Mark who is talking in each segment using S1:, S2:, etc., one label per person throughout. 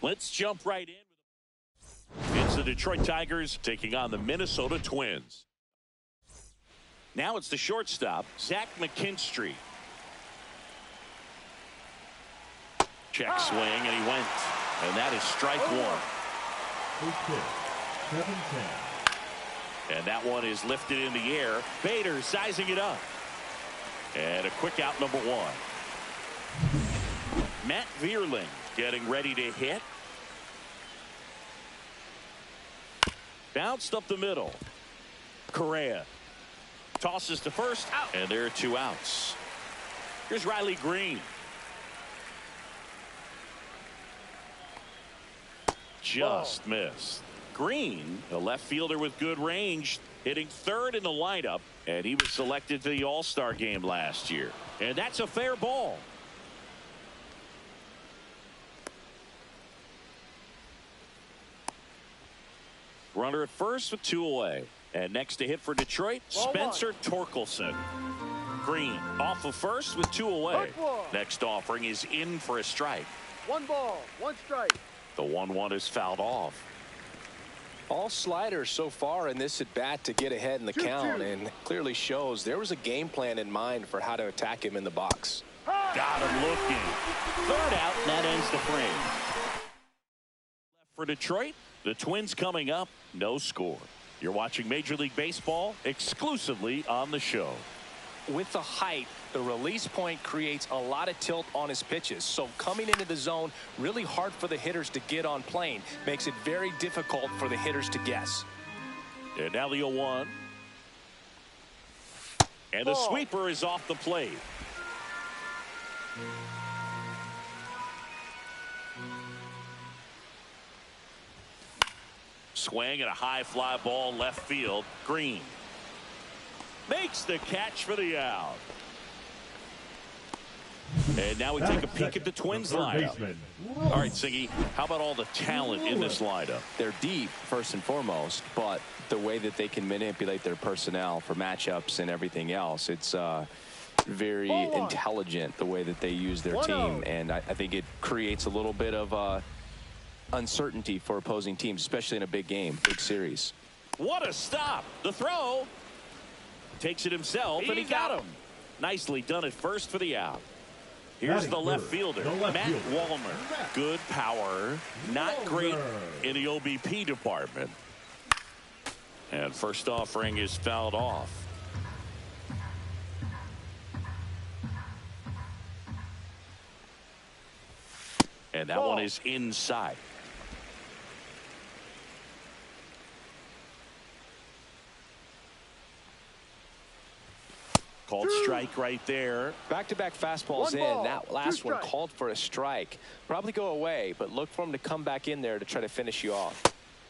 S1: Let's jump right in. It's the Detroit Tigers taking on the Minnesota Twins. Now it's the shortstop, Zach McKinstry. Check swing, and he went. And that is strike one. And that one is lifted in the air. Bader sizing it up. And a quick out, number one. Matt Vierling getting ready to hit. Bounced up the middle. Correa tosses to first, out. And there are two outs. Here's Riley Green. Just missed. Green, a left fielder with good range, hitting third in the lineup, and he was selected to the All-Star game last year. And that's a fair ball. Runner at first with two away. And next to hit for Detroit, Spencer Torkelson. Green off of first with two away. Next offering is in for a strike.
S2: 1 ball, 1 strike.
S1: The 1-1 is fouled off.
S3: All sliders so far in this at bat to get ahead in the count, and clearly shows there was a game plan in mind for how to attack him in the box.
S1: Got him looking. Third out, and that ends the frame. Left for Detroit, the Twins coming up, no score. You're watching Major League Baseball exclusively on the show.
S3: With the height, the release point creates a lot of tilt on his pitches. So coming into the zone, really hard for the hitters to get on plane. Makes it very difficult for the hitters to guess.
S1: And now the 0-1. And the sweeper is off the plate. Swing and a high fly ball left field. Green makes the catch for the out. And now we take a peek at the Twins lineup. All right, Siggy, how about all the talent in this lineup?
S4: They're deep, first and foremost, but the way that they can manipulate their personnel for matchups and everything else, it's very intelligent the way that they use their team. And I think it creates a little bit of uncertainty for opposing teams, especially in a big game, big series.
S1: What a stop. The throw. Takes it himself, and he got him. Nicely done at first for the out. Here's the left fielder, Matt Wallner. Good power, not great in the OBP department. And first offering is fouled off. And that one is inside. Called strike right there.
S3: Back-to-back fastballs in. That last one called for a strike. Probably go away, but look for him to come back in there to try to finish you off.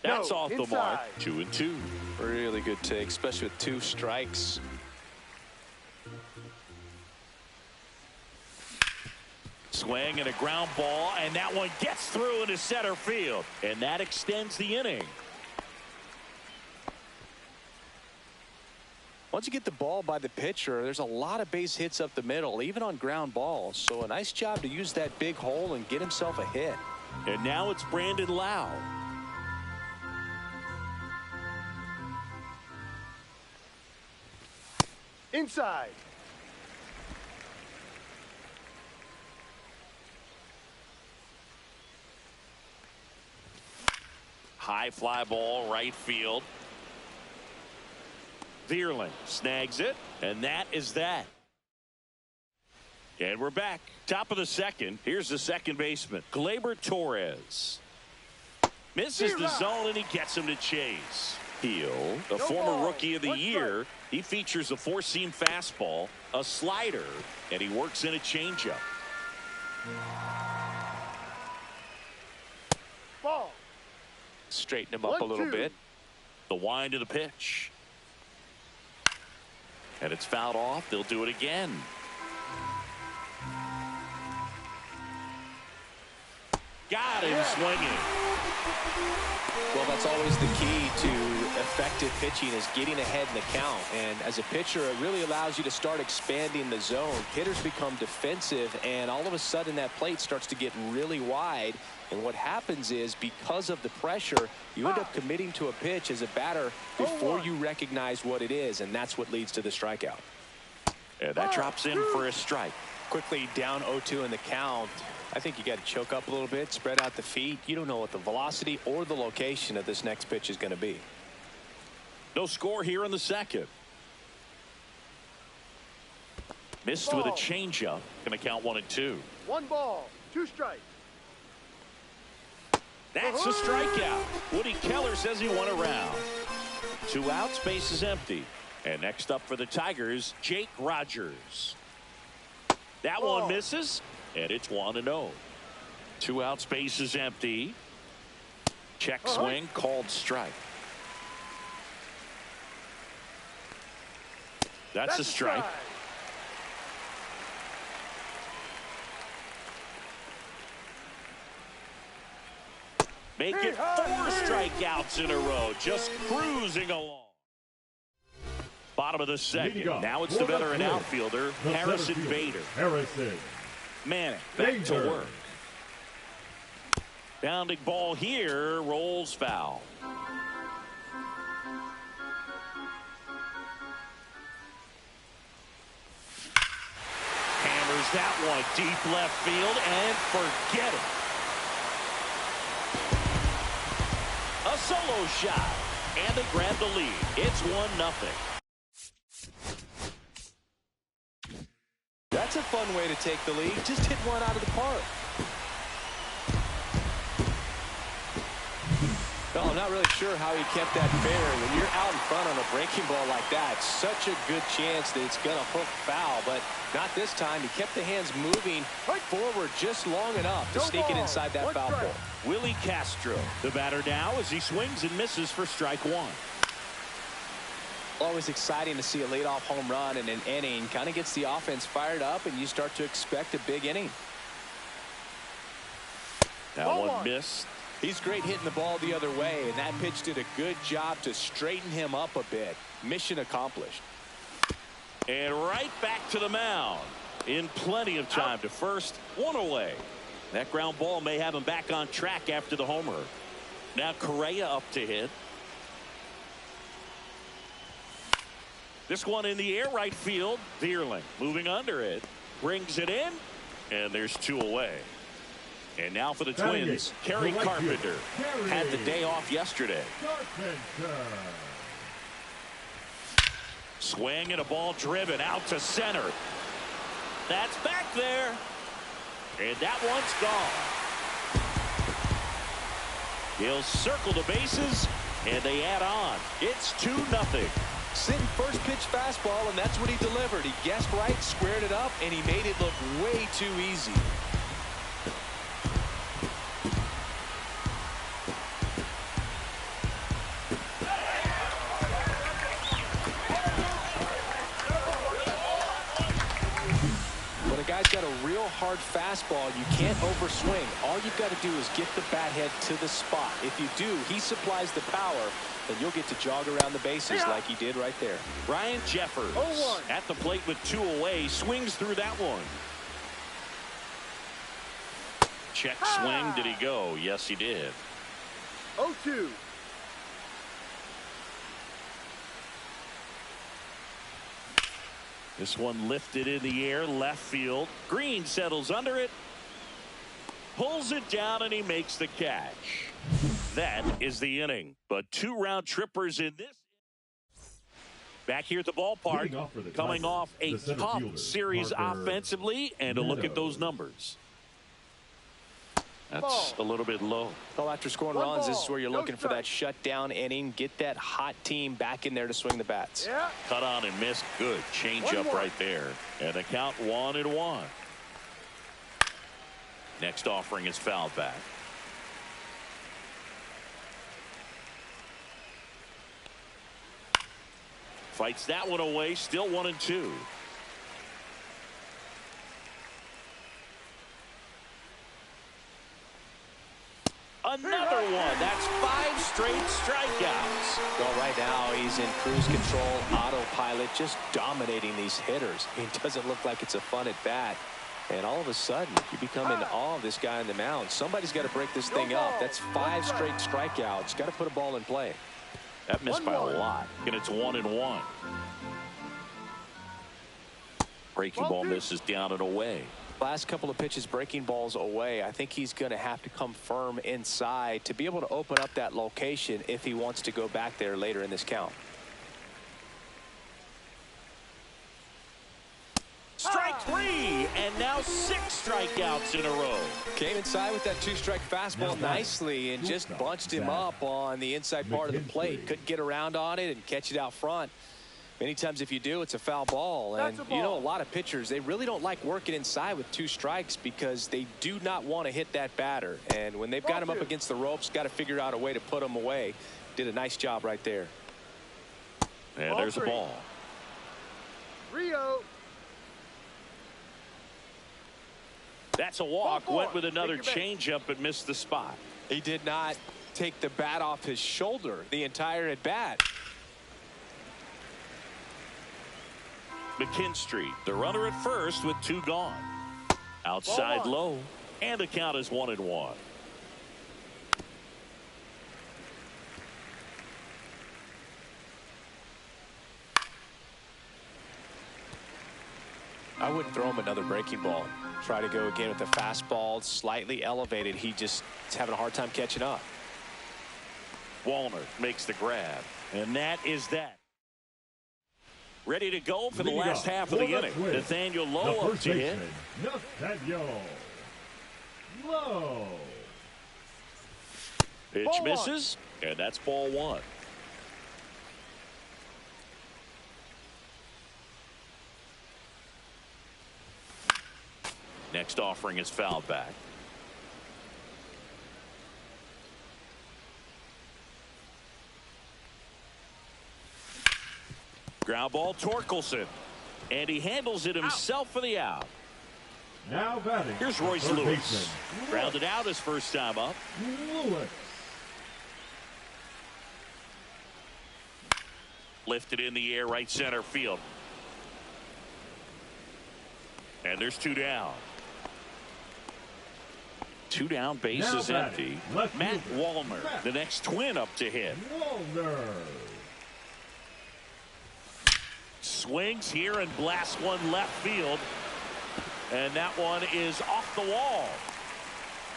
S1: That's off the mark. 2-2.
S3: Really good take, especially with 2 strikes.
S1: Swing and a ground ball, and that one gets through into center field. And that extends the inning.
S3: Once you get the ball by the pitcher, there's a lot of base hits up the middle, even on ground balls. So a nice job to use that big hole and get himself a hit.
S1: And now it's Brandon Lau.
S2: Inside.
S1: High fly ball, right field. Vierling snags it, and that is that. And we're back. Top of the second. Here's the second baseman, Gleyber Torres. Misses the zone, and he gets him to chase. Heel, the former rookie of the year. He features a 4-seam fastball, a slider, and he works in a changeup.
S2: Ball.
S3: Straighten him up a little bit.
S1: The wind of the pitch. And it's fouled off. They'll do it again. Got him swinging.
S3: Well, that's always the key to effective pitching, is getting ahead in the count. And as a pitcher, it really allows you to start expanding the zone. Hitters become defensive, and all of a sudden that plate starts to get really wide. And what happens is, because of the pressure, you end up committing to a pitch as a batter before you recognize what it is, and that's what leads to the strikeout.
S1: And that drops in for a strike.
S3: Quickly down 0-2 in the count. I think you got to choke up a little bit, spread out the feet. You don't know what the velocity or the location of this next pitch is going to be.
S1: No score here in the second. Missed with a changeup. Going to count 1-2.
S2: 1 ball, 2 strikes.
S1: That's a strikeout. Woody Keller says he won a round. 2 outs, base is empty. And next up for the Tigers, Jake Rogers. That one misses, and it's 1-0. 2 outs, base is empty. Check swing, called strike. That's a strike. Make it 4 strikeouts in a row, just cruising along. Bottom of the second. Now it's the veteran outfielder, Harrison Bader. Manning back to work. Bounding ball here, rolls foul. Hammers that one deep left field and forget it. A solo shot, and they grab the lead. It's 1-0.
S3: That's a fun way to take the lead. Just hit one out of the park. Well, I'm not really sure how he kept that fair. When you're out in front on a breaking ball like that, such a good chance that it's going to hook foul. But not this time. He kept the hands moving forward just long enough to sneak it inside that foul pole.
S1: Willie Castro, the batter now, as he swings and misses for strike 1.
S3: Always exciting to see a leadoff home run in an inning. Kind of gets the offense fired up, and you start to expect a big inning.
S1: That one missed.
S3: He's great hitting the ball the other way, and that pitch did a good job to straighten him up a bit. Mission accomplished.
S1: And right back to the mound. In plenty of time to first, 1 away. That ground ball may have him back on track after the homer. Now Correa up to hit. This one in the air, right field. Vierling moving under it. Brings it in. And there's 2 away. And now for the Twins, Kerry Carpenter. Had the day off yesterday. Swing and a ball driven out to center. That's back there. And that one's gone. He'll circle the bases, and they add on. It's 2-0.
S3: Sitting first pitch fastball, and that's what he delivered. He guessed right, squared it up, and he made it look way too easy. When a guy's got a real hard fastball, you can't overswing. All you've got to do is get the bat head to the spot. If you do, he supplies the power, and you'll get to jog around the bases like he did right there.
S1: Ryan Jeffers at the plate with 2 away, swings through that one. Check swing. Did he go? Yes, he did.
S2: 0-2.
S1: This one lifted in the air, left field. Green settles under it, pulls it down, and he makes the catch. That is the inning. But 2 round trippers in this. Back here at the ballpark, coming off a tough series offensively, and a look at those numbers. That's a little bit low.
S3: Well, after scoring runs, this is where you're looking for that shutdown inning. Get that hot team back in there to swing the bats.
S1: Cut on and missed. Good change-up right there. And the count 1-1. Next offering is fouled back. Fights that one away. Still 1-2. Another one. That's 5 straight strikeouts.
S3: Well, right now he's in cruise control, autopilot, just dominating these hitters. He doesn't look like it's a fun at bat. And all of a sudden, you become in awe of this guy on the mound. Somebody's got to break this thing up. That's 5 straight strikeouts. Got to put a ball in play.
S1: That missed by a lot, and it's 1-1. Breaking ball misses down and away.
S3: Last couple of pitches, breaking balls away. I think he's going to have to come firm inside to be able to open up that location if he wants to go back there later in this count.
S1: Strike 3, and now 6 strikeouts in a row.
S3: Came inside with that 2-strike fastball nicely and just bunched him up on the inside part of the plate. Couldn't get around on it and catch it out front. Many times if you do, it's a foul ball. And you know, a lot of pitchers, they really don't like working inside with 2 strikes because they do not want to hit that batter. And when they've got him up against the ropes, got to figure out a way to put him away. Did a nice job right there.
S1: And there's a ball.
S2: Rio.
S1: That's a walk. Went with another changeup but missed the spot.
S3: He did not take the bat off his shoulder the entire at bat.
S1: McKinstry, the runner at first with 2 gone. Outside low, and the count is 1-1.
S3: I wouldn't throw him another breaking ball. Try to go again with the fastball, slightly elevated. He just is having a hard time catching up.
S1: Wallner makes the grab, and that is that. Ready to go for the last half of the inning. Nathaniel Lowe up to hit.
S5: Nathaniel Lowe.
S1: Pitch misses, and that's ball 1. Next offering is fouled back. Ground ball, Torkelson. And he handles it himself for the out.
S5: Now batting.
S1: Here's Royce Lewis. Grounded out his first time up.
S5: Lewis.
S1: Lifted in the air, right center field. And there's 2 down. 2 down, bases empty. Matt Wallner, the next twin up to hit.
S5: Wallner.
S1: Swings here and blasts one left field. And that one is off the wall.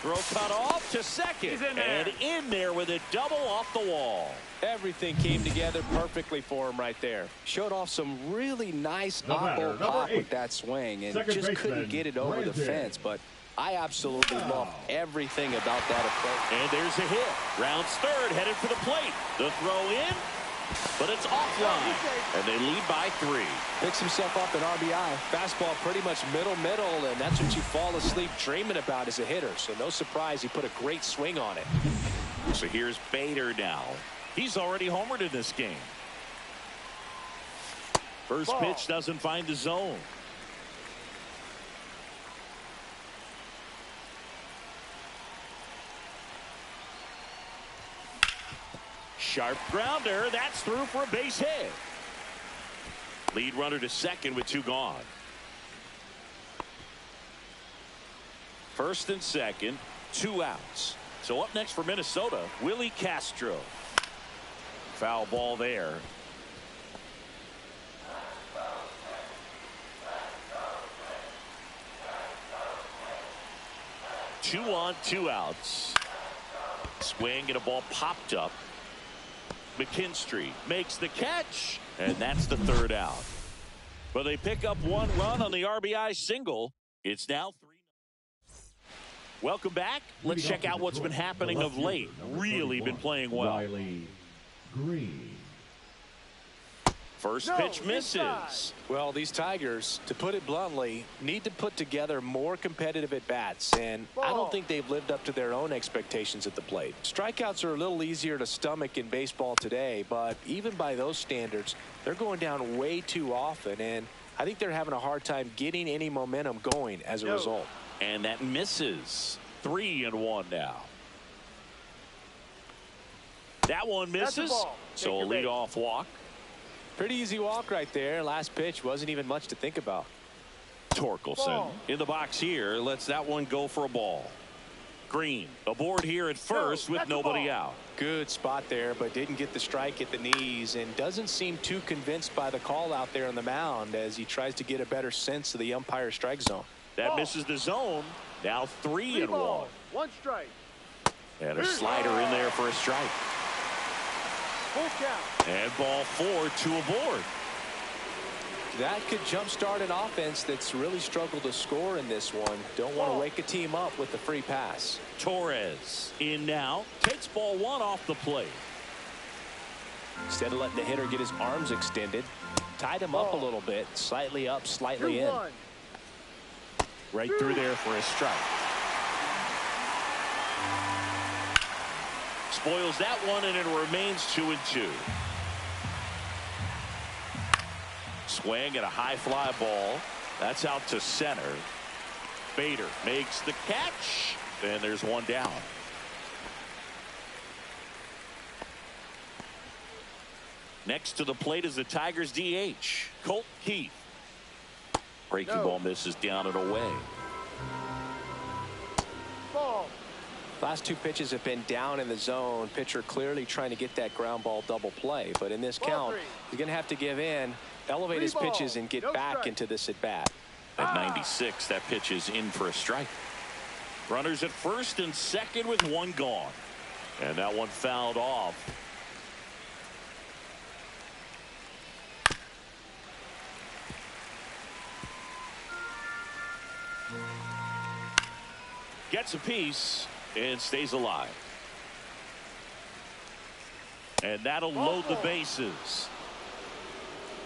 S1: Throw cut off to second. And in there with a double off the wall.
S3: Everything came together perfectly for him right there. Showed off some really nice oppo pop with that swing and just couldn't get it over the fence. But I absolutely love everything about that approach.
S1: And there's a hit. Rounds third, headed for the plate. The throw in, but it's offline. And they lead by 3.
S3: Picks himself up an RBI. Fastball pretty much middle, and that's what you fall asleep dreaming about as a hitter. So no surprise he put a great swing on it.
S1: So here's Bader now. He's already homered in this game. First pitch doesn't find the zone. Sharp grounder. That's through for a base hit. Lead runner to second with 2 gone. First and second, 2 outs. So up next for Minnesota, Willie Castro. Foul ball there. Two on, 2 outs. Swing and a ball popped up. McKinstry makes the catch, and that's the 3rd out. But they pick up 1 run on the RBI single. It's now 3. Welcome back. Let's check out what's been happening of late. Really been playing well.
S5: Riley Green.
S1: First pitch misses.
S3: Well, these Tigers, to put it bluntly, need to put together more competitive at-bats, and I don't think they've lived up to their own expectations at the plate. Strikeouts are a little easier to stomach in baseball today, but even by those standards, they're going down way too often, and I think they're having a hard time getting any momentum going as a result.
S1: And that misses. 3-1 now. That one misses. So a leadoff walk.
S3: Pretty easy walk right there. Last pitch wasn't even much to think about.
S1: Torkelson in the box here. Lets that one go for a ball. Green aboard here at first with nobody out.
S3: Good spot there, but didn't get the strike at the knees and doesn't seem too convinced by the call out there on the mound as he tries to get a better sense of the umpire's strike zone.
S1: That misses the zone. Now 3-1.
S2: 1 strike.
S1: And a slider in there for a strike.
S2: Full count.
S1: And ball 4, 2 aboard.
S3: That could jumpstart an offense that's really struggled to score in this one. Don't want to wake a team up with the free pass.
S1: Torres in now. Takes ball 1 off the plate.
S3: Instead of letting the hitter get his arms extended, tied him up a little bit. Slightly up, slightly in.
S1: Right through there for a strike. Spoils that one, and it remains 2-2. Swing at a high fly ball. That's out to center. Bader makes the catch, and there's one down. Next to the plate is the Tigers DH, Colt Keith. Breaking ball misses down and away.
S2: Ball.
S3: Last 2 pitches have been down in the zone. Pitcher clearly trying to get that ground ball double play, but in this count, he's going to have to give in, elevate his pitches, and get back into this at bat.
S1: At 96, that pitch is in for a strike. Runners at first and second with 1 gone, and that one fouled off. Gets a piece and stays alive. And that'll load the bases.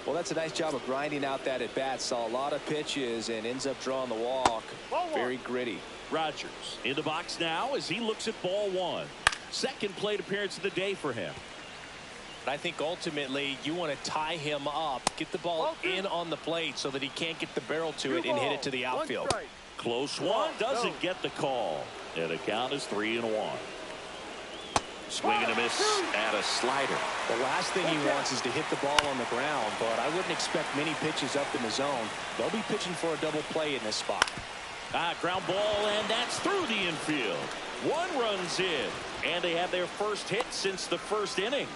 S3: Well, that's a nice job of grinding out that at bat. Saw a lot of pitches and ends up drawing the walk. Very gritty.
S1: Rogers in the box now as he looks at ball 1. Second plate appearance of the day for him.
S3: I think ultimately you want to tie him up, get the ball in on the plate so that he can't get the barrel to it and hit it to the outfield.
S1: Close one, doesn't get the call. And the count is 3-1. Swing and a miss at a slider.
S3: The last thing he wants is to hit the ball on the ground, but I wouldn't expect many pitches up in the zone. They'll be pitching for a double play in this spot.
S1: Ground ball, and that's through the infield. 1 run's in, and they have their first hit since the first inning.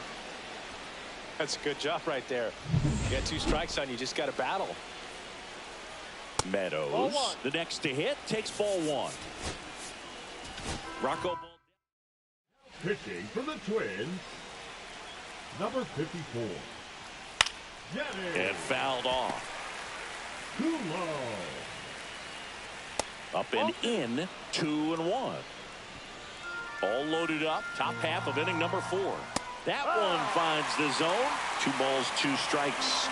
S3: That's a good job right there. You got 2 strikes on you, just got to battle.
S1: Meadows, the next to hit, takes ball 1. Rocco.
S5: Pitching for the Twins, number 54.
S1: And fouled off. Up and in, 2-1. All loaded up, top half of inning number 4. That one finds the zone. 2 balls, 2 strikes.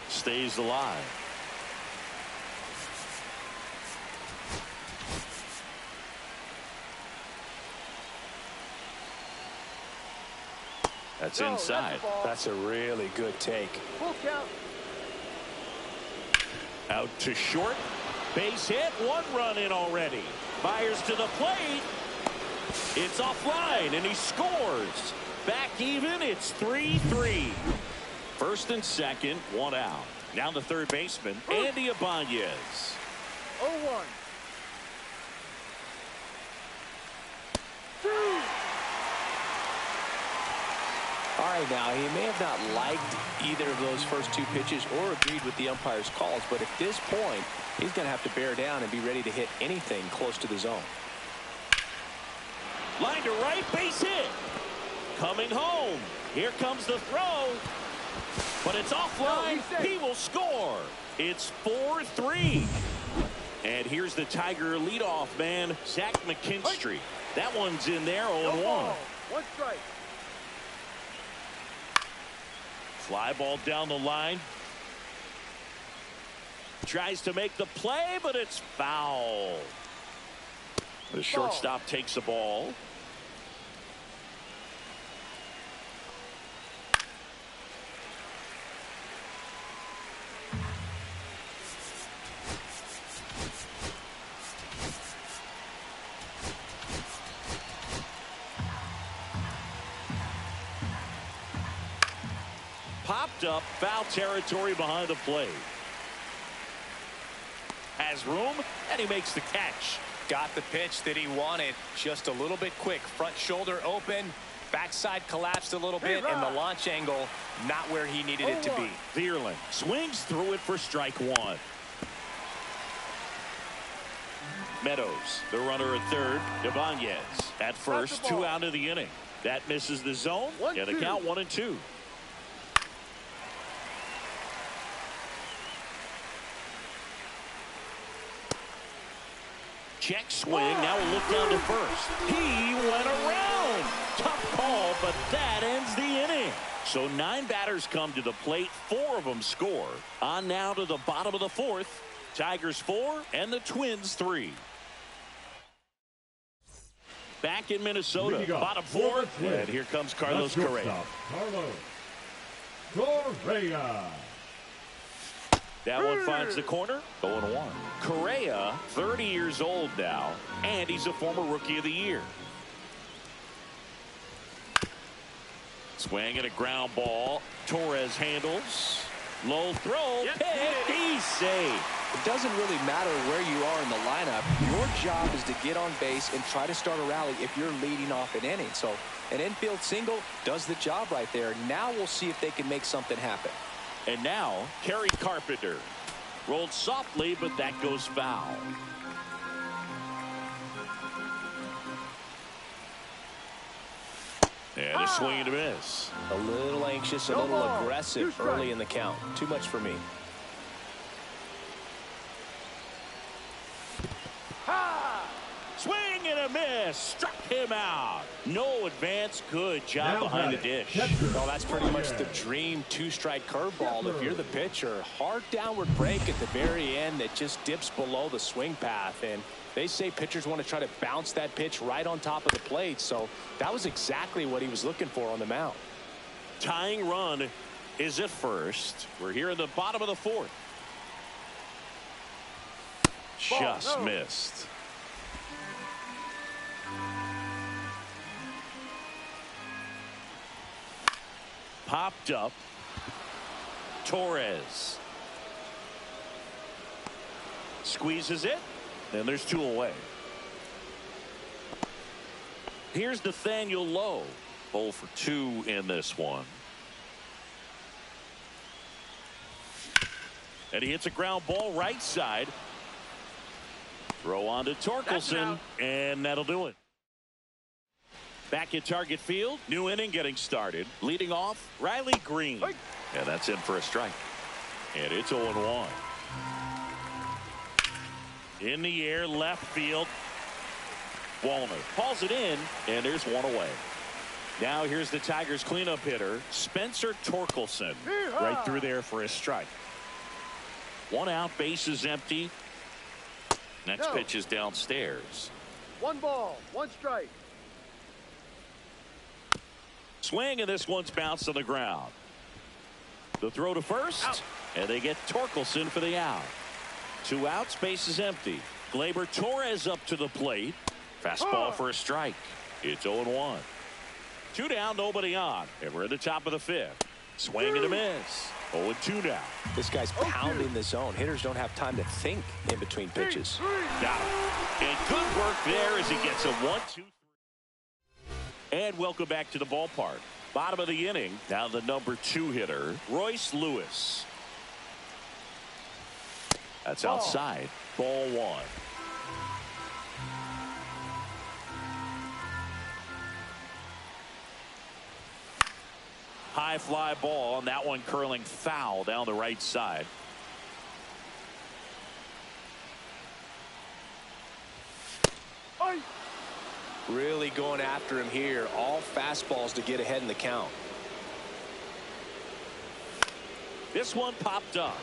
S1: Stays alive. That's inside.
S3: That's a really good take.
S2: Full count.
S1: Out to short. Base hit. 1 run in already. Fires to the plate. It's offline, and he scores. Back even. It's 3-3. First and second, 1 out. Now the third baseman, Andy Ibanez.
S2: 0-1. 2.
S3: All right, now, he may have not liked either of those first 2 pitches or agreed with the umpire's calls, but at this point, he's going to have to bear down and be ready to hit anything close to the zone.
S1: Line to right, base hit. Coming home. Here comes the throw. But it's offline. He will score. It's 4-3. And here's the Tiger leadoff man, Zach McKinstry. That one's in there, 0-1.
S2: 1 strike.
S1: Fly ball down the line. Tries to make the play, but it's foul. The shortstop takes the ball. Popped up, foul territory behind the plate. Has room, and he makes the catch.
S3: Got the pitch that he wanted, just a little bit quick. Front shoulder open, backside collapsed a little bit, and the launch angle not where he needed it to be.
S1: Vierling swings through it for strike one. Meadows, the runner at third. Ibanez at first, 2 out of the inning. That misses the zone, and the count 1-2. Check swing. Now we'll look down to first. He went around. Tough call, but that ends the inning. So 9 batters come to the plate. 4 of them score. On now to the bottom of the 4th. Tigers 4 and the Twins 3. Back in Minnesota. Bottom 4th. And here comes Carlos Correa.
S5: Carlos Correa.
S1: That one finds the corner. 0-1. Correa, 30 years old now, and he's a former Rookie of the Year. Swing and a ground ball. Torres handles. Low throw. Pick. He's safe.
S3: It doesn't really matter where you are in the lineup. Your job is to get on base and try to start a rally if you're leading off an inning. So an infield single does the job right there. Now we'll see if they can make something happen.
S1: And now, Kerry Carpenter. Rolled softly, but that goes foul. And a swing and a miss.
S3: A little anxious, a little aggressive early in the count. Too much for me.
S1: Swing and a miss. Struck him out. No advance. Good job behind the dish.
S3: Well, that's pretty much the dream 2-strike curveball. If you're the pitcher, hard downward break at the very end that just dips below the swing path. And they say pitchers want to try to bounce that pitch right on top of the plate. So that was exactly what he was looking for on the mound.
S1: Tying run is at first. We're here in the bottom of the 4th. Just missed. Popped up. Torres squeezes it, and there's 2 away. Here's Nathaniel Lowe. 0 for 2 in this one. And he hits a ground ball right side. Throw on to Torkelson, and that'll do it. Back at Target Field, new inning getting started. Leading off, Riley Green. And that's in for a strike. And it's 0-1. In the air, left field. Wallner hauls it in, and there's 1 away. Now here's the Tigers cleanup hitter, Spencer Torkelson. Right through there for a strike. 1 out, base is empty. Next pitch is downstairs.
S2: 1 ball, 1 strike.
S1: Swing, and this one's bounced on the ground. The throw to first, and they get Torkelson for the out. 2 outs, base is empty. Gleyber Torres up to the plate. Fastball for a strike. It's 0-1. 2 down, nobody on, and we're at the top of the 5th. Swing and a miss. 0-2 now.
S3: This guy's pounding the zone. Hitters don't have time to think in between pitches.
S1: Got him. And good work there as he gets a 1-2. And welcome back to the ballpark. Bottom of the inning. Now the number 2 hitter, Royce Lewis. That's outside. Ball 1. High fly ball, and that one curling foul down the right side.
S3: Really going after him here. All fastballs to get ahead in the count.
S1: This one popped up.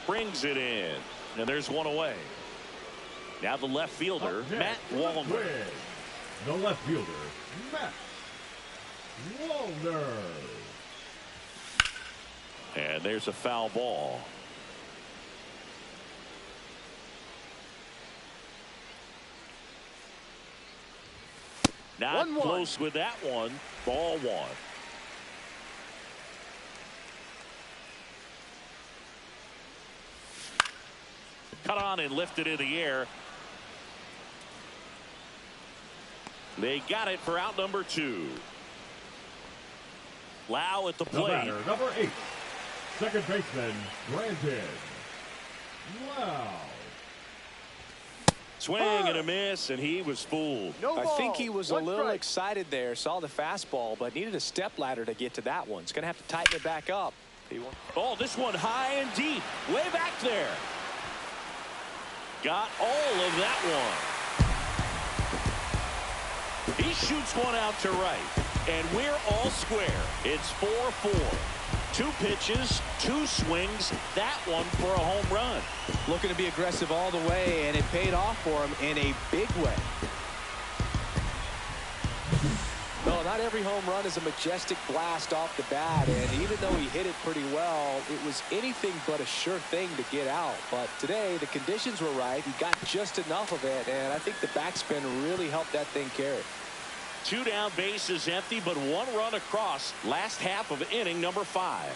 S1: Brings it in. And there's 1 away. Now the left fielder, Matt Wallner.
S5: The left fielder, Matt Wallner.
S1: And there's a foul ball. Not close with that one. Ball one. Cut on and lifted in the air. They got it for out number 2. Lau at the plate.
S5: The batter, number 8, second baseman, Brandon Lau.
S1: Swing and a miss, and he was fooled.
S3: I think he was a little excited there. Saw the fastball, but needed a step ladder to get to that one. He's going to have to tighten it back up.
S1: Oh, this one high and deep. Way back there. Got all of that one. He shoots one out to right, and we're all square. It's 4-4. 2 pitches, 2 swings, that one for a home run.
S3: Looking to be aggressive all the way, and it paid off for him in a big way. No, not every home run is a majestic blast off the bat, and even though he hit it pretty well, it was anything but a sure thing to get out. But today, the conditions were right. He got just enough of it, and I think the backspin really helped that thing carry.
S1: 2 down, bases empty, but 1 run across. Last half of inning number 5.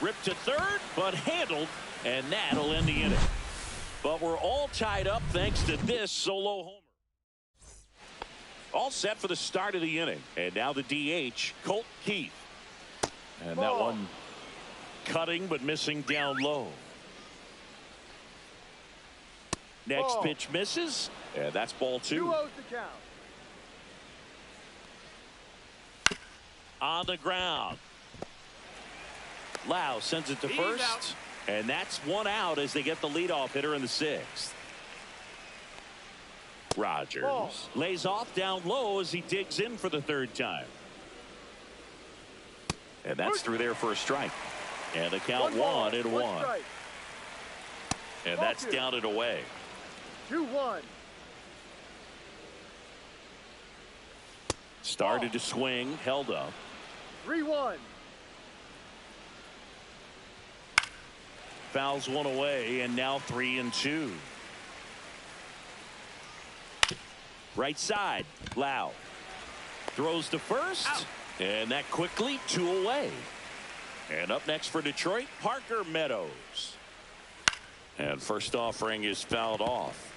S1: Ripped to third, but handled, and that'll end the inning. But we're all tied up thanks to this solo homer. All set for the start of the inning. And now the DH, Colt Keith. And that one cutting but missing down low. Next pitch misses, and that's ball 2.
S2: 2-0 the count.
S1: On the ground. Lau sends it to first, and that's 1 out as they get the leadoff hitter in the 6th. Rogers lays off down low as he digs in for the 3rd time. And that's through there for a strike. And the count 1-1. And that's down and away.
S2: 2-1.
S1: Started to swing, held up.
S2: 3-1.
S1: Fouls one away, and now 3-2. Right side, Lau throws to first, and that quickly 2 away. And up next for Detroit, Parker Meadows. And first offering is fouled off.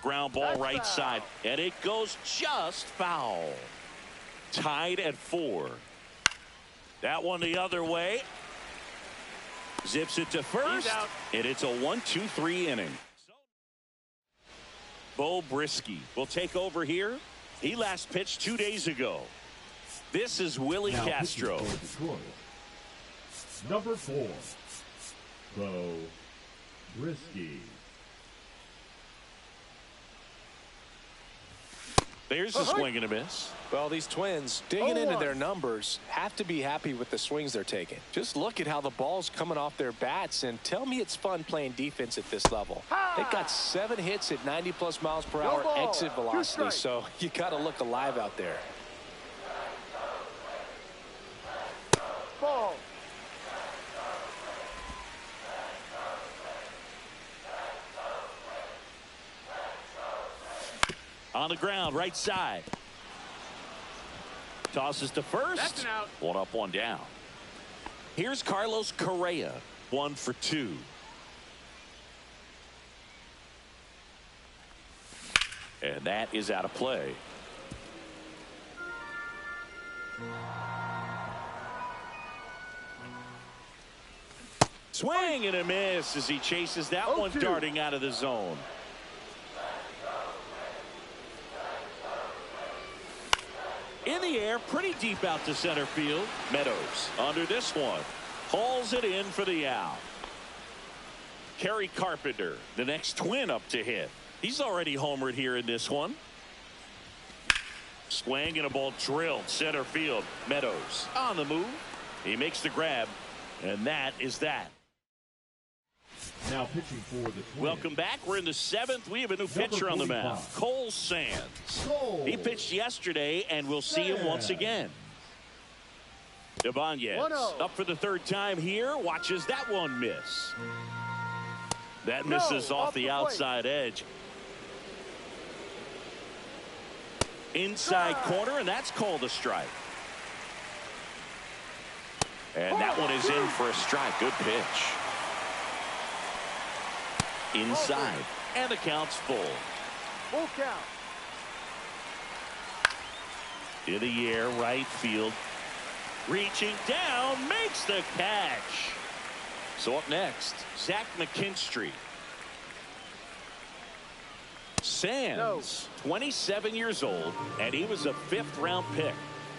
S1: Ground ball right side, and it goes just foul. Tied at 4. That one the other way. Zips it to first, and it's a 1-2-3 inning. Bo Brisky will take over here. He last pitched 2 days ago. This is Willie Castro.
S5: Number 4, Bo Brisky.
S1: There's a swing and a miss.
S3: Well, these Twins digging into their numbers have to be happy with the swings they're taking. Just look at how the ball's coming off their bats, and tell me it's fun playing defense at this level. They've got 7 hits at 90+ miles per hour exit velocity, so you got to look alive out there.
S2: Ball.
S1: On the ground, right side. Tosses to first.
S2: That's an out.
S1: 1 up, 1 down. Here's Carlos Correa, 1 for 2. And that is out of play. Swing and a miss as he chases that one darting out of the zone. In the air, pretty deep out to center field. Meadows under this one. Hauls it in for the out. Kerry Carpenter, the next Twin up to hit. He's already homered here in this one. Swing and a ball drilled center field. Meadows on the move. He makes the grab, and that is that.
S5: Now pitching for the Twins.
S1: Welcome back. We're in the 7th. We have a new pitcher on the mound, Cole Sands. He pitched yesterday, and we'll see him once again. Ibanez up for the 3rd time here. Watches that one miss. That misses off the outside edge. Inside corner, and that's called a strike. And that one is in for a strike. Good pitch. Inside, and the count's full.
S2: Full count.
S1: In the air, right field. Reaching down, makes the catch. So up next, Zach McKinstry. Sands, 27 years old, and he was a 5th-round pick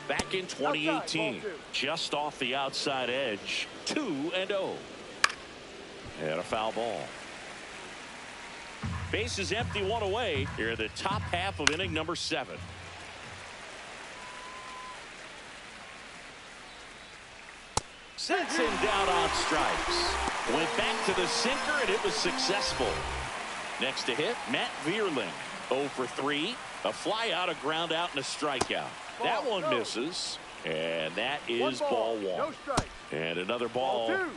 S1: back in 2018. Just off the outside edge, 2-0. And a foul ball. Bases empty, 1 away. Here in the top half of inning number 7. Sets him down on strikes. Went back to the sinker, and it was successful. Next to hit, Matt Vierling. 0 for 3. A fly out, a ground out, and a strikeout. That one misses. And that is ball 1.
S2: No strike.
S1: And another ball.
S2: 2.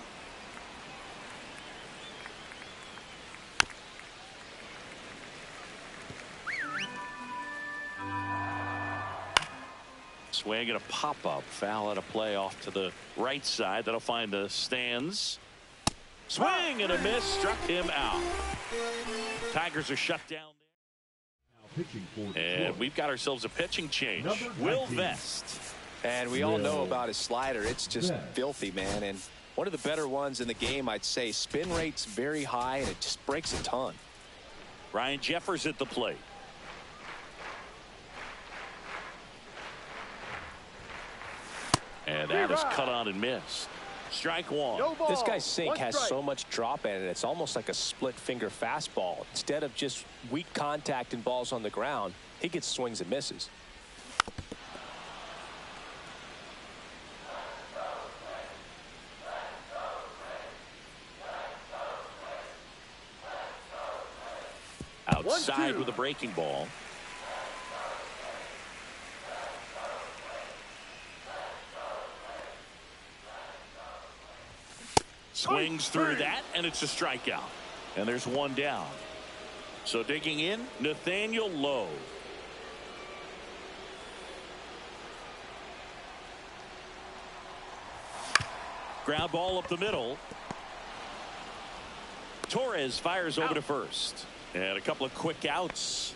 S1: Swing and a pop-up. Foul at a play off to the right side. That'll find the stands. Swing and a miss. Struck him out. Tigers are shut down there. And we've got ourselves a pitching change. Will Vest.
S3: And we all know about his slider. It's just filthy, man. And one of the better ones in the game, I'd say. Spin rate's very high, and it just breaks a ton.
S1: Ryan Jeffers at the plate. And that is cut on and missed. Strike 1.
S2: No ball.
S3: This guy's sink has
S2: strike.
S3: so much drop in it. It's almost like a split finger fastball. Instead of just weak contact and balls on the ground, he gets swings and misses.
S1: Outside with a breaking ball. Swings through that, and it's a strikeout. And there's one down. So digging in, Nathaniel Lowe. Ground ball up the middle. Torres fires over to first. And a couple of quick outs.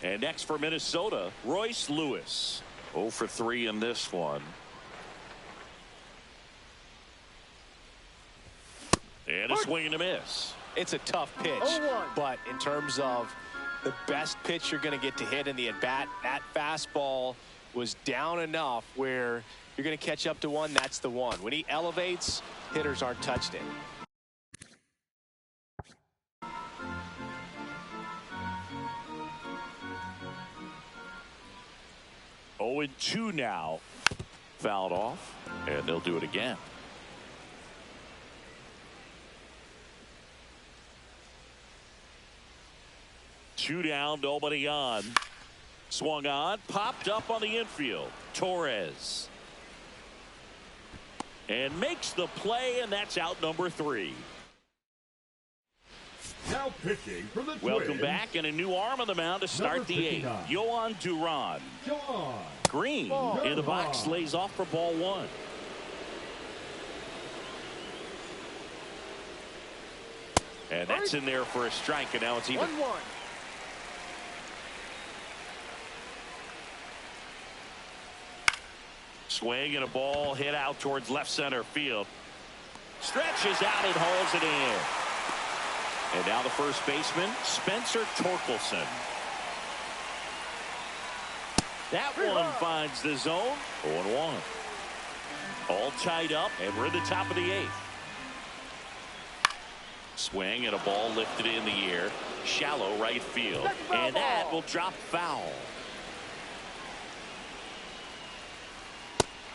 S1: And next for Minnesota, Royce Lewis. 0 for 3 in this one. And a swing and a miss.
S3: It's a tough pitch,
S2: 0-1.
S3: but in terms of the best pitch you're going to get to hit in the at-bat, that fastball was down enough where you're going to catch up to one. That's the one. When he elevates, hitters aren't touched it.
S1: Oh, and 2 now. Fouled off, and they'll do it again. Two down, nobody on. Swung on, popped up on the infield. Torres. And makes the play, and that's out number 3.
S5: Now pitching for the
S1: Welcome
S5: Twins,
S1: back, and a new arm on the mound to start the 8th. Yohan Duran. Green in the box, lays off for ball 1. And that's in there for a strike, and now it's even.
S2: 1-1.
S1: Swing and a ball hit out towards left center field. Stretches out and hauls it in. And now the first baseman, Spencer Torkelson. That one finds the zone. 0-1. All tied up, and we're at the top of the 8th. Swing and a ball lifted in the air. Shallow right field. And that will drop foul.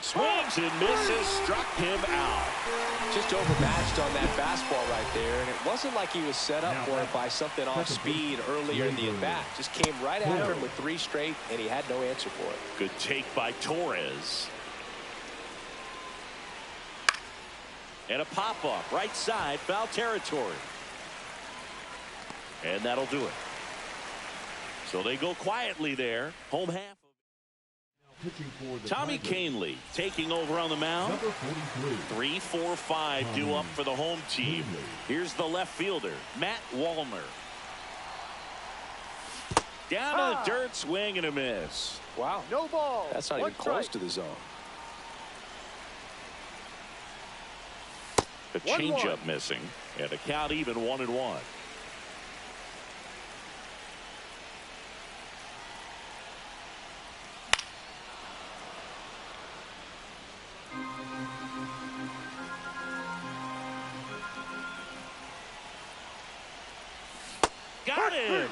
S1: Swings and misses, struck him out.
S3: Just overmatched on that fastball right there, and it wasn't like he was set up for it by something off speed earlier in the at-bat. Just came right after him with 3 straight, and he had no answer for it.
S1: Good take by Torres. And a pop-up, right side, foul territory. And that'll do it. So they go quietly there. Home half. Tommy Canley taking over on the mound.
S5: Number 43.
S1: 3-4-5 due up for the home team. Here's the left fielder, Matt Wallner. Down to the dirt, swing and a miss.
S3: Wow.
S2: No ball.
S3: That's not even close to the zone.
S1: The changeup missing, and a count even 1-1. Got him!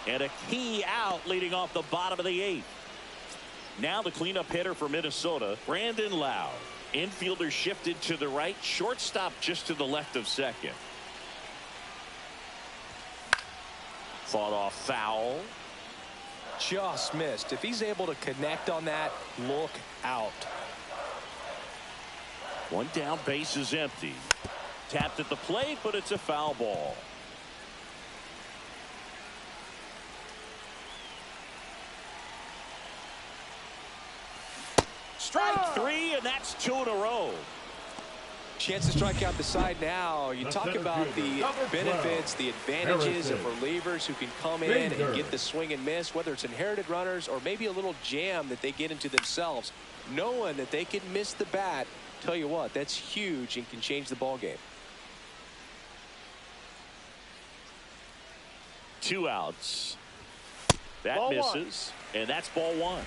S1: And a key out leading off the bottom of the 8th. Now the cleanup hitter for Minnesota, Brandon Lowe. Infielder shifted to the right, shortstop just to the left of second. Fought off foul.
S3: Just missed. If he's able to connect on that, look out.
S1: One down, base is empty. Tapped at the plate, but it's a foul ball. Strike 3, and that's 2 in a row.
S3: Chance to strike out the side now. You talk about the benefits, the advantages of relievers who can come in and get the swing and miss, whether it's inherited runners or maybe a little jam that they get into themselves. Knowing that they can miss the bat, tell you what, that's huge and can change the ball game.
S1: 2 outs. That
S2: Ball
S1: misses, and that's ball 1.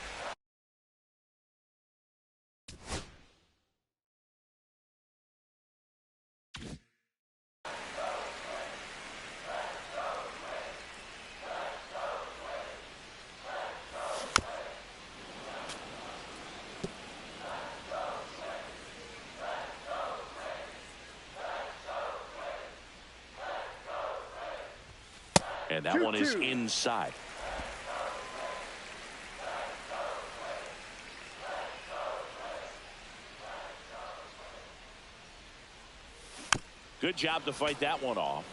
S1: And that one is inside. Good job to fight that one off.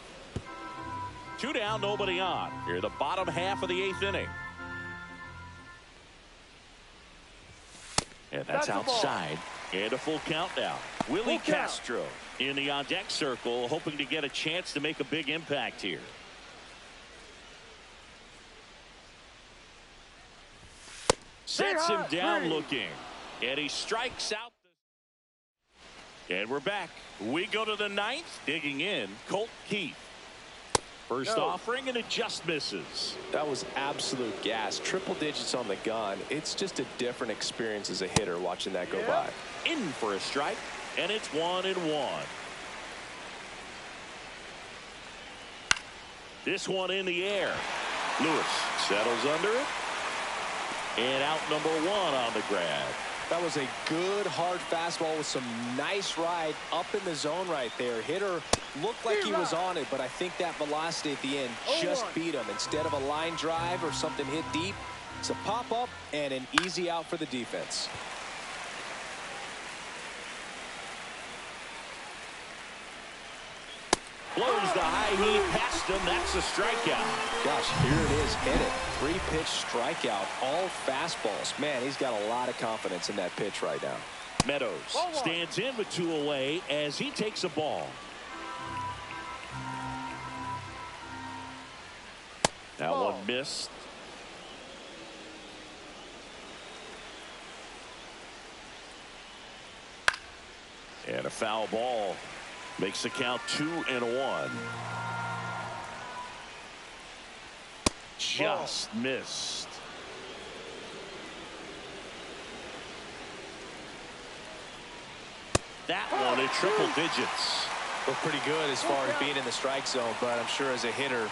S1: 2 down, nobody on. Here, the bottom half of the 8th inning. And that's outside. And a full count now. Willie Castro in the on-deck circle, hoping to get a chance to make a big impact here. Sets him down looking. And he strikes out. And we're back. We go to the 9th. Digging in, Colt Keith. First offering, and it just misses.
S3: That was absolute gas. Triple digits on the gun. It's just a different experience as a hitter watching that go by.
S1: In for a strike, and it's 1-1. This one in the air. Lewis settles under it. And out number 1 on the grab.
S3: That was a good hard fastball with some nice ride up in the zone right there. Hitter looked like he was on it, but I think that velocity at the end just beat him. Instead of a line drive or something hit deep, it's a pop up and an easy out for the defense.
S1: Blows the high heat past him. That's a strikeout.
S3: Gosh, here it is. Hit it. 3-pitch strikeout. All fastballs. Man, he's got a lot of confidence in that pitch right now.
S1: Meadows stands in with 2 away as he takes a ball. That one missed. And a foul ball. Makes the count 2-1. Just missed. That one in triple digits.
S3: Looked pretty good as far as being in the strike zone, but I'm sure as a hitter,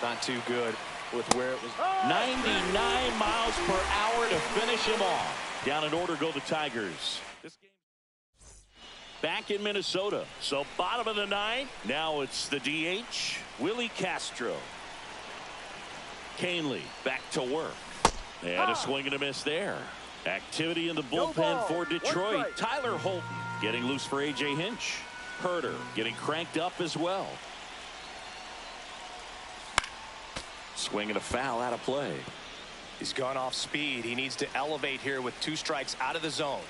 S3: not too good with where it was.
S1: 99 miles per hour to finish him off. Down in order go the Tigers. This game back in Minnesota. So bottom of the 9th. Now it's the DH, Willie Castro. Canley back to work. And a swing and a miss there. Activity in the bullpen for Detroit. Tyler Holton getting loose for A.J. Hinch. Herter getting cranked up as well. Swing and a foul out of play.
S3: He's gone off speed. He needs to elevate here with 2 strikes out of the zone.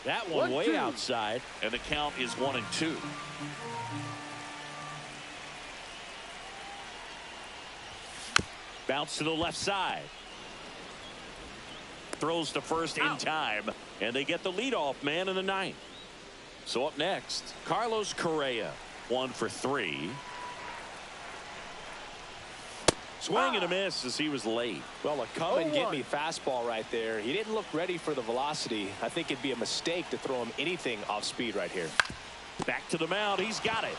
S1: That one way outside, and the count is 1-2. Bounce to the left side. Throws to first in time, and they get the leadoff man in the 9th. So up next, Carlos Correa, 1 for 3. Swing and a miss as he was late.
S3: Well, a come and get me fastball right there. He didn't look ready for the velocity. I think it'd be a mistake to throw him anything off speed right here.
S1: Back to the mound. He's got it.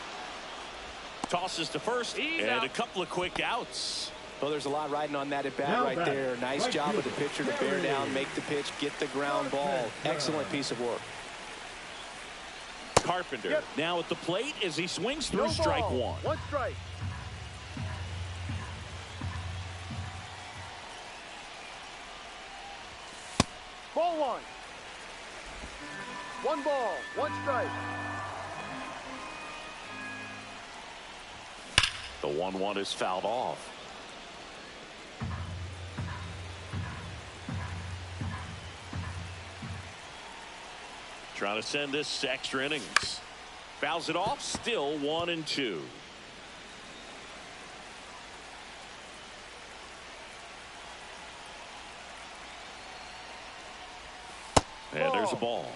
S1: Tosses to first, and a couple of quick outs.
S3: Well, there's a lot riding on that at bat right there. Nice job of the pitcher to bear down, make the pitch, get the ground ball. Excellent piece of work.
S1: Carpenter now at the plate as he swings through strike 1.
S2: 1 strike. Ball 1. 1 ball, 1 strike.
S1: The 1-1 is fouled off. Trying to send this to extra innings. Fouls it off, still 1-2. And there's a ball.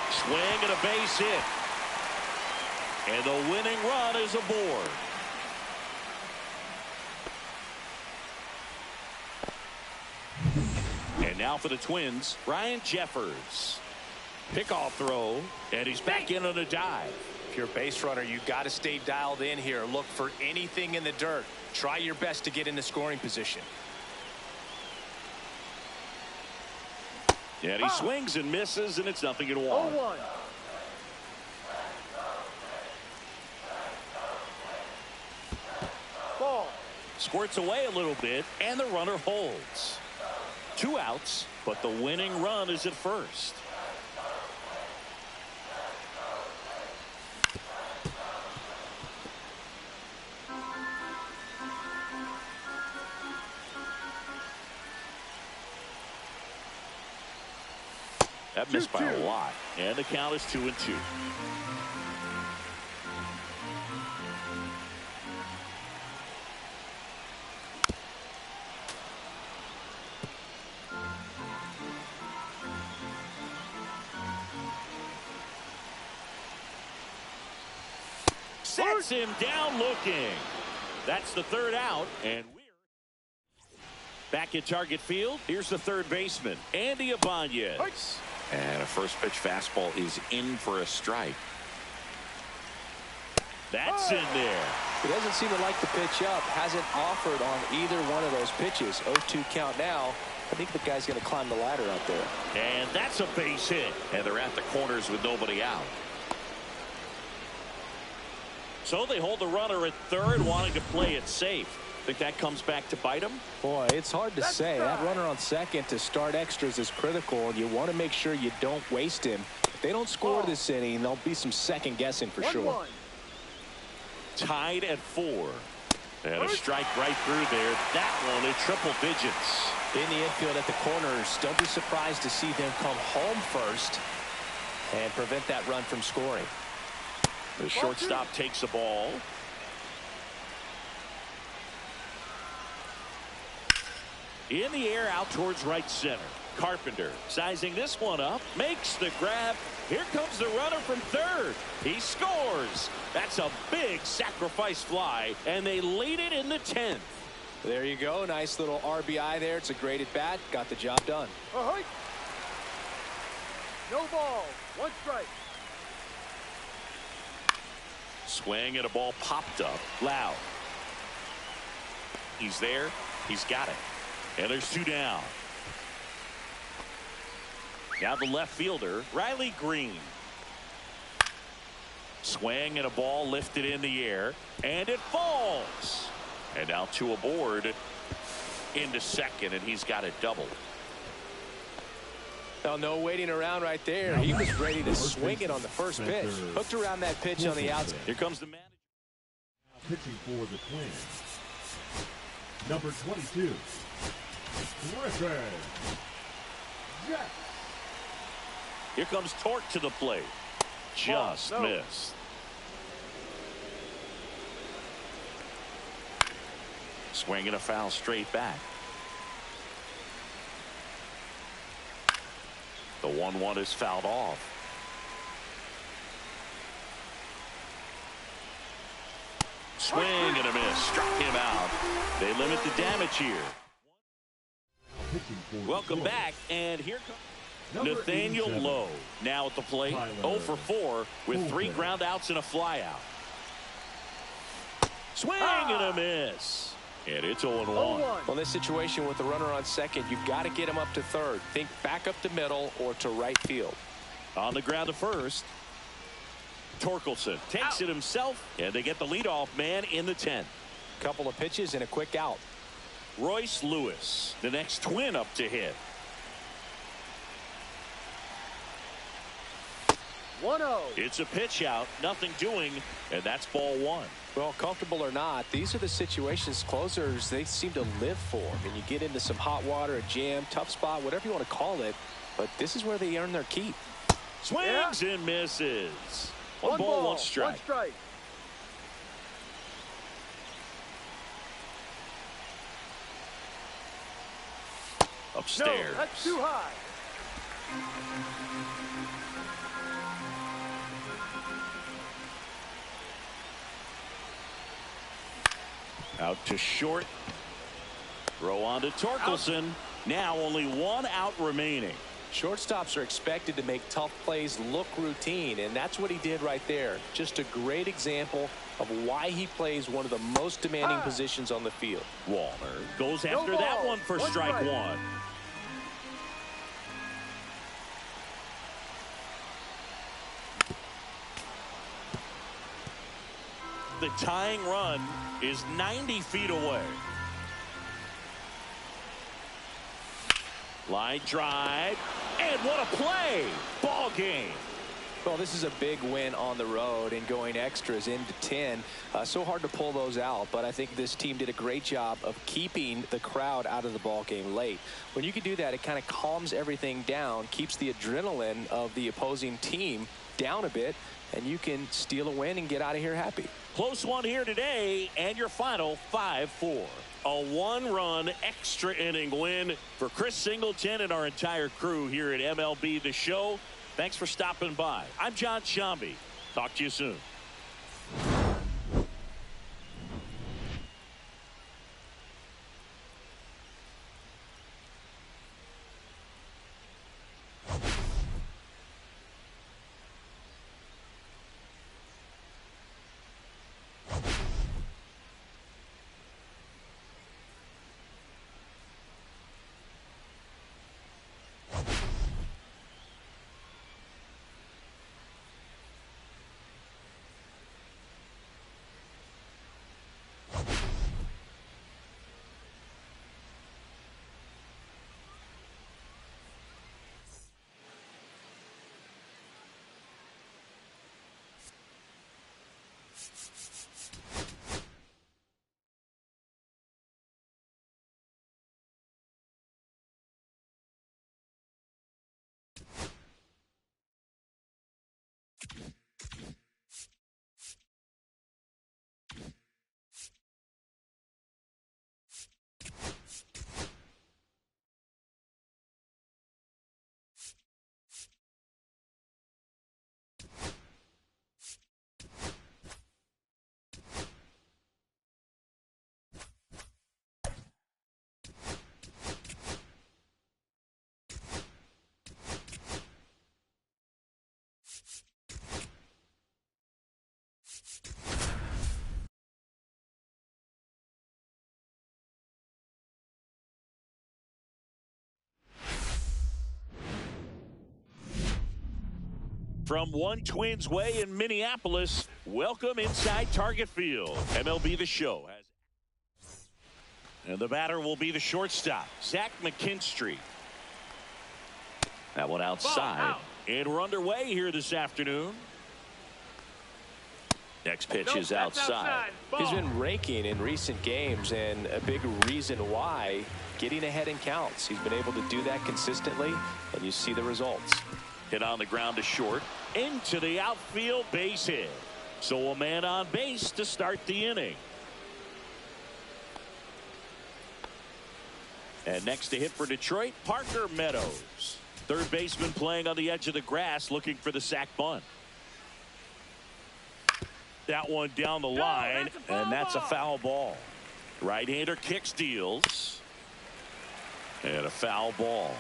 S1: Swing and a base hit. And the winning run is aboard. And now for the Twins, Ryan Jeffers. Pickoff throw, and he's back in on a dive.
S3: If you're a base runner, you've got to stay dialed in here. Look for anything in the dirt. Try your best to get into scoring position.
S1: And he swings and misses, and it's 0-1.
S2: 0-1. Ball.
S1: Squirts away a little bit, and the runner holds. 2 outs, but the winning run is at first. That missed by a lot, and the count is 2-2. Sets him down looking. That's the 3rd out, and we're back at Target Field. Here's the 3rd baseman, Andy Ibanez. And a first pitch fastball is in for a strike. That's in there.
S3: He doesn't seem to like the pitch up. Hasn't offered on either one of those pitches. 0-2 count now. I think the guy's going to climb the ladder out there.
S1: And that's a base hit. And they're at the corners with nobody out. So they hold the runner at 3rd, wanting to play it safe. Think that comes back to bite him?
S3: Boy, it's hard to say. That runner on 2nd to start extras is critical, and you want to make sure you don't waste him. If they don't score this inning, there'll be some second guessing for sure.
S1: Tied at 4. And a strike right through there. That one in triple digits.
S3: In the infield at the corners, don't be surprised to see them come home first and prevent that run from scoring.
S1: The shortstop takes the ball. In the air out towards right center. Carpenter sizing this one up, makes the grab. Here comes the runner from 3rd. He scores. That's a big sacrifice fly, and they lead it in the 10th.
S3: There you go. Nice little RBI there. It's a great at bat. Got the job done.
S2: No ball. 1 strike.
S1: Swing and a ball popped up. Loud. He's there. He's got it. And there's 2 down. Now the left fielder, Riley Green. Swing and a ball lifted in the air, and it falls. And now 2 aboard. into second, and he's got it doubled.
S3: Well, no waiting around right there. He was ready to swing it on the first pitch. Hooked around that pitch on the outside.
S1: Here comes the manager.
S5: Pitching for the Twins, number 22, Reto.
S1: Here comes Torque to the plate. Just missed. Swinging a foul straight back. The 1-1 is fouled off. Swing and a miss. Struck him out. They limit the damage here. Welcome back, and here comes Nathaniel Lowe now at the plate. 0 for 4 with 3 ground outs and a flyout. Swing and a miss. And it's 0-1.
S3: Well, in this situation with the runner on second, you've got to get him up to third. Think back up the middle or to right field.
S1: On the ground to first. Torkelson takes it himself, and they get the leadoff man in the 10th.
S3: Couple of pitches and a quick out.
S1: Royce Lewis, the next Twin up to hit.
S2: 1-0.
S1: It's a pitch out, nothing doing, and that's ball 1.
S3: Well, comfortable or not, these are the situations closers they seem to live for. I mean, you get into some hot water, a jam, tough spot, whatever you want to call it, but this is where they earn their keep.
S1: Swings and misses. One ball, one strike. Upstairs.
S2: No, that's too high.
S1: Out to short. Throw on to Torkelson. Now only 1 out remaining.
S3: Shortstops are expected to make tough plays look routine, and that's what he did right there. Just a great example of why he plays one of the most demanding positions on the field.
S1: Walner goes after that one for strike 1. The tying run is 90 feet away. Line drive, and what a play! Ball game.
S3: Well, this is a big win on the road and going extras into 10. So hard to pull those out, but I think this team did a great job of keeping the crowd out of the ball game late. When you can do that, it kind of calms everything down, keeps the adrenaline of the opposing team down a bit, and you can steal a win and get out of here happy.
S1: Close one here today, and your final 5-4. A 1-run extra inning win for Chris Singleton and our entire crew here at MLB The Show. Thanks for stopping by. I'm John Shambi. Talk to you soon. From One Twins Way in Minneapolis, welcome inside Target Field. MLB The Show has And the batter will be the shortstop, Zach McKinstry. That one outside. And we're underway here this afternoon. Next pitch is outside.
S3: He's been raking in recent games, and a big reason why, getting ahead in counts. He's been able to do that consistently, and you see the results.
S1: Hit on the ground to short. Into the outfield, base hit. So a man on base to start the inning. And next to hit for Detroit, Parker Meadows. Third baseman playing on the edge of the grass, looking for the sac bunt. That one down the line, and that's a foul ball. Right-hander kicks, deals. And a foul ball.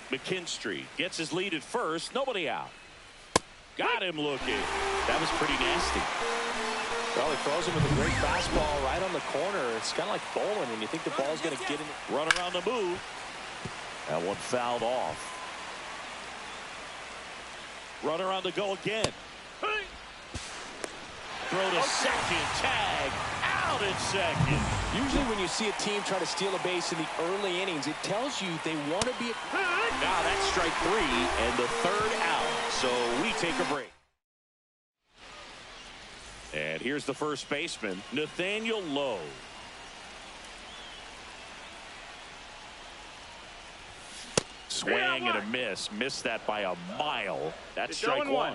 S1: McKinstry gets his lead at first. Nobody out. Got him looking. That was pretty nasty.
S3: Well, he throws him with a great fastball right on the corner. It's kind of like bowling when you think the ball's going to get in.
S1: Run around the move. That one fouled off. Runner on the go again. Throw to second. Tag. Out at second.
S3: Usually when you see a team try to steal a base in the early innings, it tells you they want to be.
S1: Now that's strike 3 and the third out. So we take a break. And here's the first baseman, Nathaniel Lowe. Swing and a miss. Missed that by a mile. That's strike 1.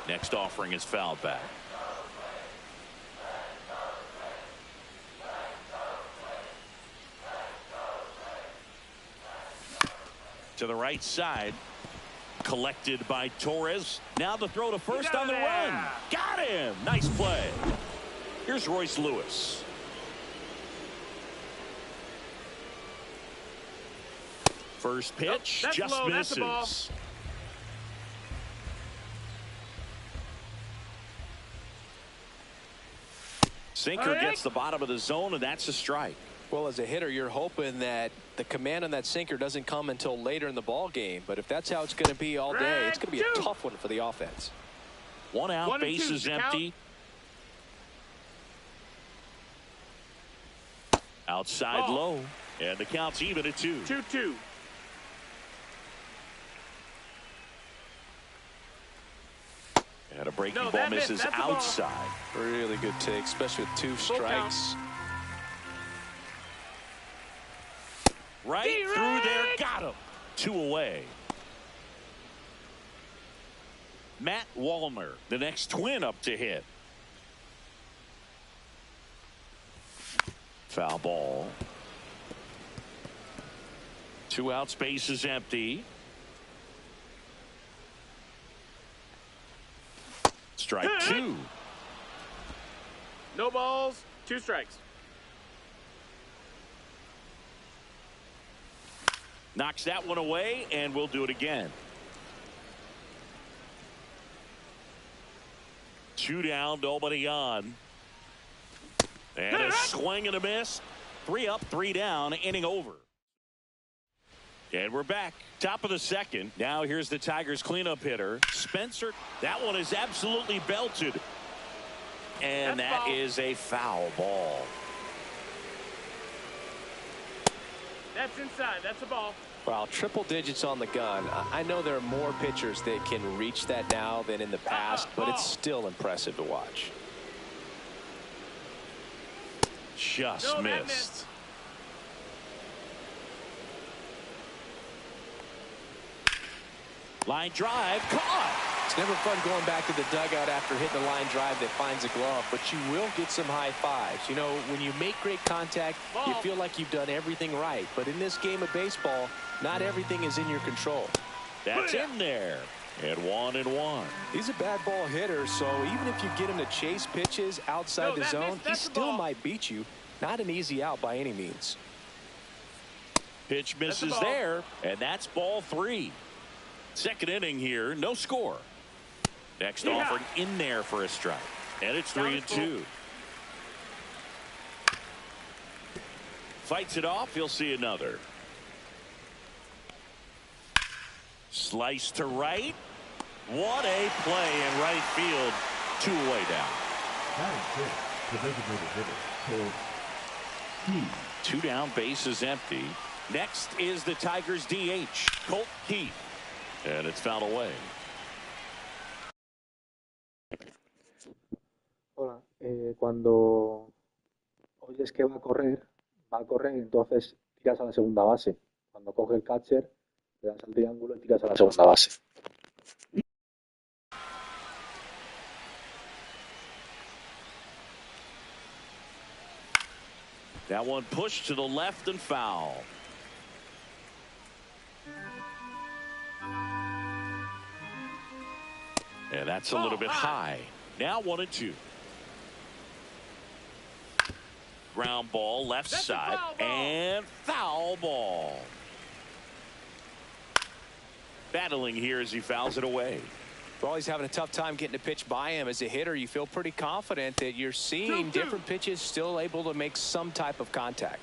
S1: Next offering is fouled back. To the right side. Collected by Torres. Now the throw to first on the run. Got him. Nice play. Here's Royce Lewis. First pitch just low. Misses. Sinker gets the bottom of the zone, and that's a strike.
S3: Well, as a hitter, you're hoping that the command on that sinker doesn't come until later in the ball game. But if that's how it's going to be all day, it's going to be a tough one for the offense.
S1: One out, base is empty. Outside low, and the count's even at 2.
S2: 2-2.
S1: And a breaking ball misses outside.
S3: Really good take, especially with 2 strikes.
S1: Right through there, got him. 2 away. Matt Wallner, the next twin up to hit. Foul ball. 2 outs, base is empty. Strike 2.
S2: No balls, 2 strikes.
S1: Knocks that one away, and we'll do it again. 2 down, nobody on. And a swing and a miss. 3 up, 3 down, inning over. And we're back. Top of the second. Now here's the Tigers cleanup hitter, Spencer. That one is absolutely belted. And that is a foul ball.
S2: That's inside. That's a ball.
S3: Well, triple digits on the gun. I know there are more pitchers that can reach that now than in the past, but it's still impressive to watch.
S1: Just missed. Line drive, caught.
S3: It's never fun going back to the dugout after hitting a line drive that finds a glove, but you will get some high fives. You know, when you make great contact, you feel like you've done everything right. But in this game of baseball, not everything is in your control.
S1: That's in there. And 1-1.
S3: He's a bad ball hitter, so even if you get him to chase pitches outside the zone, he still might beat you. Not an easy out by any means.
S1: Pitch misses there, and that's ball 3. Second inning here, no score. Next offering in there for a strike. And it's 3-2. Fights it off, he'll see another. Slice to right. What a play in right field. 2 away down.
S5: Batting fifth, the designated hitter, Colt Key.
S1: 2 down, bases empty. Next is the Tigers DH, Colt Key. And it's fouled away.
S6: Hola, cuando oyes que va a correr, entonces tiras a la segunda base. Cuando coge el catcher, le das al triángulo y tiras a la segunda base.
S1: That one pushed to the left and foul. And that's a little bit high. Now 1-2. Ground ball left side and foul ball. Battling here as he fouls it away.
S3: Well, he's having a tough time getting a pitch by him. As a hitter, you feel pretty confident that you're seeing different pitches still able to make some type of contact.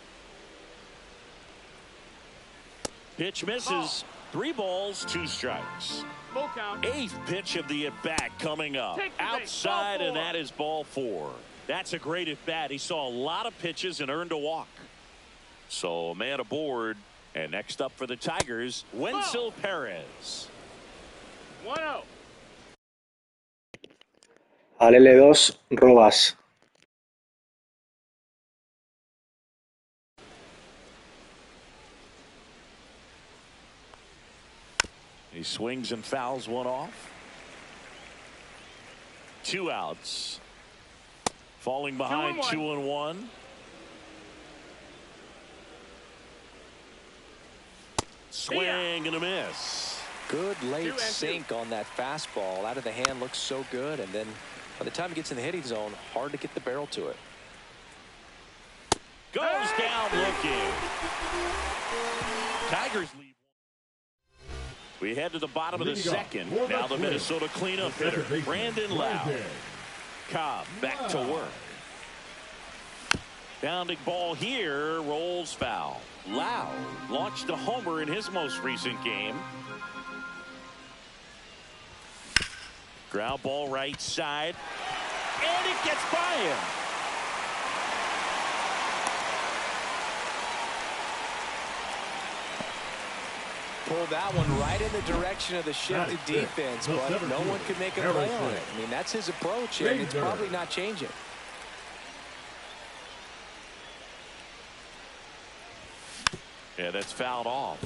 S1: Pitch misses. 3 balls, 2 strikes.
S2: Full count.
S1: 8th pitch of the at-bat coming up. Outside, and that is ball 4. That's a great at-bat. He saw a lot of pitches and earned a walk. So a man aboard. And next up for the Tigers, Wenzel Perez.
S2: 1-0.
S6: Al L2, Robas.
S1: He swings and fouls one off. 2 outs. Falling behind 2-1. Swing and a miss.
S3: Good late sink on that fastball. Out of the hand, looks so good. And then by the time it gets in the hitting zone, hard to get the barrel to it.
S1: Goes down looking. Tigers lead. We head to the bottom of the second. Now the Minnesota cleanup hitter, Brandon Lau. Cobb back to work. Bounding ball here, rolls foul. Lau launched a homer in his most recent game. Ground ball right side. And it gets by him.
S3: Pulled that one right in the direction of the shifted defense, but no one could make a play on it. I mean, that's his approach, and it's probably not changing.
S1: Yeah, that's fouled off.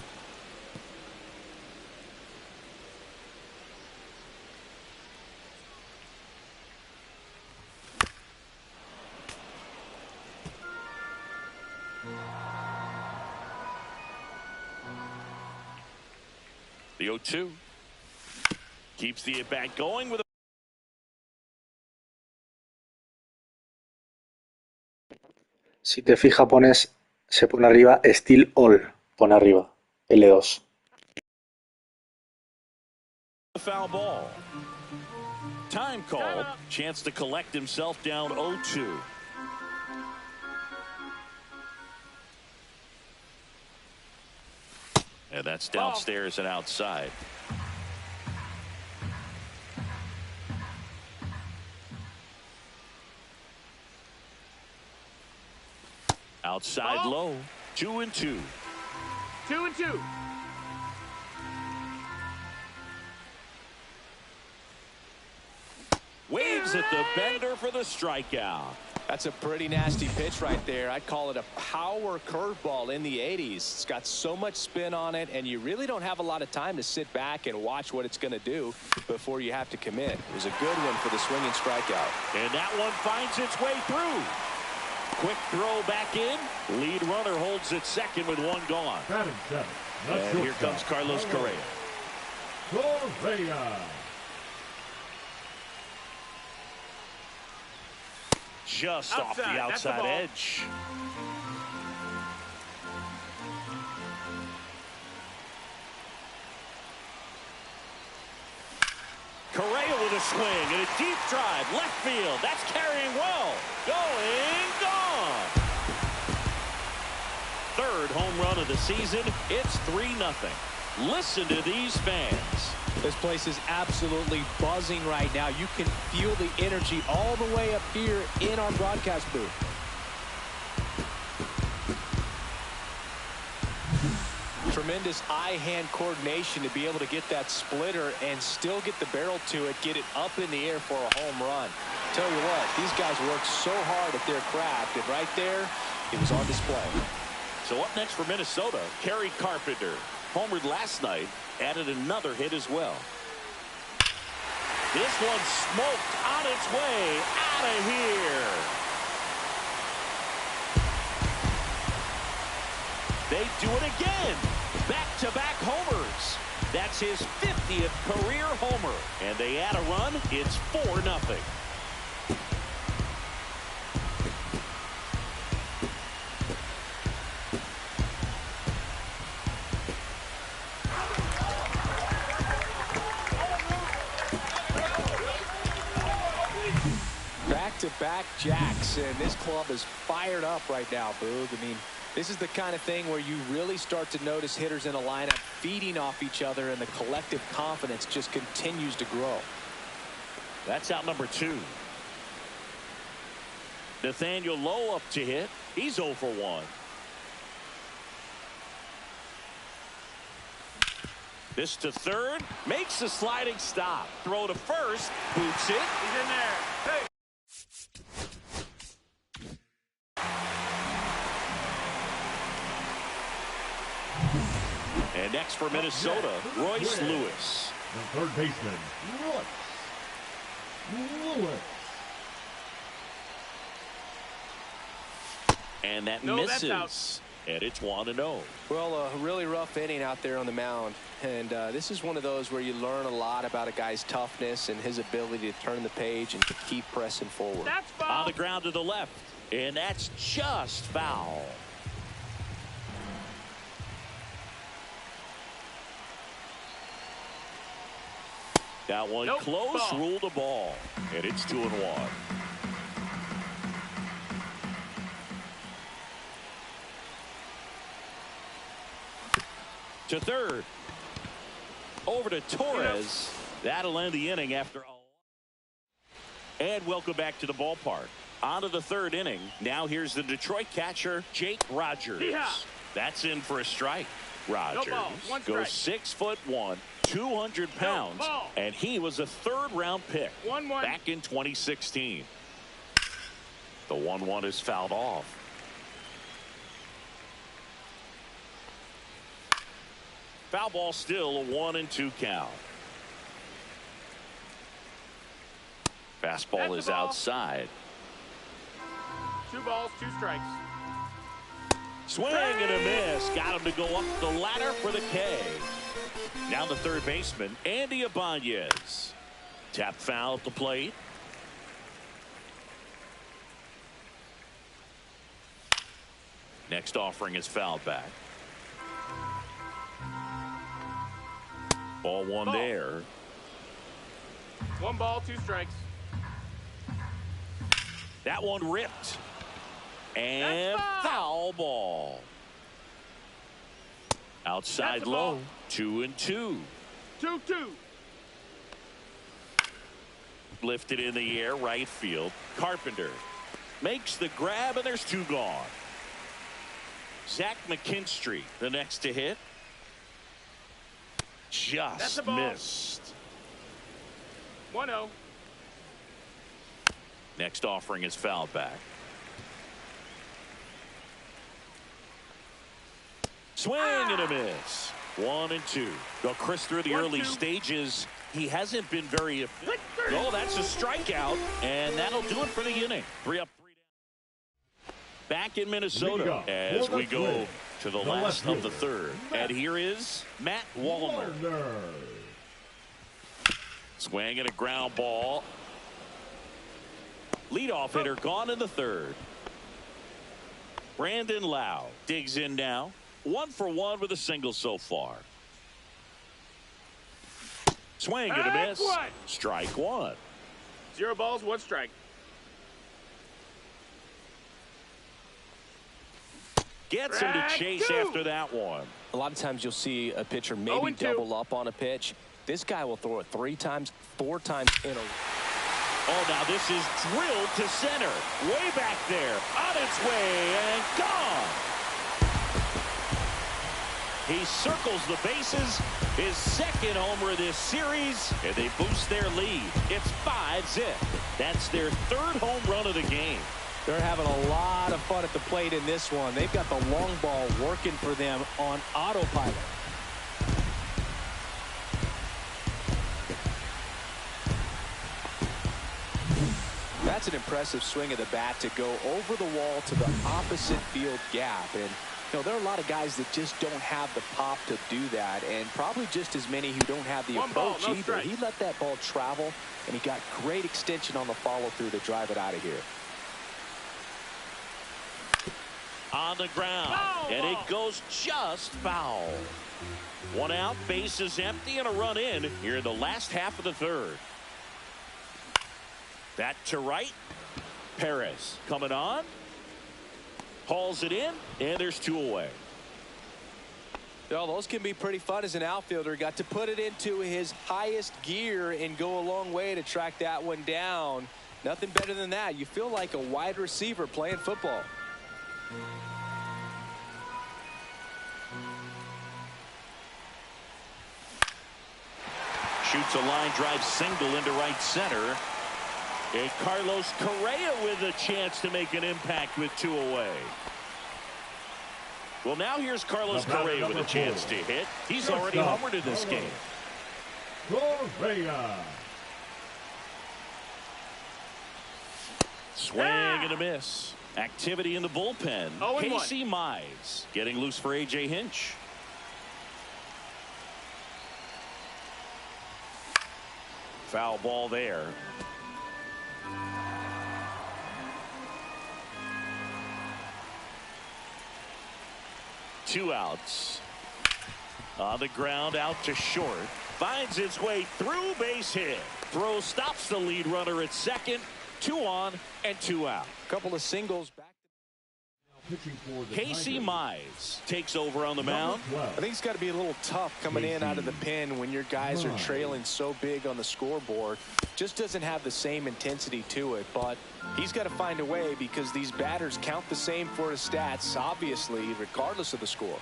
S1: The 0-2 keeps the at-bat going with a
S6: Si te fijas, se pone arriba, Dif.All, pone arriba, L2.
S1: foul ball. Time called. Chance to collect himself down 0-2. And that's downstairs and outside. Outside low. 2-2.
S2: 2-2.
S1: Waves at the bender for the strikeout.
S3: That's a pretty nasty pitch right there. I'd call it a power curveball in the 80s. It's got so much spin on it, and you really don't have a lot of time to sit back and watch what it's going to do before you have to commit. It was a good one for the swinging strikeout.
S1: And that one finds its way through. Quick throw back in. Lead runner holds it second with one gone. And here comes Carlos Correa. Just off the outside edge. Correa with a swing and a deep drive left field. That's carrying well. Going gone. Third home run of the season. It's 3-0. Listen to these fans.
S3: This place is absolutely buzzing right now. You can feel the energy all the way up here in our broadcast booth. Tremendous eye-hand coordination to be able to get that splitter and still get the barrel to it, get it up in the air for a home run. Tell you what, these guys work so hard at their craft, and right there, it was on display.
S1: So up next for Minnesota, Kerry Carpenter. Homered last night, added another hit as well. This one smoked on its way out of here. They do it again. Back-to-back homers. That's his 50th career homer. And they add a run. It's 4-0.
S3: Back-to-back jacks, and this club is fired up right now, Boog. I mean, this is the kind of thing where you really start to notice hitters in a lineup feeding off each other, and the collective confidence just continues to grow.
S1: That's out number 2. Nathaniel Lowe up to hit. He's 0 for 1. This to third. Makes the sliding stop. Throw to first. Boots it.
S2: He's in there. Hey.
S1: And next for Minnesota, Royce Lewis.
S5: The third baseman, Royce Lewis.
S1: And that
S2: No, that's
S1: misses.
S2: out.
S1: And it's 1-0.
S3: Well, a really rough inning out there on the mound. And this is one of those where you learn a lot about a guy's toughness and his ability to turn the page and to keep pressing forward.
S2: That's foul.
S1: On the ground to the left. And that's just foul. That one
S2: Nope,
S1: close,
S2: ball.
S1: ruled a ball. And it's 2-1. To third. Over to Torres. That'll end the inning after all. And welcome back to the ballpark. On to the third inning. Now here's the Detroit catcher, Jake Rogers.
S2: Yeah.
S1: That's in for a strike. Rogers
S2: ball, one
S1: goes
S2: strike.
S1: 6'1", 200 pounds,
S2: ball.
S1: and he was a third-round pick
S2: 1-1.
S1: back in 2016. The 1-1 is fouled off. Foul ball, still a 1-2 count. Fastball
S2: That's the
S1: is
S2: ball.
S1: outside.
S2: 2 balls, 2 strikes.
S1: Swing and a miss. Got him to go up the ladder for the K. Now the third baseman, Andy Ibanez. Tap foul at the plate. Next offering is fouled back. Ball one
S2: Ball.
S1: there.
S2: 1 ball, 2 strikes.
S1: That one ripped. And
S2: That's
S1: foul ball. Outside
S2: That's a
S1: low.
S2: ball.
S1: 2-2.
S2: 2-2.
S1: Lifted in the air, right field. Carpenter makes the grab, and there's 2 gone. Zach McKinstry, the next to hit.
S2: That's
S1: Just
S2: a ball.
S1: missed.
S2: 1-0.
S1: Next offering is fouled back. Swing and a miss. 1-2. Well, Chris, through the
S2: 1-2.
S1: early stages, he hasn't been very effective. Oh, that's a strikeout, and that'll do it for the inning. 3 up, 3 down. Back in Minnesota as we go to the last of the third. And here is Matt Wallner. Swing and a ground ball. Leadoff hitter gone in the third. Brandon Lau digs in now. 1 for 1 with a single so far. Swing and a miss. Strike 1.
S2: 0 balls, 1 strike.
S1: Gets him to chase
S2: Strike 2.
S1: after that one.
S3: A lot of times you'll see a pitcher maybe double up on a pitch. This guy will throw it 3 times, 4 times in a row.
S1: Oh, now this is drilled to center. Way back there. On its way and gone. He circles the bases. His second homer of this series. And they boost their lead. It's 5-0. That's their 3rd home run of the game.
S3: They're having a lot of fun at the plate in this one. They've got the long ball working for them on autopilot. That's an impressive swing of the bat to go over the wall to the opposite field gap. And, you know, there are a lot of guys that just don't have the pop to do that, and probably just as many who don't have the approach either. He let that ball travel, and he got great extension on the follow-through to drive it out of here.
S1: On the ground, and it goes just foul. 1 out, bases empty, and a run in here in the last half of the 3rd. That to right. Perez coming on. Hauls it in, and there's 2 away.
S3: Well, those can be pretty fun as an outfielder. Got to put it into his highest gear and go a long way to track that one down. Nothing better than that. You feel like a wide receiver playing football.
S1: Shoots a line drive single into right center. And Carlos Correa with a chance to make an impact with 2 away. Well, now here's Carlos Correa with a chance to hit. He's already homered in this game.
S5: Correa.
S1: Swing and a miss. Activity in the bullpen. Casey Mize getting loose for A.J. Hinch. Foul ball there. Two outs. On the ground, out to short. Finds its way through, base hit. Throw stops the lead runner at second. 2 on and 2 out.
S3: Couple of singles back.
S1: Casey Mize takes over on the mound.
S3: I think it's got to be a little tough coming in out of the pen when your guys are trailing so big on the scoreboard. Just doesn't have the same intensity to it, but he's got to find a way because these batters count the same for his stats, obviously, regardless of the score.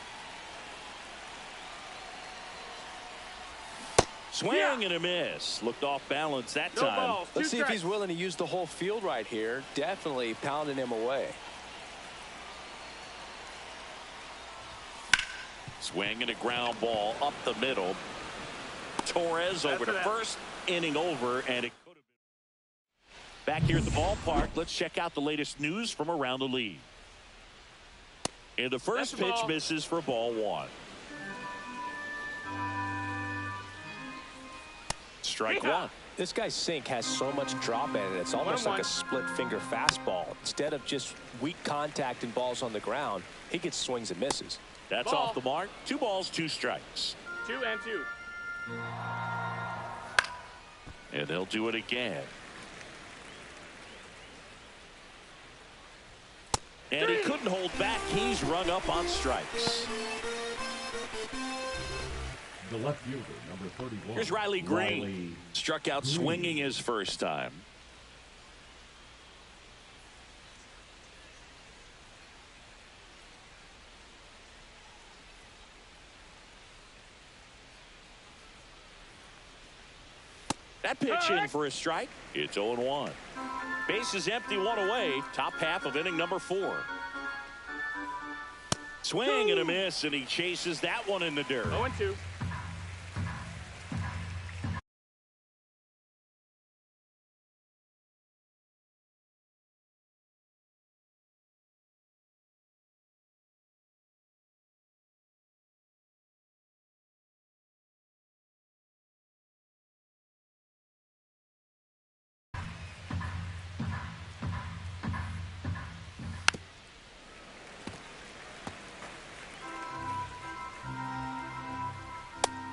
S1: Swing and a miss. Looked off balance that time.
S3: Let's see if he's willing to use the whole field right here. Definitely pounding him away.
S1: Swing and a ground ball up the middle. Torres over to first. Inning over, and it could have been. Back here at the ballpark, let's check out the latest news from around the league. And the first pitch misses for ball 1. Strike 1.
S3: This guy's sink has so much drop in it. It's almost like a split finger fastball. Instead of just weak contact and balls on the ground, he gets swings and misses.
S1: That's off the mark. 2 balls, 2 strikes.
S2: 2 and 2.
S1: And they'll do it again. And he couldn't hold back. He's rung up on strikes.
S5: The left fielder, number 31.
S1: Here's Riley Green. Struck out swinging his first time. That pitch in for a strike. It's 0-1. Base is empty, 1 away. Top half of inning number 4. Swing and a miss, and he chases that one in the dirt.
S2: 0-2.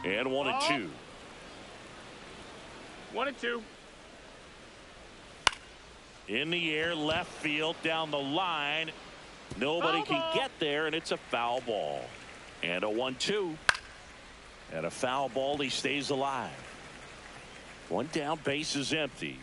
S1: And 1-2.
S2: 1-2.
S1: In the air, left field, down the line. Nobody can get there, and it's a foul ball. And a 1-2. And a foul ball. He stays alive. One down, base is empty.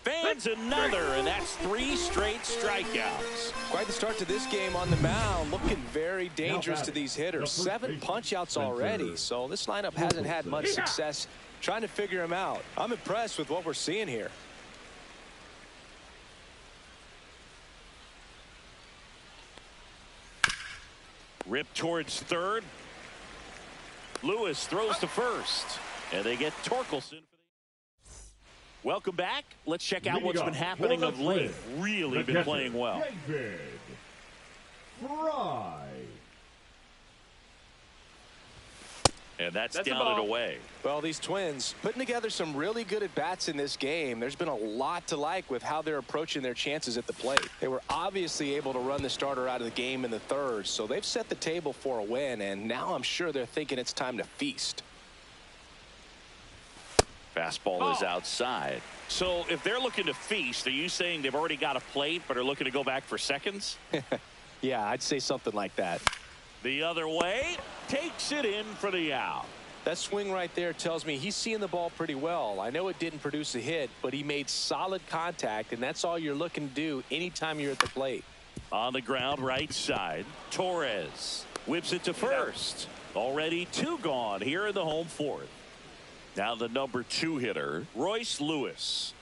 S1: Fans another, and that's 3 straight strikeouts.
S3: Quite the start to this game on the mound. Looking very dangerous to these hitters. 7 punch-outs already, so this lineup hasn't had much success trying to figure him out. I'm impressed with what we're seeing here.
S1: Rip towards third. Lewis throws to first, and they get Torkelson. Welcome back. Let's check out what's been happening of late. Really been playing well. And that's down and away.
S3: Well, these Twins putting together some really good at-bats in this game. There's been a lot to like with how they're approaching their chances at the plate. They were obviously able to run the starter out of the game in the third, so they've set the table for a win, and now I'm sure they're thinking it's time to feast.
S1: Fastball is outside. So if they're looking to feast, are you saying they've already got a plate but are looking to go back for seconds?
S3: Yeah, I'd say something like that.
S1: The other way, takes it in for the out.
S3: That swing right there tells me he's seeing the ball pretty well. I know it didn't produce a hit, but he made solid contact, and that's all you're looking to do anytime you're at the plate.
S1: On the ground, right side, Torres whips it to first. Already 2 gone here in the home fourth. Now the number 2 hitter, Royce Lewis.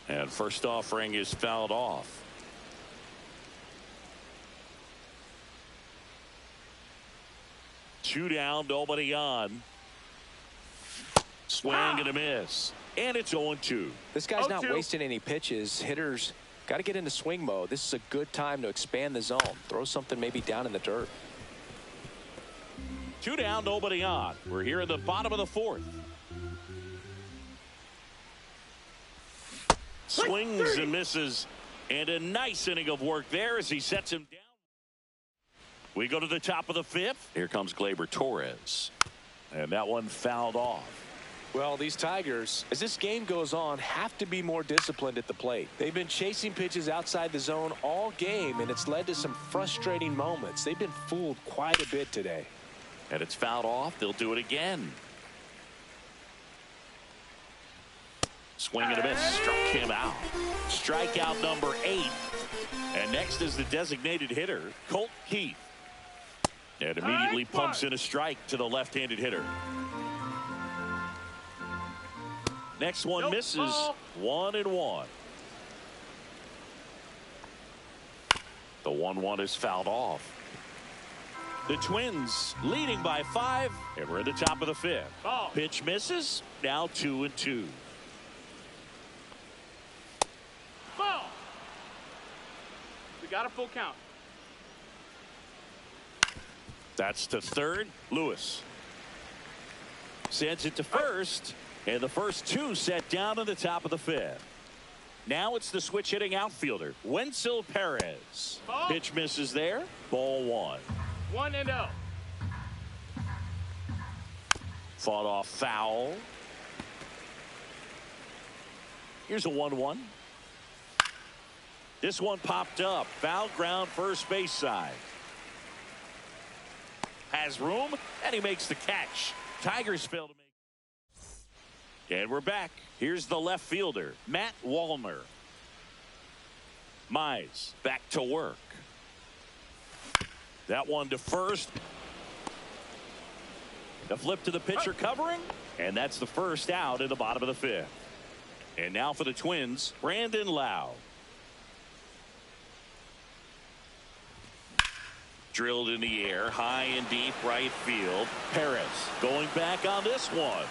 S1: And first offering is fouled off. Two down, nobody on. Swing and a miss. And it's 0-2.
S3: This guy's not wasting any pitches. Hitters got to get into swing mode. This is a good time to expand the zone. Throw something maybe down in the dirt.
S1: 2 down, nobody on. We're here in the bottom of the fourth. Swings and misses. And a nice inning of work there as he sets him down. We go to the top of the fifth. Here comes Gleyber Torres. And that one fouled off.
S3: Well, these Tigers, as this game goes on, have to be more disciplined at the plate. They've been chasing pitches outside the zone all game, and it's led to some frustrating moments. They've been fooled quite a bit today.
S1: And it's fouled off. They'll do it again. Swing and a miss. Struck him out. Strikeout number 8. And next is the designated hitter, Colt Keith. And immediately pumps in a strike to the left-handed hitter. Next one misses. 1-1. The 1-1 is fouled off. The Twins leading by 5, and we're at the top of the fifth. Pitch misses. Now 2-2.
S2: Ball. We got a full count.
S1: That's to third. Lewis sends it to first, and the first 2 set down in the top of the fifth. Now it's the switch hitting outfielder, Wenzel Perez.
S2: Ball.
S1: Pitch misses there. Ball 1.
S2: 1-0.
S1: Fought off foul. Here's a 1-1. This one popped up. Foul ground first base side. Has room, and he makes the catch. Tigers fail to make. And we're back. Here's the left fielder, Matt Wallner. Mize back to work. That one to first. The flip to the pitcher covering, and that's the first out in the bottom of the fifth. And now for the Twins, Brandon Lowe. Drilled in the air, high and deep right field. Perez going back on this one.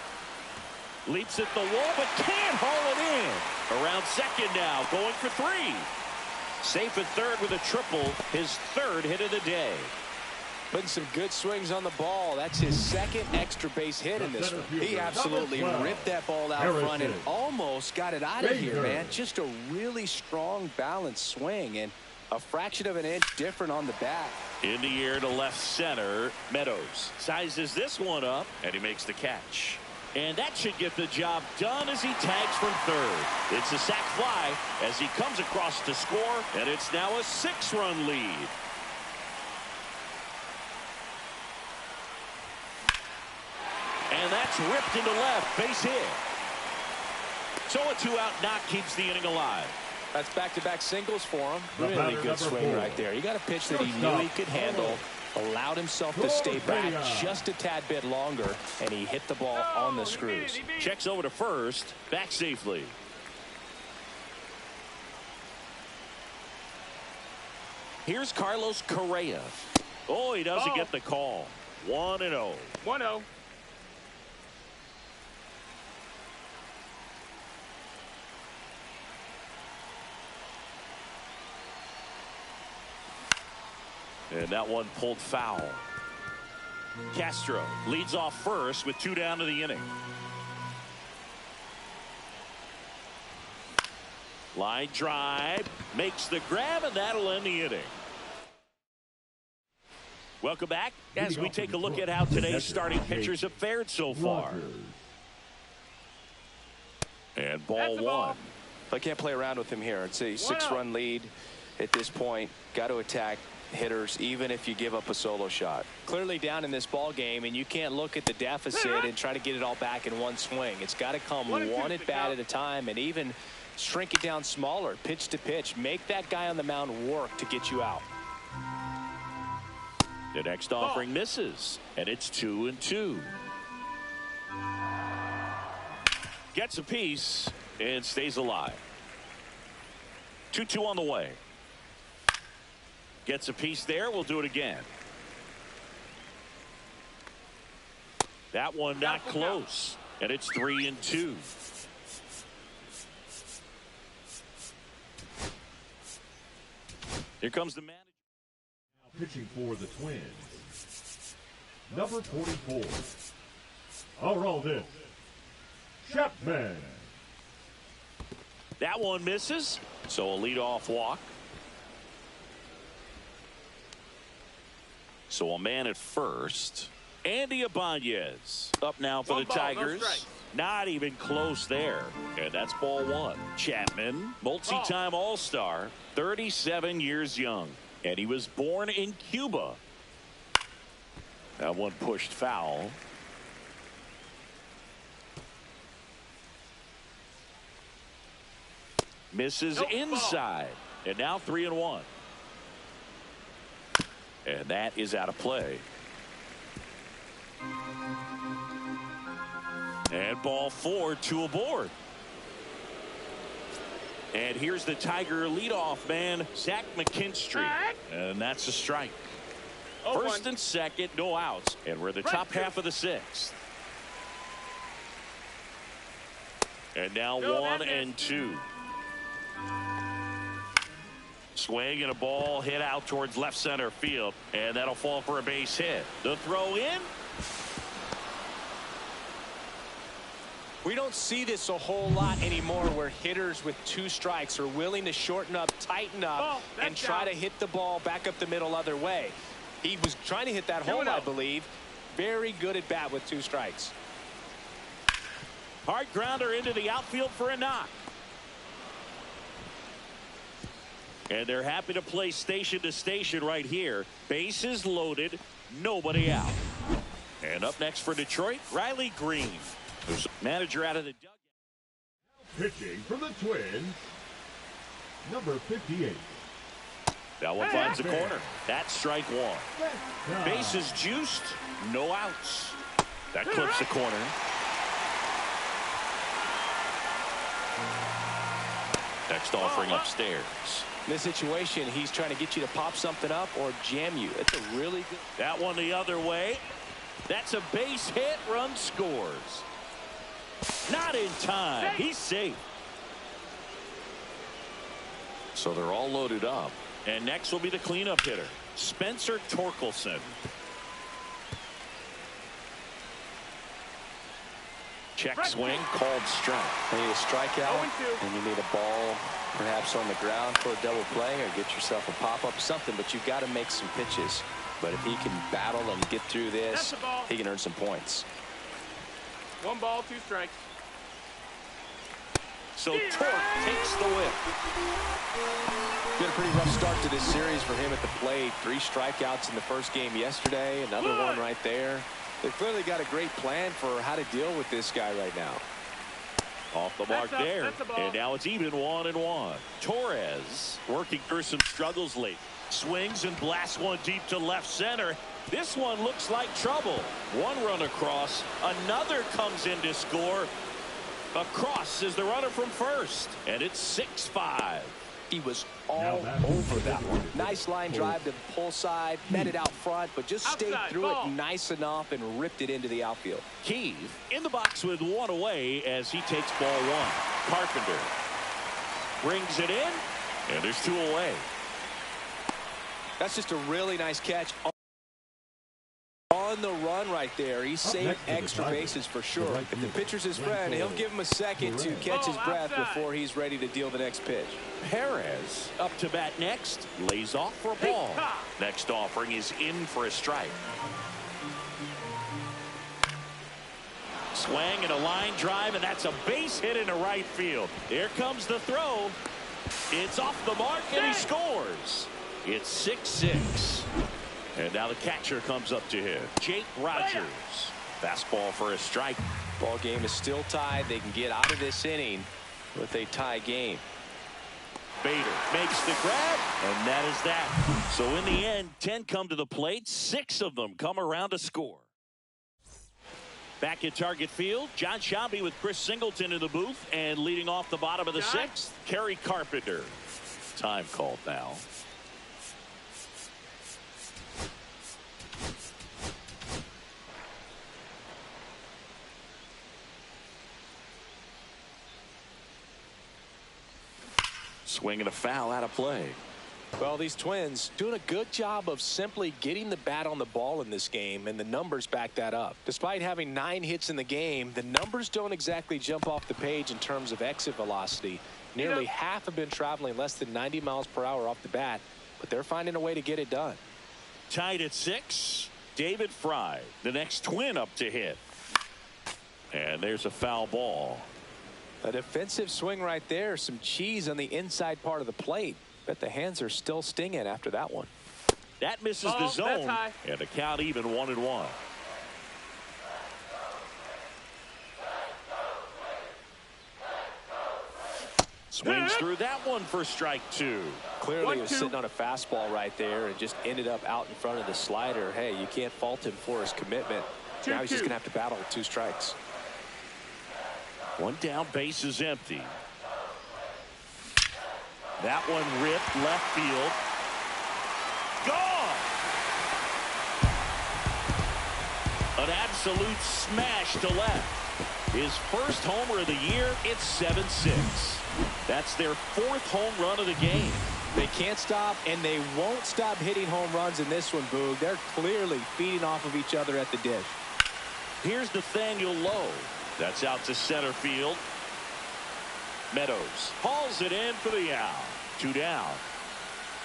S1: Leaps at the wall, but can't haul it in. Around second now, going for 3. Safe at third with a triple, his 3rd hit of the day.
S3: Putting some good swings on the ball. That's his 2nd extra base hit in this one. He absolutely ripped that ball out front and almost got it out of here, man. Just a really strong, balanced swing, and a fraction of an inch different on the bat.
S1: In the air to left center, Meadows sizes this one up, and he makes the catch. And that should get the job done as he tags from third. It's a sac fly as he comes across to score, and it's now a 6-run lead. And that's ripped into left, base hit. So a 2-out knock keeps the inning alive.
S3: That's back-to-back singles for him. Really good swing right there. You got a pitch that he knew he could handle, allowed himself to stay back just a tad bit longer, and he hit the ball on the screws.
S1: Checks over to first, back safely. Here's Carlos Correa. Oh, he doesn't get the call. 1-0.
S2: 1-0.
S1: And that one pulled foul. Castro leads off first with 2 down to the inning. Line drive, makes the grab, and that'll end the inning. Welcome back as we take a look at how today's starting pitchers have fared so far. And ball 1.
S3: I can't play around with him here. It's a 6-run lead at this point. Got to attack hitters even if you give up a solo shot. Clearly down in this ball game, and you can't look at the deficit and try to get it all back in one swing. It's got to come one at bat at a time, and even shrink it down smaller, pitch to pitch. Make that guy on the mound work to get you out.
S1: The next offering misses, and it's 2-2. Gets a piece and stays alive. 2-2 on the way. Gets a piece there. We'll do it again. That one not close, and it's 3-2. Here comes the manager.
S5: Now pitching for the Twins, number 44, Aroldis Chapman.
S1: That one misses, so a leadoff walk. So a man at first. Andy Ibanez up now for the Tigers. Not even close there. And that's ball 1. Chapman, multi-time All-Star, 37 years young. And he was born in Cuba. That one pushed foul. Misses inside. And now 3-1. And that is out of play. And ball 4, 2 aboard. And here's the Tiger leadoff man, Zach McKinstry. And that's a strike. First and second, no outs. And we're in the top half of the 6th. And now 1-2. Swing and a ball hit out towards left center field, and that'll fall for a base hit. The throw in.
S3: We don't see this a whole lot anymore where hitters with 2 strikes are willing to shorten up, tighten up, and try to hit the ball back up the middle other way. He was trying to hit that home, I believe. Very good at bat with 2 strikes.
S1: Hard grounder into the outfield for a knock. And they're happy to play station to station right here. Bases loaded, nobody out. And up next for Detroit, Riley Green, who's manager out of the dugout.
S5: Pitching for the Twins, number 58.
S1: That one finds the corner. That's strike 1. Bases juiced, no outs. That clips the corner. Next offering upstairs.
S3: In this situation, he's trying to get you to pop something up or jam you. It's a really good.
S1: That one the other way. That's a base hit. Run scores. Not in time. He's safe. So they're all loaded up. And next will be the cleanup hitter, Spencer Torkelson. Check swing, called strike.
S3: You need a strikeout, and you need a ball perhaps on the ground for a double play, or get yourself a pop-up, something, but you've got to make some pitches. But if he can battle and get through this, he can earn some points.
S2: 1 ball, 2 strikes.
S1: So Torque takes the whip.
S3: Been a pretty rough start to this series for him at the plate. 3 strikeouts in the first game yesterday. Another one right there. They've clearly got a great plan for how to deal with this guy right now.
S1: Off the mark there. And now it's even 1-1. Torres working through some struggles late. Swings and blasts one deep to left center. This one looks like trouble. 1 run across. Another comes in to score. Across is the runner from first. And it's 6-5.
S3: He was all over that one. Nice line drive to the pull side, met it out front, but just stayed through it nice enough and ripped it into the outfield.
S1: Keith in the box with 1 away as he takes ball 1. Carpenter brings it in, and there's 2 away.
S3: That's just a really nice catch on the run right there. He saved extra bases for sure. If the pitcher's his friend, he'll give him a second to catch his breath before he's ready to deal the next pitch.
S1: Perez up to bat next, lays off for a ball. Next offering is in for a strike. Swing and a line drive, and that's a base hit into right field. Here comes the throw. It's off the mark, and he scores. It's 6-6. And now the catcher comes up to hit. Jake Rogers. Fastball for a strike.
S3: Ball game is still tied. They can get out of this inning with a tie game.
S1: Bader makes the grab, and that is that. So in the end, 10 come to the plate. 6 of them come around to score. Back at Target Field, John Shambi with Chris Singleton in the booth, and leading off the bottom of the 6th, Kerry Carpenter. Time called now. Swing and a foul out of play.
S3: Well, these Twins doing a good job of simply getting the bat on the ball in this game, and the numbers back that up. Despite having 9 hits in the game, the numbers don't exactly jump off the page in terms of exit velocity. Nearly half have been traveling less than 90 miles per hour off the bat, but they're finding a way to get it done.
S1: Tied at 6, David Fry, the next Twin up to hit. And there's a foul ball.
S3: A defensive swing right there. Some cheese on the inside part of the plate. Bet the hands are still stinging after that one.
S1: That misses the zone. And the count even 1-1. Swings through that one for strike 2.
S3: Clearly he was sitting on a fastball right there and just ended up out in front of the slider. Hey, you can't fault him for his commitment. Now he's just going to have to battle with 2 strikes.
S1: 1 down, base is empty. That one ripped left field. Gone! An absolute smash to left. His first homer of the year, it's 7-6. That's their 4th home run of the game.
S3: They can't stop, and they won't stop hitting home runs in this one, Boog. They're clearly feeding off of each other at the dish.
S1: Here's Nathaniel Lowe. That's out to center field. Meadows hauls it in for the out. 2 down.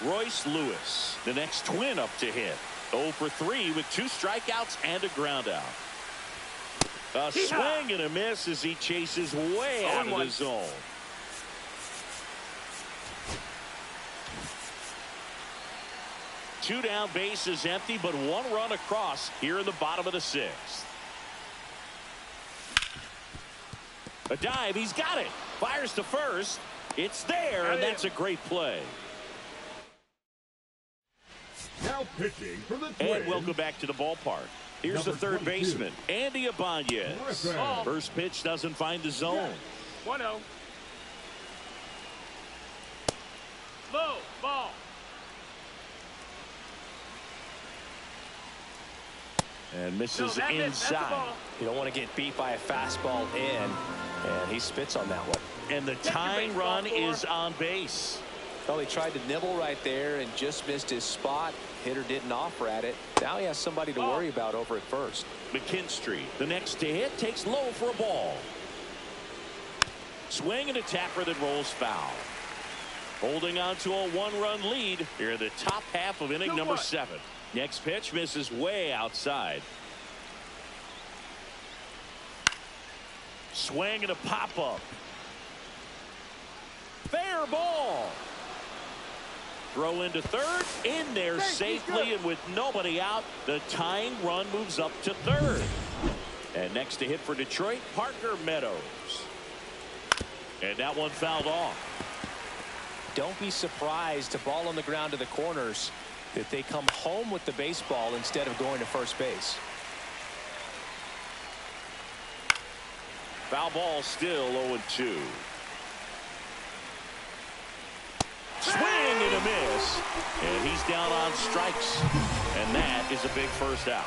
S1: Royce Lewis, the next Twin up to hit. 0 for 3 with 2 strikeouts and a ground out. A swing and a miss as he chases way out of the zone. Two down, base is empty, but 1 run across here in the bottom of the 6th. A dive, he's got it. Fires to first. It's there, and that's a great play.
S5: Now pitching for the Twins.
S1: And welcome back to the ballpark. Here's the third baseman, Andy Ibanez. First pitch doesn't find the zone.
S2: 1-0. Low ball.
S1: And misses inside.
S3: You don't want to get beat by a fastball in. And he spits on that one.
S1: And the tying run is on base.
S3: Well, he tried to nibble right there and just missed his spot. Hitter didn't offer at it. Now he has somebody to worry about over at first.
S1: McKinstry, the next to hit, takes low for a ball. Swing and a tapper that rolls foul. Holding on to a 1-run lead here in the top half of inning number 7. Next pitch misses way outside. Swing and a pop-up. Fair ball. Throw into third. In there safely, and with nobody out, the tying run moves up to third. And next to hit for Detroit, Parker Meadows. And that one fouled off.
S3: Don't be surprised to ball on the ground to the corners that they come home with the baseball instead of going to first base.
S1: Foul ball, still 0-2. Swing and a miss. And he's down on strikes. And that is a big first out.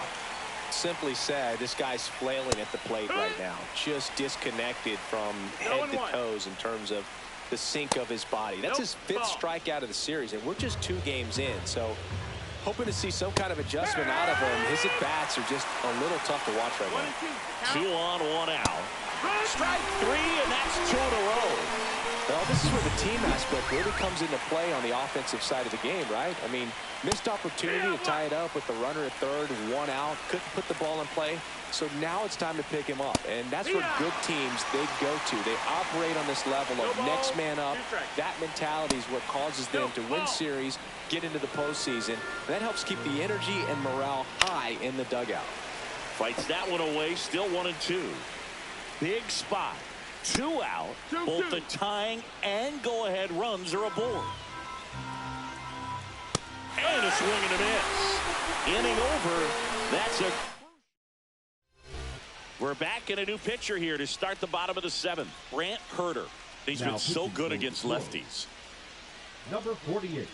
S3: Simply said, this guy's flailing at the plate right now. Just disconnected from head to toes in terms of the sink of his body. That's his 5th strikeout of the series, and we're just 2 games in. So hoping to see some kind of adjustment out of him. His at-bats are just a little tough to watch right now.
S1: 2 on, 1 out. Strike 3, and that's 2 in a row.
S3: Well, this is where the team aspect really comes into play on the offensive side of the game, right? I mean, missed opportunity to tie it up with the runner at third, 1 out, couldn't put the ball in play. So now it's time to pick him up, and that's where good teams, they go to. They operate on this level of next man up. That mentality is what causes them to win series, get into the postseason, and that helps keep the energy and morale high in the dugout.
S1: Fights that one away, still 1-2. Big spot. 2 out. Both the tying and go-ahead runs are aboard. And a swing and a miss. Inning over. That's a... We're back in a new pitcher here to start the bottom of the 7th. Brant Herter. He's been so good against lefties.
S5: Number 48.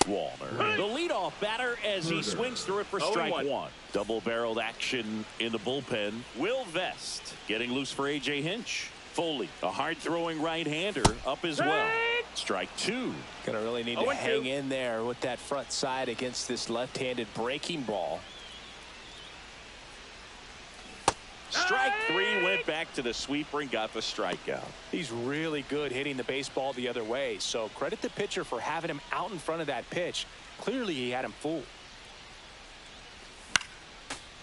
S1: Walner, the leadoff batter, as he swings through it for strike 1. Double-barreled action in the bullpen. Will Vest getting loose for A.J. Hinch. Foley, a hard-throwing right-hander, up as well. Strike 2.
S3: Gonna really need to hang in there with that front side against this left-handed breaking ball.
S1: Strike 3, went back to the sweeper and got the strikeout.
S3: He's really good hitting the baseball the other way, so credit the pitcher for having him out in front of that pitch. Clearly he had him fooled.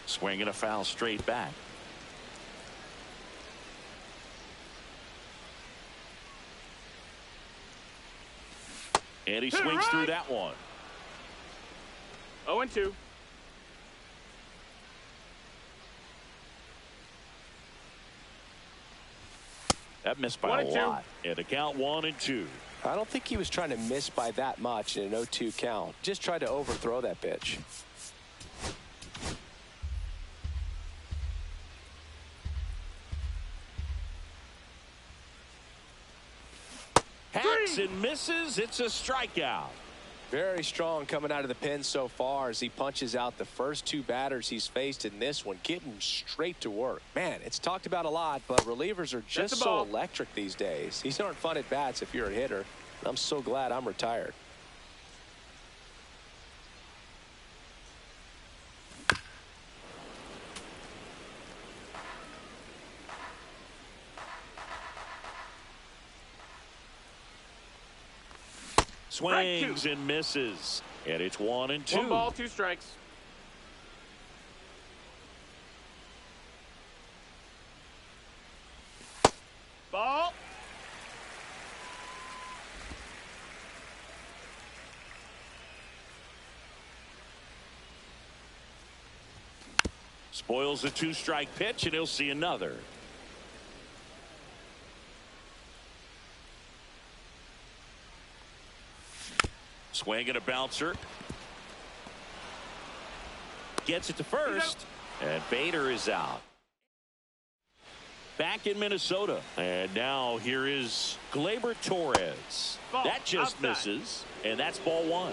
S1: Swing and a foul straight back. And he swings through that one.
S2: 0-2.
S1: That missed by a lot. And the count 1-2.
S3: I don't think he was trying to miss by that much in an 0-2 count. Just tried to overthrow that pitch.
S1: Hacks and misses. It's a strikeout.
S3: Very strong coming out of the pen so far as he punches out the first 2 batters he's faced in this one, getting straight to work. Man, it's talked about a lot, but relievers are just so electric these days. These aren't fun at bats if you're a hitter. I'm so glad I'm retired.
S1: Swings and misses. And it's 1-2.
S2: 1 ball, 2 strikes. Ball.
S1: Spoils the 2-strike pitch, and he'll see another. Swing and a bouncer. Gets it to first. And Bader is out. Back in Minnesota. And now here is Gleyber Torres.
S2: Ball
S1: that just
S2: outside.
S1: misses. And that's ball 1.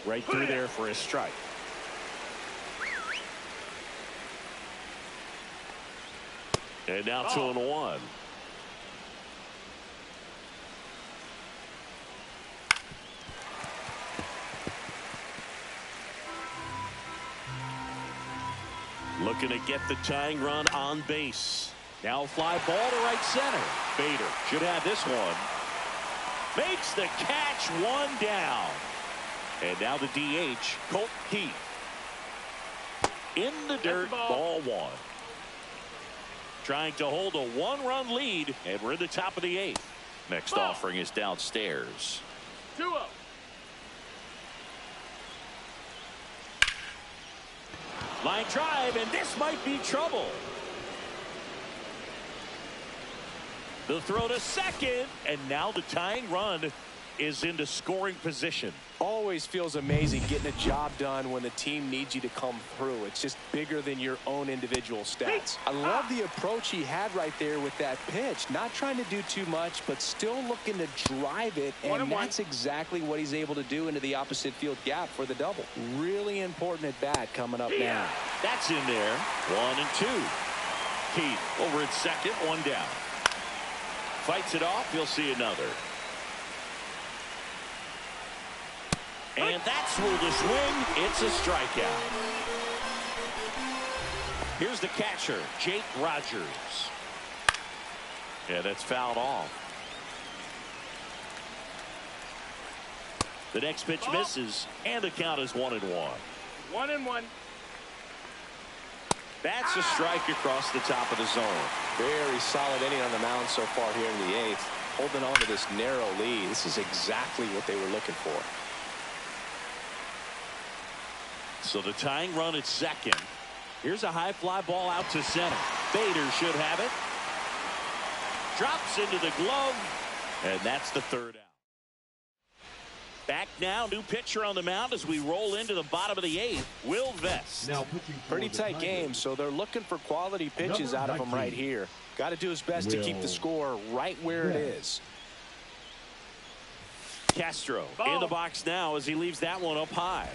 S1: Right through there for a strike. And now 2-1. Looking to get the tying run on base. Now fly ball to right center. Bader should have this one. Makes the catch, 1 down. And now the DH, Colt Keith. In the dirt, ball one. Trying to hold a one-run lead, and we're in the top of the 8th. Next offering is downstairs.
S2: 2-0.
S1: Line drive, and this might be trouble. The throw to second, and now the tying run is into scoring position.
S3: Always feels amazing getting a job done when the team needs you to come through. It's just bigger than your own individual stats. I love the approach he had right there with that pitch. Not trying to do too much, but still looking to drive it, and that's exactly what he's able to do into the opposite field gap for the double. Really important at bat coming up now.
S1: That's in there. 1-2. Keith over at second, one down. Fights it off. He'll see another. And that's ruled a swing. It's a strikeout. Here's the catcher, Jake Rogers. Yeah, that's fouled off. The next pitch misses, and the count is 1-1.
S2: 1-1.
S1: That's a strike across the top of the zone.
S3: Very solid inning on the mound so far here in the 8th. Holding on to this narrow lead. This is exactly what they were looking for.
S1: So the tying run at second. Here's a high fly ball out to center. Bader should have it. Drops into the glove, and that's the third out. Back now, new pitcher on the mound as we roll into the bottom of the 8th. Will Vest.
S5: Now
S3: Pretty tight game, so they're looking for quality pitches out of him right here. Got to do his best to keep the score right where it is.
S1: Castro in the box now as he leaves that one up high.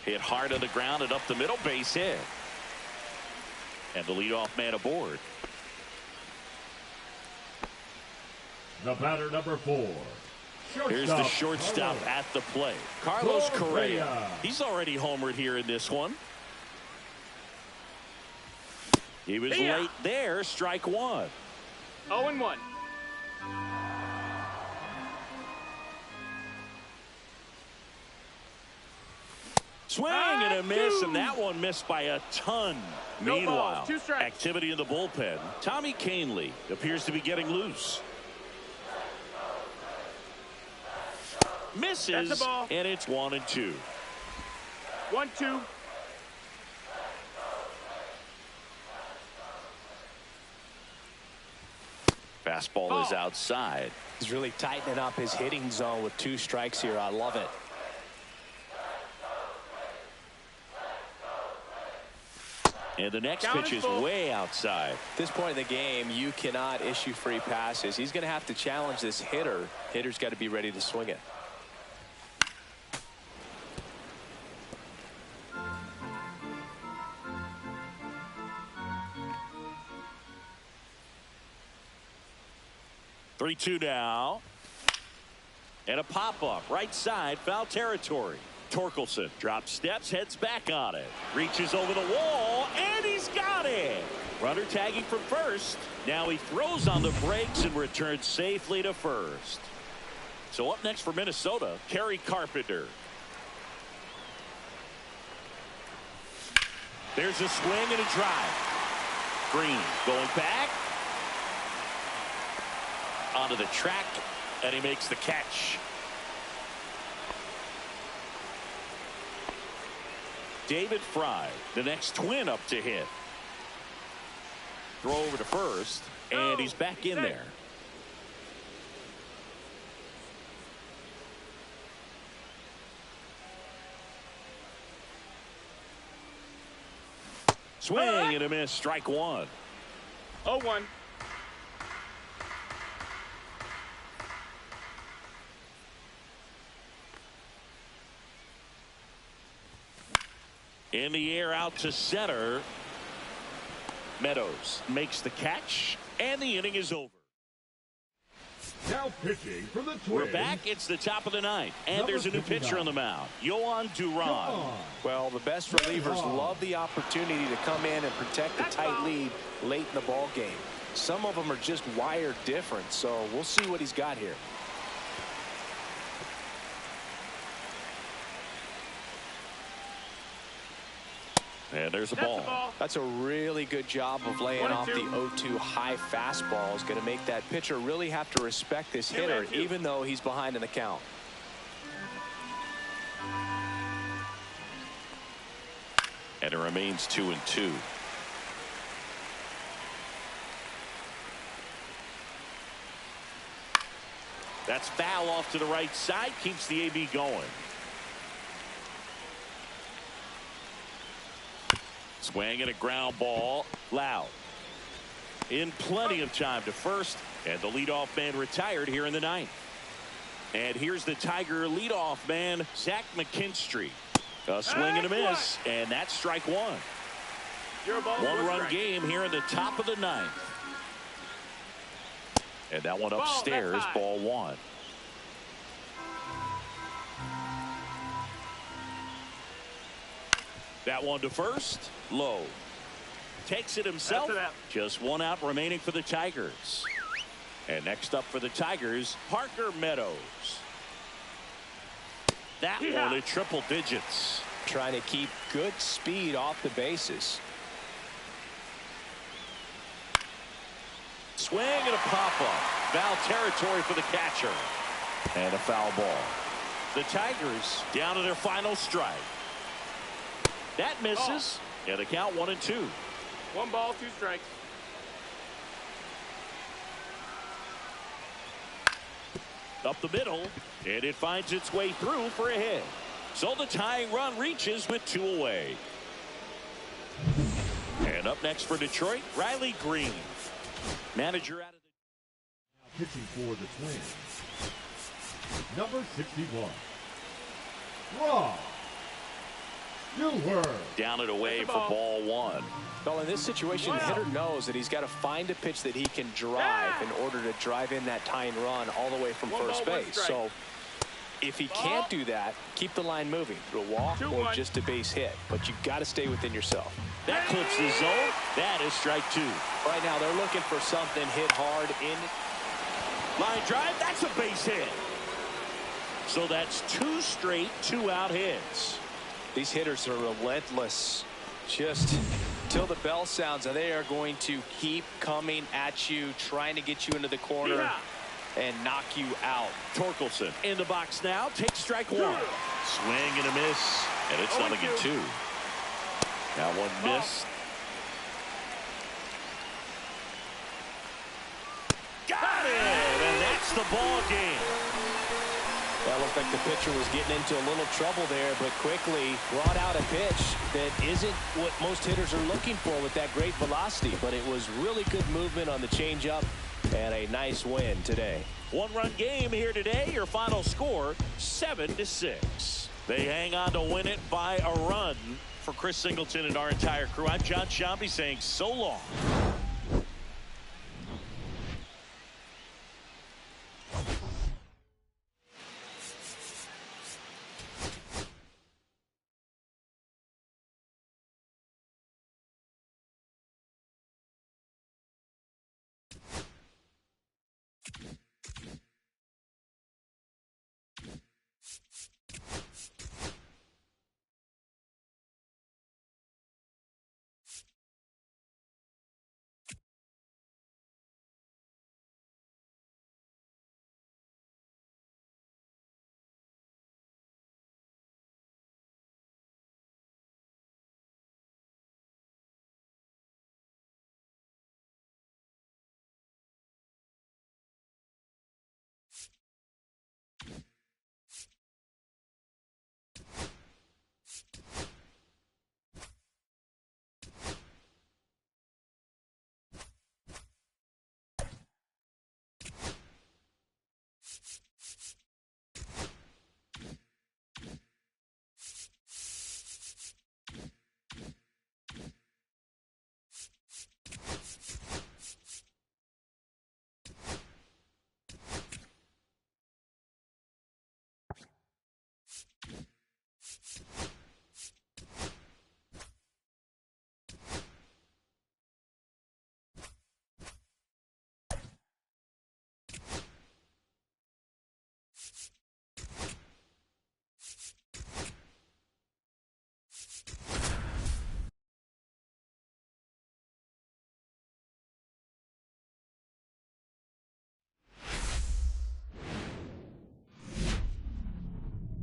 S1: Hit hard on the ground and up the middle, base hit. And the leadoff man aboard.
S5: The batter, number 4.
S1: Here's the shortstop at the plate. Carlos Correa. He's already homered here in this one. He was late there. Strike one.
S2: 0-1.
S1: Swing and a miss, and that one missed by a ton. Meanwhile, activity in the bullpen. Tommy Canley appears to be getting loose. Misses, and it's 1-2.
S2: 1-2.
S1: Fastball is outside.
S3: He's really tightening up his hitting zone with 2 strikes here. I love it.
S1: And the next pitch is way outside.
S3: At this point in the game, you cannot issue free passes. He's going to have to challenge this hitter. Hitter's got to be ready to swing it.
S1: Three-two now. And a pop-up right side, foul territory. Torkelson drops steps, heads back on it. Reaches over the wall, and he's got it. Runner tagging from first. Now he throws on the brakes and returns safely to first. So up next for Minnesota, Kerry Carpenter. There's a swing and a drive. Green going back. Onto the track, and he makes the catch. David Fry, the next Twin up to hit. Throw over to first, and he's back in there. Swing and a miss, strike one.
S2: 0-1.
S1: In the air out to center. Meadows makes the catch, and the inning is over.
S5: Now pitching for the Twins.
S1: We're back. It's the top of the 9th, and there's a new pitcher on the mound, Yohan Duran.
S3: Well, the best relievers love the opportunity to come in and protect the tight lead late in the ball game. Some of them are just wired different, so we'll see what he's got here.
S1: And there's a
S2: That's
S1: ball.
S2: the ball.
S3: That's a really good job of laying off the 0-2 high fastball. Is going to make that pitcher really have to respect this hitter, even though he's behind in the count.
S1: And it remains 2-2. That's foul off to the right side. Keeps the AB going. Swing and a ground ball. Loud. In plenty of time to first. And the leadoff man retired here in the ninth. And here's the Tiger leadoff man, Zach McKinstry. A swing and a miss. And that's strike one. One-run game here in the top of the ninth. And that one upstairs, ball one. That one to first, low. Takes it himself. Just one out remaining for the Tigers. And next up for the Tigers, Parker Meadows. That one at triple digits.
S3: Trying to keep good speed off the bases.
S1: Swing and a pop-up. Foul territory for the catcher. And a foul ball. The Tigers down to their final strike. That misses. And the count 1-2.
S2: 1 ball, 2 strikes.
S1: Up the middle. And it finds its way through for a hit. So the tying run reaches with 2 away. And up next for Detroit, Riley Green. Manager out of
S5: the... Pitching for the Twins. Number 61. Raw.
S1: Down and away for ball one.
S3: Well, in this situation, the hitter knows that he's got to find a pitch that he can drive in order to drive in that tying run all the way from first base. So if he can't do that, keep the line moving through a walk or just a base hit. But you've got to stay within yourself.
S1: That clips the zone. That is strike 2.
S3: Right now, they're looking for something hit hard in.
S1: Line drive. That's a base hit. So that's 2 straight 2-out hits.
S3: These hitters are relentless. Just till the bell sounds, they are going to keep coming at you, trying to get you into the corner and knock you out.
S1: Torkelson in the box now. Takes strike 1. Swing and a miss. And it's 0-2. Now one miss. Got it! And that's the ball game.
S3: That looked like the pitcher was getting into a little trouble there, but quickly brought out a pitch that isn't what most hitters are looking for with that great velocity. But it was really good movement on the changeup and a nice win today.
S1: One-run game here today. Your final score, 7-6. They hang on to win it by a run. For Chris Singleton and our entire crew, I'm John Shambi saying so long.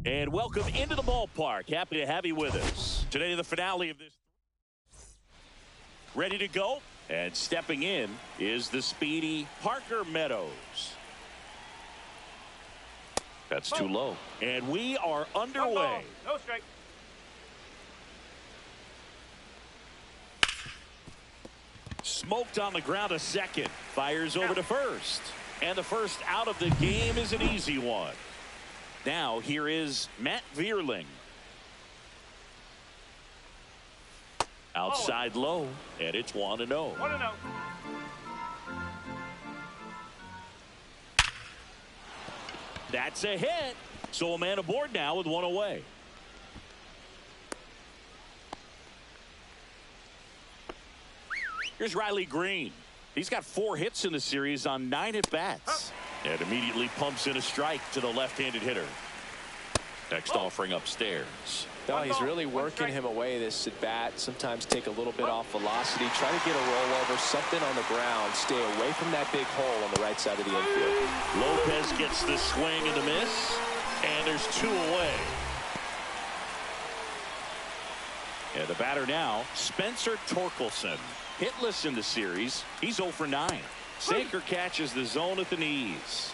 S1: And welcome into the ballpark. Happy to have you with us. Today, the finale of this. Ready to go. And stepping in is the speedy Parker Meadows. That's too low. And we are underway.
S2: No strike.
S1: Smoked on the ground a second. Fires over to first. And the first out of the game is an easy one. Now here is Matt Vierling. Outside low, and it's 1-0.
S2: 1-0.
S1: That's a hit. So a man aboard now with one away. Here's Riley Green. He's got 4 hits in the series on 9 at-bats. And immediately pumps in a strike to the left-handed hitter. Next offering upstairs.
S3: No, he's really working him away this at bat. Sometimes take a little bit off velocity. Try to get a rollover, something on the ground. Stay away from that big hole on the right side of the infield.
S1: Lopez gets the swing and the miss. And there's 2 away. And the batter now, Spencer Torkelson. Hitless in the series. He's 0 for 9. Sanker catches the zone at the knees.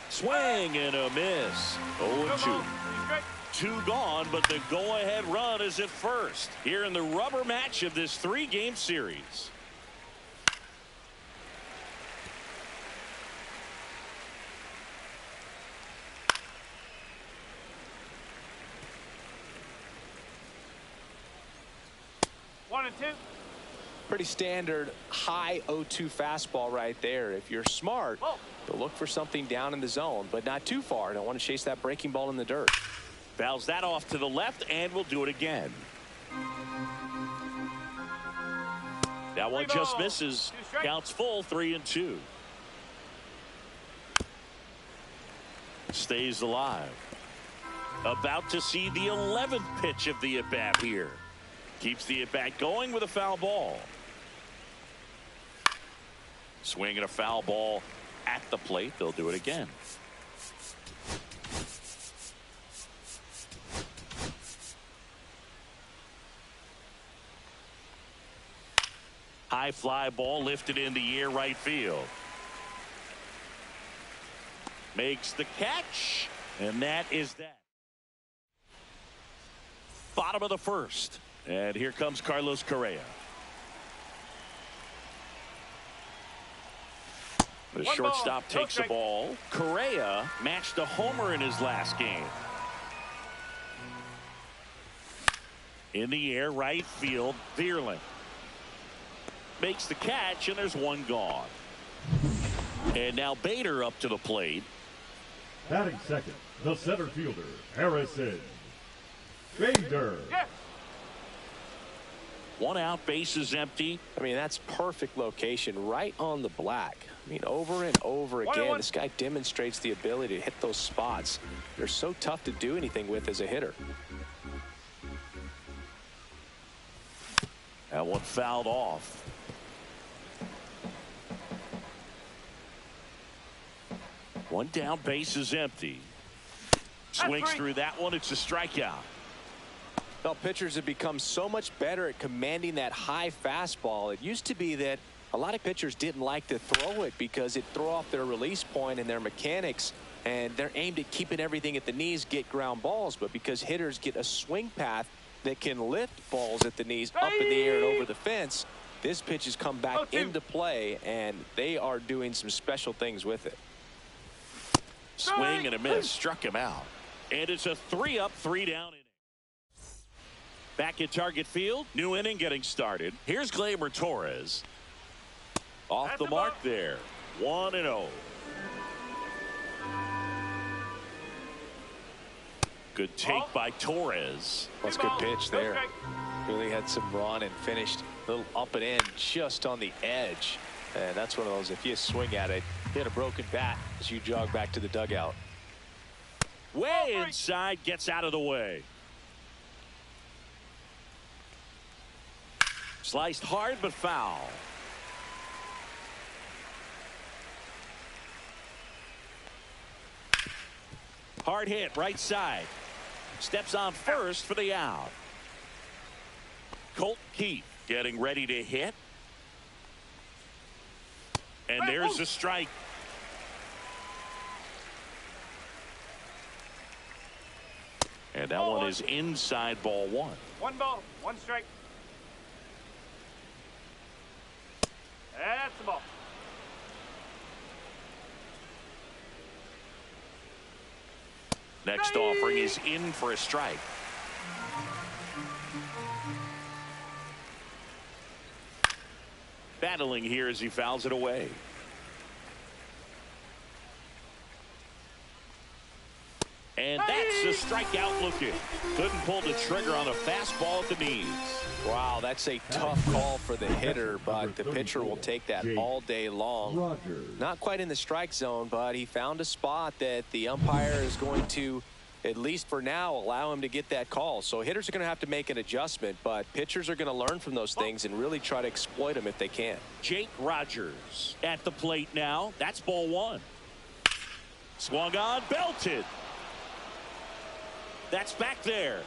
S1: Swing and a miss. 0-2. 2 gone, but the go-ahead run is at first. Here in the rubber match of this 3-game series.
S2: One and two.
S3: Pretty standard high 0-2 fastball right there. If you're smart, you'll look for something down in the zone, but not too far. Don't want to chase that breaking ball in the dirt.
S1: Fouls that off to the left, and we'll do it again. That one just misses. Counts full, 3-2. Stays alive. About to see the 11th pitch of the at-bat here. Keeps the at-bat going with a foul ball. Swing and a foul ball at the plate. They'll do it again. High fly ball lifted in the air right field. Makes the catch, and that is that. Bottom of the first, and here comes Carlos Correa. The shortstop takes the ball. Correa matched a homer in his last game. In the air right field, Vierling makes the catch, and there's 1 gone. And now Bader up to the plate.
S5: Batting second, the center fielder, Harrison Bader.
S1: 1 out, bases empty.
S3: I mean, that's perfect location, right on the black. I mean, over and over again, this guy demonstrates the ability to hit those spots. They're so tough to do anything with as a hitter.
S1: That one fouled off. One down, bases empty. Swings through that one. It's a strikeout.
S3: Well, pitchers have become so much better at commanding that high fastball. It used to be that a lot of pitchers didn't like to throw it because it threw off their release point and their mechanics, and they're aimed at keeping everything at the knees, get ground balls. But because hitters get a swing path that can lift balls at the knees up in the air and over the fence, this pitch has come back into play, and they are doing some special things with it.
S1: Swing and a miss. Struck him out. And it's a 3-up, 3-down inning. Back at Target Field. New inning getting started. Here's Gleyber Torres. Off the mark there. 1-0. Good take by Torres.
S3: That's a good pitch there. Really had some run and finished a little up and in just on the edge. And that's one of those, if you swing at it, hit a broken bat as you jog back to the dugout.
S1: Way inside, gets out of the way. Sliced hard but foul. Hard hit, right side. Steps on first for the out. Colt Keith getting ready to hit. And there's a strike. And that one is inside, ball one.
S2: 1 ball, 1 strike. That's the ball.
S1: Next offering is in for a strike. Battling here as he fouls it away. And that's a strikeout looking. Couldn't pull the trigger on a fastball at the knees.
S3: Wow, that's a tough call for the hitter, but the pitcher will take that all day long. Not quite in the strike zone, but he found a spot that the umpire is going to, at least for now, allow him to get that call. So hitters are going to have to make an adjustment, but pitchers are going to learn from those things and really try to exploit them if they can.
S1: Jake Rogers at the plate now. That's ball one. Swung on, belted. That's back there.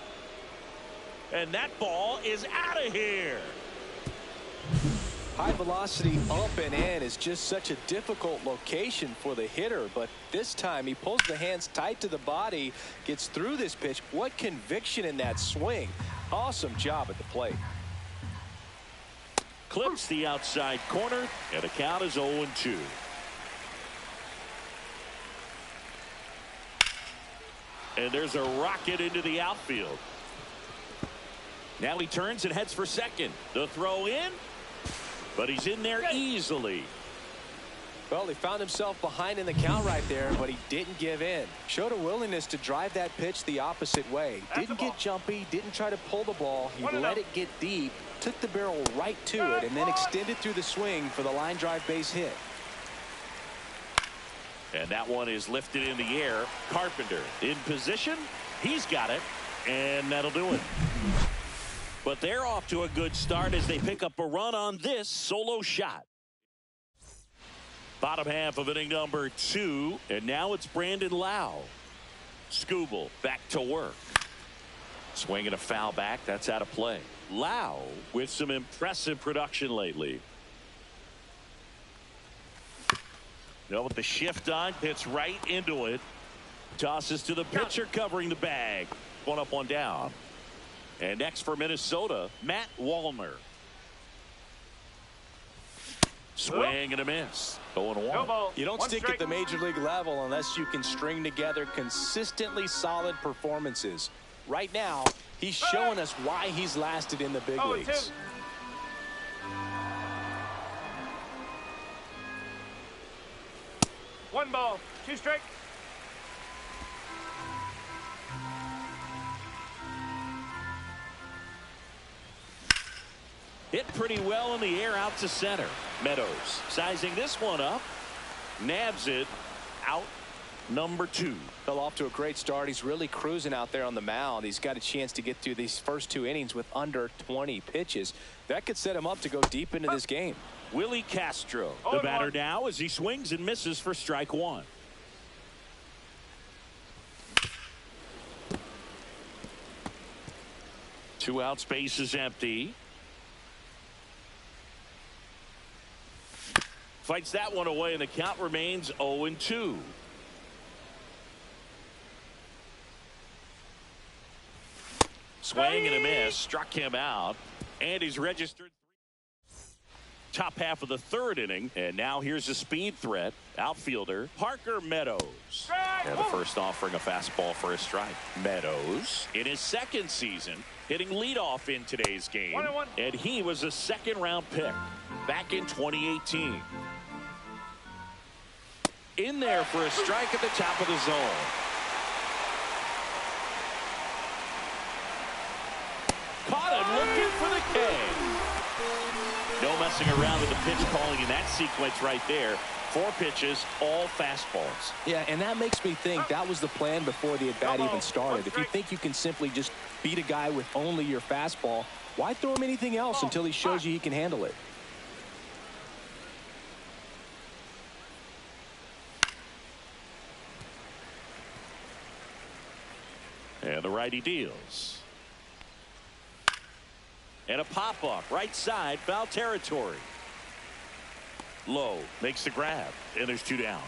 S1: And that ball is out of here.
S3: High velocity up and in is just such a difficult location for the hitter, but this time he pulls the hands tight to the body, gets through this pitch. What conviction in that swing. Awesome job at the plate.
S1: Clips the outside corner, and the count is 0-2. And there's a rocket into the outfield. Now he turns and heads for second. The throw in, but he's in there easily.
S3: Well, he found himself behind in the count right there, but he didn't give in. Showed a willingness to drive that pitch the opposite way. Didn't get jumpy, didn't try to pull the ball. He let it get deep, took the barrel right to it, and then extended through the swing for the line drive base hit.
S1: And that one is lifted in the air. Carpenter in position. He's got it, and that'll do it. But they're off to a good start as they pick up a run on this solo shot. Bottom half of inning number 2, and now it's Brandon Lau. Skubal back to work. Swinging a foul back. That's out of play. Lau with some impressive production lately. With the shift on, hits right into it. Tosses to the pitcher covering the bag. One up, one down. And next for Minnesota, Matt Wallner. Swing and a miss. 0-1.
S3: You don't stick at the major league level unless you can string together consistently solid performances. Right now, he's showing us why he's lasted in the big leagues.
S2: 1 ball, 2 strike.
S1: Hit pretty well in the air out to center. Meadows sizing this one up. Nabs it out number 2.
S3: Fell off to a great start. He's really cruising out there on the mound. He's got a chance to get through these first 2 innings with under 20 pitches. That could set him up to go deep into this game.
S1: Willie Castro, the batter now, as he swings and misses for strike 1. Two out, space is empty. Fights that one away, and the count remains 0-2. Swing and a miss, struck him out, and he's registered. Top half of the 3rd inning, and now here's a speed threat. Outfielder Parker Meadows. And the first offering a fastball for a strike. Meadows in his 2nd season hitting leadoff in today's game, and he was a 2nd-round pick back in 2018. In there for a strike at the top of the zone. Caught him looking for the K. No messing around with the pitch calling in that sequence right there. 4 pitches, all fastballs.
S3: Yeah, and that makes me think that was the plan before the at-bat even started. If you think you can simply just beat a guy with only your fastball, why throw him anything else until he shows you he can handle it?
S1: And the righty deals. And a pop-up right side, foul territory. Low makes the grab, and there's 2 down.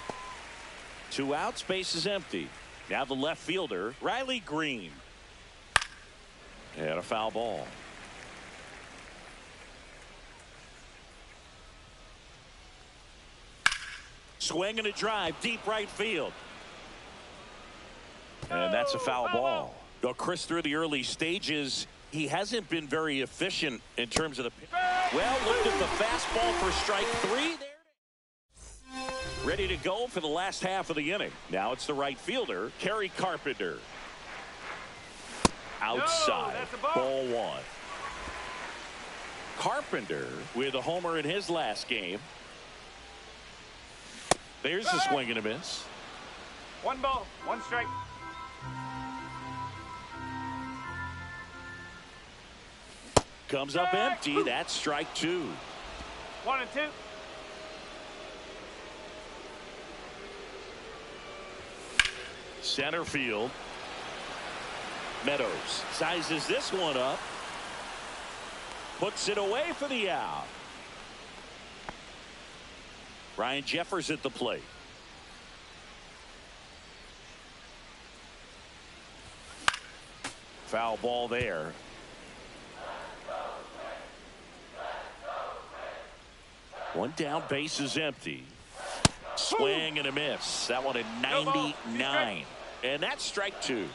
S1: 2 outs, base is empty. Now the left fielder, Riley Green. And a foul ball. Swing and a drive, deep right field. And that's a foul ball. Now, Chris, through the early stages, he hasn't been very efficient in terms of the. Well, looked at the fastball for strike 3 there. Ready to go for the last half of the inning. Now it's the right fielder, Kerry Carpenter. Outside, ball 1. Carpenter with a homer in his last game. There's the swing and a miss.
S2: 1 ball, 1 strike.
S1: Comes up empty. That's strike 2.
S2: 1 and 2.
S1: Center field. Meadows sizes this one up. Puts it away for the out. Ryan Jeffers at the plate. Foul ball there. One down, base is empty. Swing and a miss. That one at 99. And that's strike 2.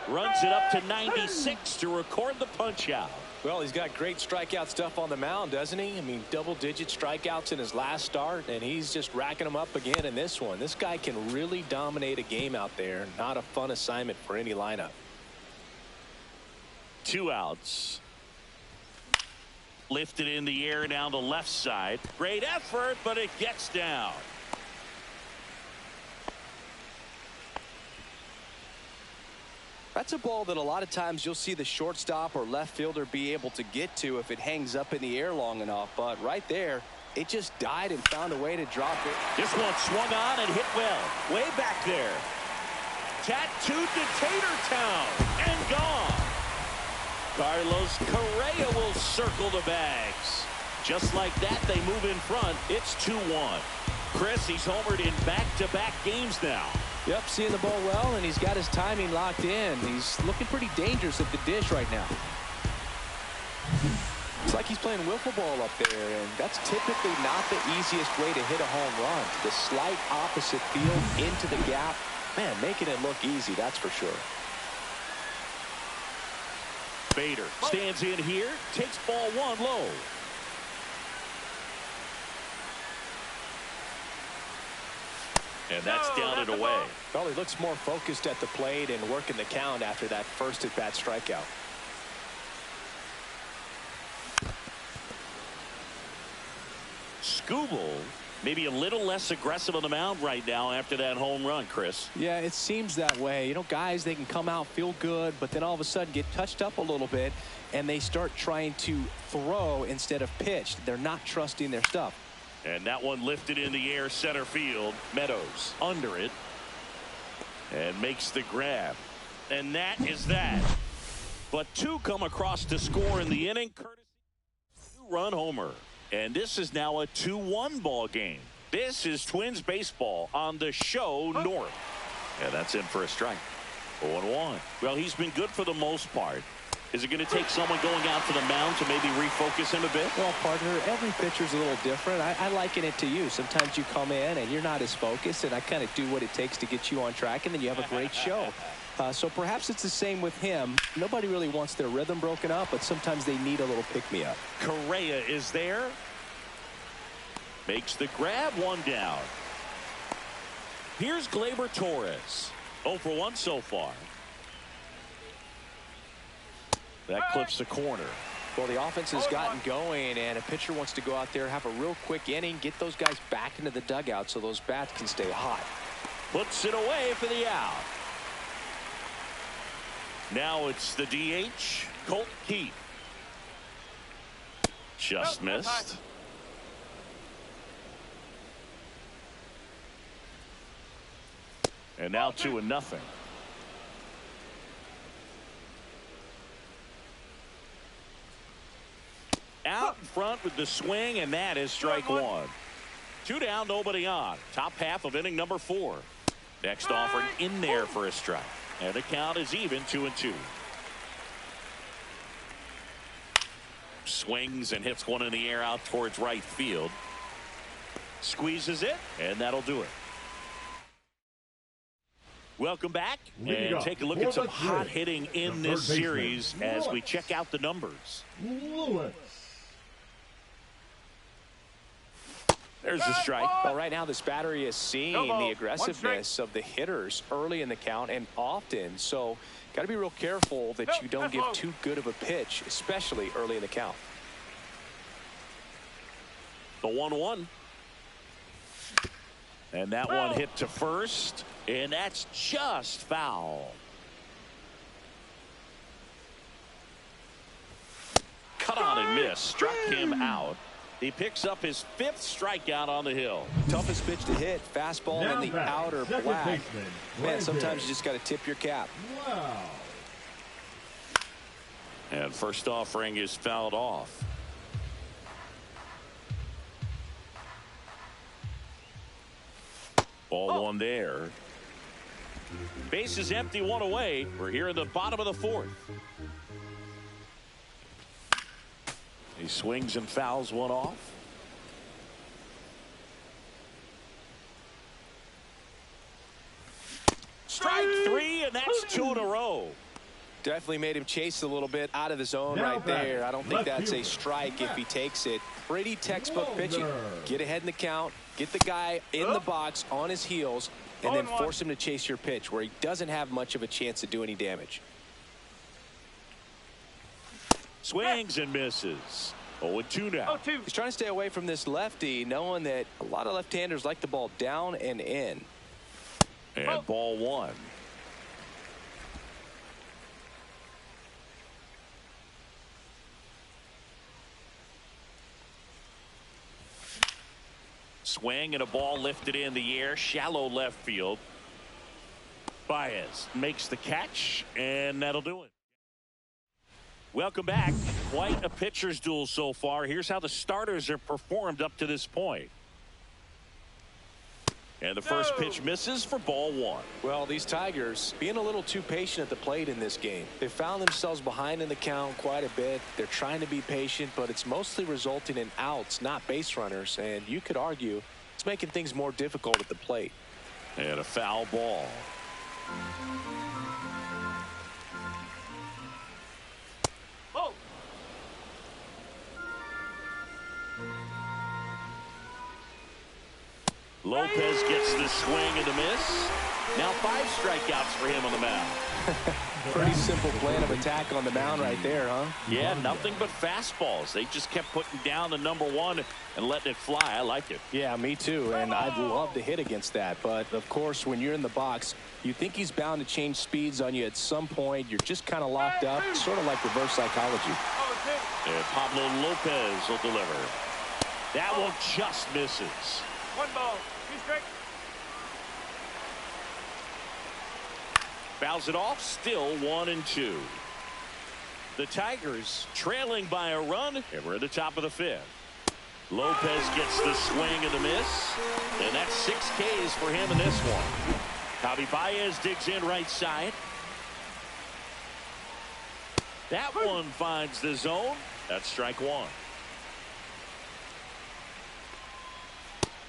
S1: Runs it up to 96 to record the punch out.
S3: Well, he's got great strikeout stuff on the mound, doesn't he? I mean, double-digit strikeouts in his last start, and he's just racking them up again in this one. This guy can really dominate a game out there. Not a fun assignment for any lineup.
S1: 2 outs. Lifted in the air down the left side. Great effort, but it gets down.
S3: That's a ball that a lot of times you'll see the shortstop or left fielder be able to get to if it hangs up in the air long enough. But right there, it just died and found a way to drop it.
S1: This one swung on and hit well. Way back there. Tattooed to Tatertown and gone. Carlos Correa will circle the bags. Just like that, they move in front. It's 2-1. Chris, he's homered in back-to-back games now.
S3: Yep, seeing the ball well, and he's got his timing locked in. He's looking pretty dangerous at the dish right now. It's like he's playing wiffle ball up there, and that's typically not the easiest way to hit a home run. The slight opposite field into the gap. Man, making it look easy, that's for sure.
S1: Bader stands in here, takes ball 1 low. And that's down and away.
S3: Well, he looks more focused at the plate and working the count after that first at-bat strikeout.
S1: Skubal maybe a little less aggressive on the mound right now after that home run, Chris.
S3: Yeah, it seems that way. You know, guys, they can come out, feel good, but then all of a sudden get touched up a little bit, and they start trying to throw instead of pitch. They're not trusting their stuff.
S1: And that one lifted in the air, center field. Meadows under it and makes the grab. And that is that. But 2 come across to score in the inning, courtesy of a 2-run homer. And this is now a 2-1 ball game. This is Twins baseball on the show North. And that's in for a strike. 0-1. Well, he's been good for the most part. Is it going to take someone going out to the mound to maybe refocus him a bit?
S3: Well, partner, every pitcher's a little different. I liken it to you. Sometimes you come in and you're not as focused, and I kind of do what it takes to get you on track, and then you have a great show. So perhaps it's the same with him. Nobody really wants their rhythm broken up, but sometimes they need a little pick-me-up.
S1: Correa is there. Makes the grab, 1 down. Here's Gleyber Torres. 0 for 1 so far. That clips the corner.
S3: Well, the offense has gotten going, and a pitcher wants to go out there, have a real quick inning, get those guys back into the dugout so those bats can stay hot.
S1: Puts it away for the out. Now it's the DH, Colt Keith. Just missed. And now 2-0. Out in front with the swing, and that is strike one. 2 down, nobody on. Top half of inning number 4. Next offering in there for a strike. And the count is even, 2-2. Swings and hits one in the air out towards right field. Squeezes it, and that'll do it. Welcome back, and take a look at some hot hitting in this series as we check out the numbers. There's the strike.
S3: Well, right now this battery is seeing the aggressiveness of the hitters early in the count and often. So got to be real careful that you don't give too good of a pitch, especially early in the count.
S1: The 1-1. And that one hit to first, and that's just foul. Cut on and miss. Struck him out. He picks up his 5th strikeout on the hill.
S3: Toughest pitch to hit, fastball in the outer black. Man, sometimes you just got to tip your cap.
S5: Wow.
S1: And first offering is fouled off. Ball one there. Base is empty, 1 away. We're here in the bottom of the 4th. He swings and fouls one off. Strike 3, and that's 2 in a row.
S3: Definitely made him chase a little bit out of the zone right there. I don't think that's a strike if he takes it. Pretty textbook pitching. Get ahead in the count, get the guy in the box on his heels, and then force him to chase your pitch where he doesn't have much of a chance to do any damage.
S1: Swings and misses. 0-2 now.
S3: He's trying to stay away from this lefty, knowing that a lot of left-handers like the ball down and in.
S1: And ball 1. Swing and a ball lifted in the air, shallow left field. Baez makes the catch, and that'll do it. Welcome back. Quite a pitcher's duel so far. Here's how the starters have performed up to this point. And the first pitch misses for ball 1.
S3: Well, these Tigers being a little too patient at the plate in this game. They found themselves behind in the count quite a bit. They're trying to be patient, but it's mostly resulting in outs, not base runners. And you could argue it's making things more difficult at the plate.
S1: And a foul ball. Lopez gets the swing and the miss. Now 5 strikeouts for him on the mound.
S3: Pretty simple plan of attack on the mound right there, huh?
S1: Yeah, nothing but fastballs. They just kept putting down the number 1 and letting it fly. I like it.
S3: Yeah, me too. And I'd love to hit against that. But, of course, when you're in the box, you think he's bound to change speeds on you at some point. You're just kind of locked up, sort of like reverse psychology.
S1: And Pablo Lopez will deliver. That one just misses.
S2: 1 ball, 2 strikes.
S1: Fouls it off, still 1-2. The Tigers trailing by a run, and we're at the top of the 5th. Lopez gets the swing and the miss, and that's 6 Ks for him in this one. Javi Baez digs in right side. That one finds the zone. That's strike 1.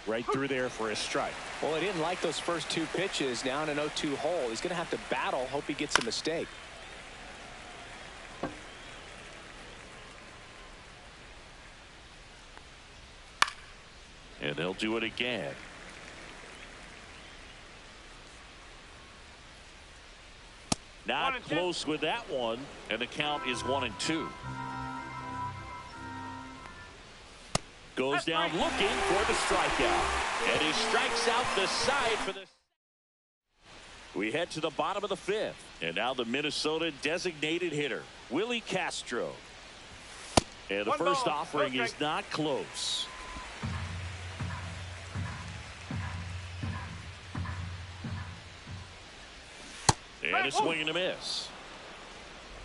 S1: Right through there for a strike.
S3: Well, he didn't like those first 2 pitches. Now in an 0-2 hole, he's going to have to battle. Hope he gets a mistake.
S1: And they'll do it again. Not close with that one, and the count is 1-2. Goes down looking for the strikeout. And he strikes out the side for the... We head to the bottom of the 5th. And now the Minnesota designated hitter, Willie Castro. And the first offering is not close. And a swing and a miss.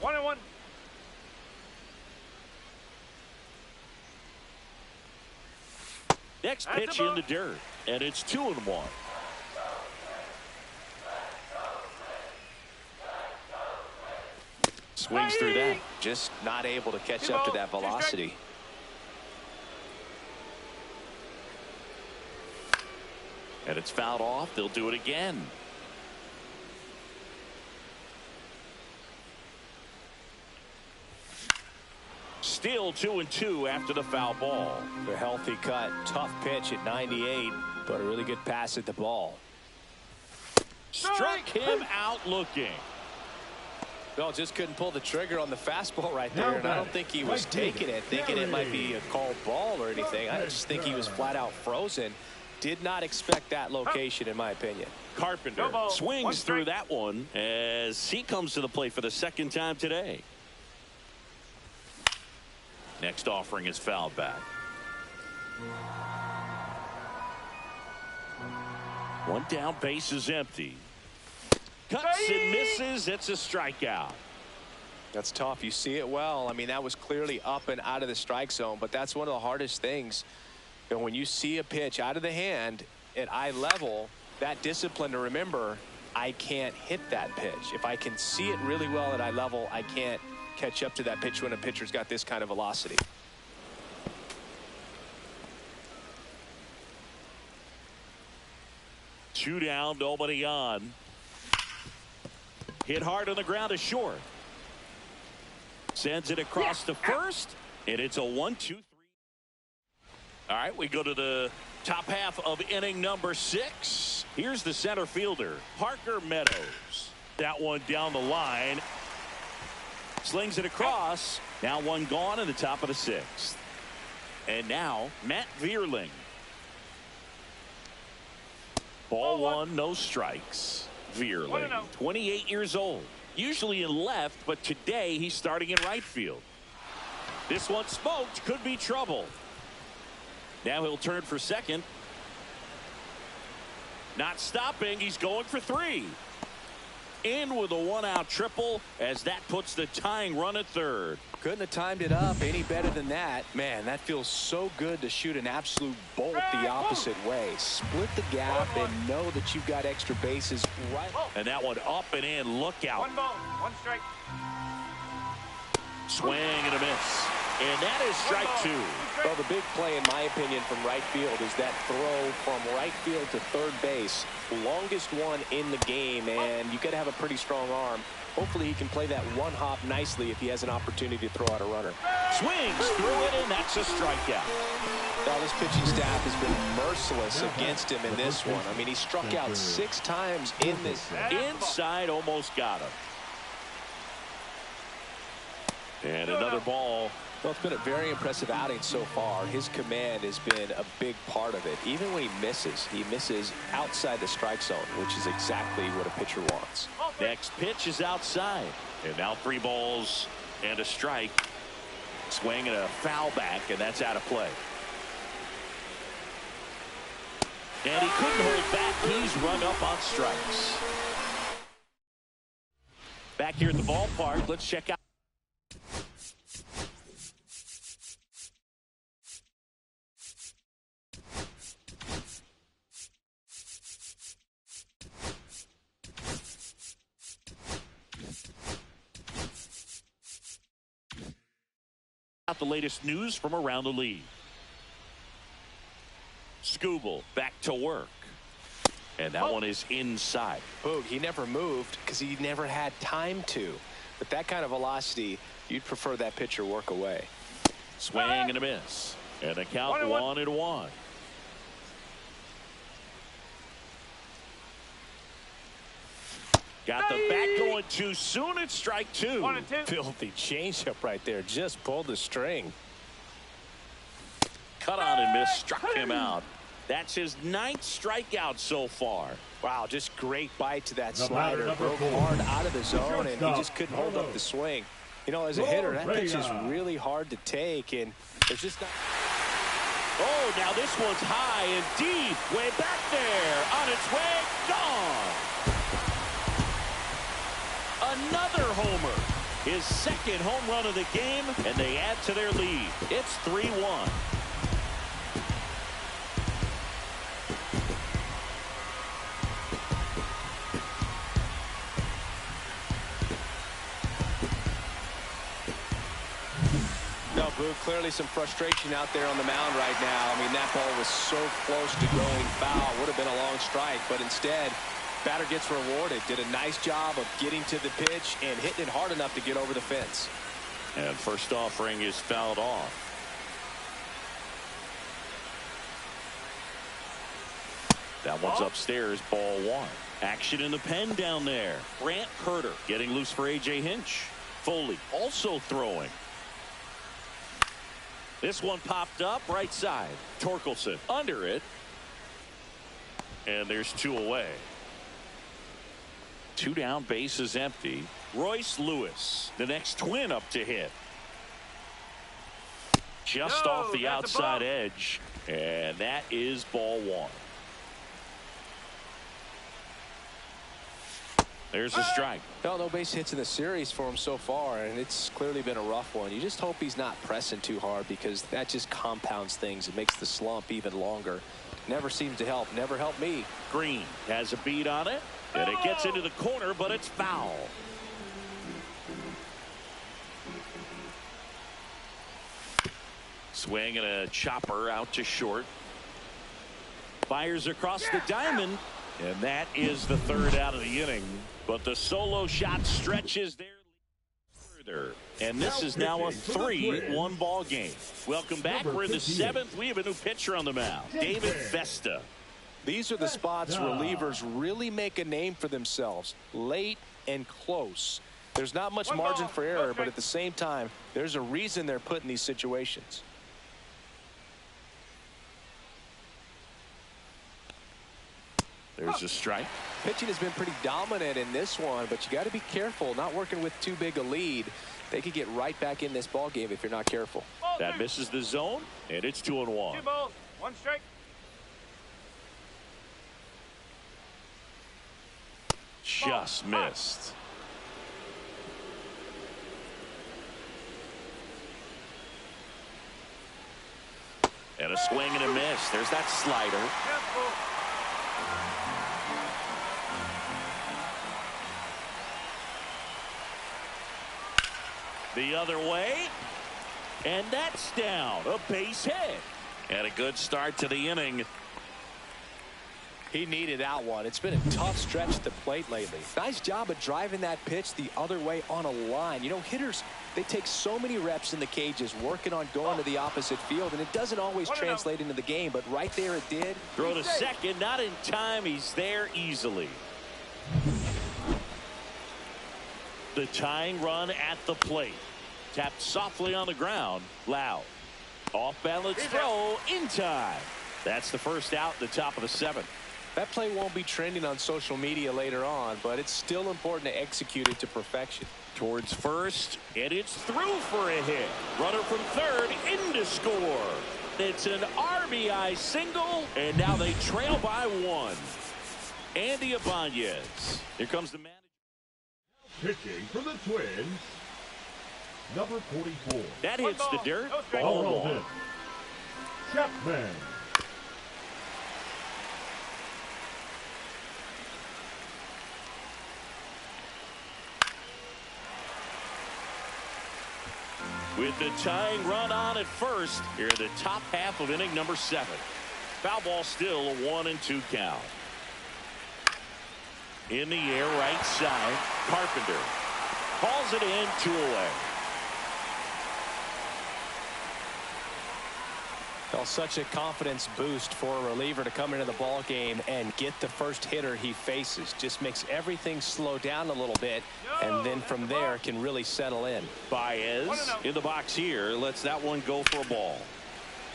S2: 1-1.
S1: Next pitch in the dirt, and it's 2-1. Swings through that.
S3: Just not able to catch up to that velocity.
S1: And it's fouled off. They'll do it again. Still 2-2 after the foul ball.
S3: A healthy cut. Tough pitch at 98, but a really good pass at the ball.
S1: Struck him out looking.
S3: No, just couldn't pull the trigger on the fastball right there, and I don't think he was taking it, thinking it might be a called ball or anything. I just think he was flat out frozen. Did not expect that location, in my opinion.
S1: Carpenter swings through that one as he comes to the plate for the second time today. Next offering is fouled back. One down, base is empty. Cuts and misses. It's a strikeout.
S3: That's tough. You see it well. I mean, that was clearly up and out of the strike zone, but that's one of the hardest things. And when you see a pitch out of the hand at eye level, that discipline to remember, I can't hit that pitch. If I can see it really well at eye level, I can't catch up to that pitch when a pitcher's got this kind of velocity.
S1: Two down, nobody on. Hit hard on the ground to short. Sends it across to first, and it's a 1-2-3. All right, we go to the top half of inning number 6. Here's the center fielder, Parker Meadows. That one down the line. Slings it across. Now one gone in the top of the 6th. And now Matt Vierling. Ball 1, no strikes. Vierling, 28 years old. Usually in left, but today he's starting in right field. This one smoked, could be trouble. Now he'll turn for second. Not stopping, he's going for 3. In with a 1-out triple as that puts the tying run at third.
S3: Couldn't have timed it up any better than that. Man, that feels so good to shoot an absolute bolt the opposite way. Split the gap and know that you've got extra bases right.
S1: And that one up and in. Look out.
S2: 1 ball, 1 strike.
S1: Swing and a miss. And that is strike 2.
S3: Well, the big play, in my opinion, from right field is that throw from right field to third base. Longest one in the game, and you got to have a pretty strong arm. Hopefully he can play that one hop nicely if he has an opportunity to throw out a runner.
S1: Swings through it, and that's a strikeout.
S3: Now, this pitching staff has been merciless against him in this one. I mean, he struck out 6 times in this.
S1: Inside, almost got him. And another ball.
S3: Well, it's been a very impressive outing so far. His command has been a big part of it. Even when he misses outside the strike zone, which is exactly what a pitcher wants.
S1: Next pitch is outside. And now 3 balls and a strike. Swing and a foul back, and that's out of play. And he couldn't hold back. He's run up on strikes. Back here at the ballpark, let's check out. The latest news from around the league. Skubal back to work. And that one is inside.
S3: Boog, he never moved because he never had time to. But that kind of velocity, you'd prefer that pitcher work away.
S1: Swing and a miss. And the count 1-1. Got the bat going too soon. It's strike 2.
S2: 1-2.
S3: Filthy changeup right there. Just pulled the string.
S1: Cut on and miss. Struck him out. That's his 9th strikeout so far.
S3: Wow, just great bite to that slider. Broke hard out of the zone, and he just couldn't hold up the swing. You know, as a hitter, that pitch is really hard to take, and there's just not.
S1: Oh, now this one's high and deep. Way back there. On its way. Gone. Another homer. His second home run of the game, and they add to their lead. It's 3-1.
S3: Clearly some frustration out there on the mound right now. I mean, that ball was so close to going foul. Would have been a long strike, but instead, batter gets rewarded. Did a nice job of getting to the pitch and hitting it hard enough to get over the fence.
S1: And first offering is fouled off. That one's upstairs, ball one. Action in the pen down there. Grant Curter getting loose for A.J. Hinch. Foley also throwing. This one popped up right side. Torkelson under it. And there's two away. Two down, base is empty. Royce Lewis, the next twin up to hit. Just off the outside edge. And that is ball one. There's a strike.
S3: Well, no base hits in the series for him so far, and it's clearly been a rough one. You just hope he's not pressing too hard, because that just compounds things. It makes the slump even longer. Never seems to help. Never helped me.
S1: Green has a beat on it, and it gets into the corner, but it's foul. Swing and a chopper out to short. Fires across the diamond, and that is the third out of the inning. But the solo shot stretches their lead further. And this is now a 3-1 ball game. Welcome back. We're in the seventh. We have a new pitcher on the mound, David Vesta.
S3: These are the spots relievers really make a name for themselves. Late and close. There's not much margin for error, but at the same time, there's a reason they're put in these situations.
S1: There's a strike.
S3: Pitching has been pretty dominant in this one, but you got to be careful. Not working with too big a lead. They could get right back in this ball game if you're not careful.
S1: That misses the zone, and it's 2-1.
S2: 2 balls, 1 strike.
S1: Just missed. And a swing and a miss. There's that slider. The other way, and that's down. A base hit, and a good start to the inning.
S3: He needed that one. It's been a tough stretch at the plate lately. Nice job of driving that pitch the other way on a line. You know, hitters, they take so many reps in the cages working on going to the opposite field, and it doesn't always translate into the game, but right there it did.
S1: Throw to second, not in time. He's there easily. The tying run at the plate. Tapped softly on the ground. Loud. Off balance throw in time. That's the first out in the top of the seventh.
S3: That play won't be trending on social media later on, but it's still important to execute it to perfection.
S1: Towards first, and it's through for a hit. Runner from third in to score. It's an RBI single, and now they trail by 1. Andy Ibanez. Here comes the manager.
S5: Pitching for the Twins, number 44.
S1: That hits the dirt.
S5: Ball 1. Chapman.
S1: With the tying run on at first, here in the top half of inning number 7. Foul ball still a 1-2 count. In the air, right side. Carpenter calls it in, 2 away.
S3: Well, such a confidence boost for a reliever to come into the ball game and get the first hitter he faces. Just makes everything slow down a little bit, and then from there can really settle in.
S1: Baez in the box here, lets that one go for a ball.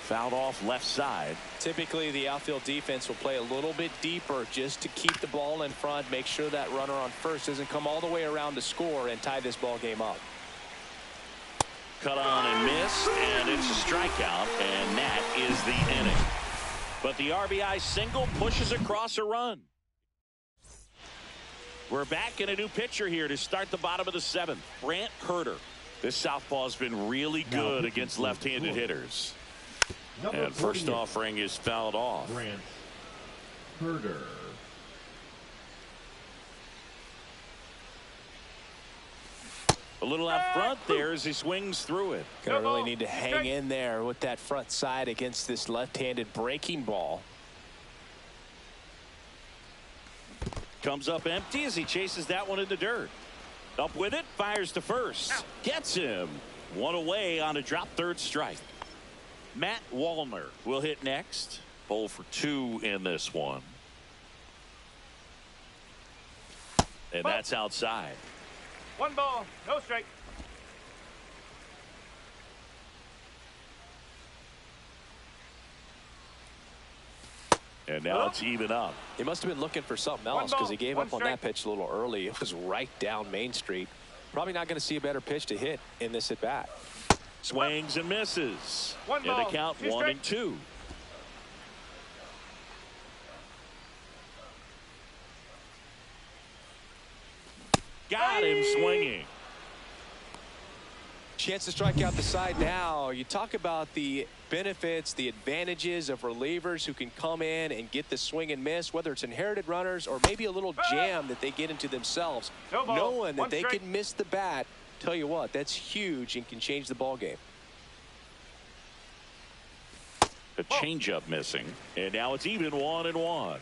S1: Fouled off left side.
S3: Typically, the outfield defense will play a little bit deeper just to keep the ball in front, make sure that runner on first doesn't come all the way around to score and tie this ball game up.
S1: Cut on and miss, and it's a strikeout, and that is the inning. But the RBI single pushes across a run. We're back in a new pitcher here to start the bottom of the 7th. Brant Herter. This southpaw has been really good against left-handed hitters. And first offering is fouled off.
S5: Brant Herter.
S1: A little out front there as he swings through it.
S3: Gonna really need to hang in there with that front side against this left-handed breaking ball.
S1: Comes up empty as he chases that one in the dirt. Up with it, fires to first. Gets him. One away on a drop third strike. Matt Wallner will hit next. 0 for 2 in this one. And that's outside.
S2: 1 ball, no strike.
S1: And now it's even up.
S3: He must have been looking for something else because he gave up on that pitch a little early. It was right down Main Street. Probably not going to see a better pitch to hit in this at bat.
S1: Swings and misses. And the count 1 and 2. Got him swinging.
S3: Chance to strike out the side now. You talk about the benefits, the advantages of relievers who can come in and get the swing and miss, whether it's inherited runners or maybe a little jam that they get into themselves. Knowing that they can miss the bat, tell you what, that's huge and can change the ball game.
S1: A changeup missing, and now it's even 1 and 1.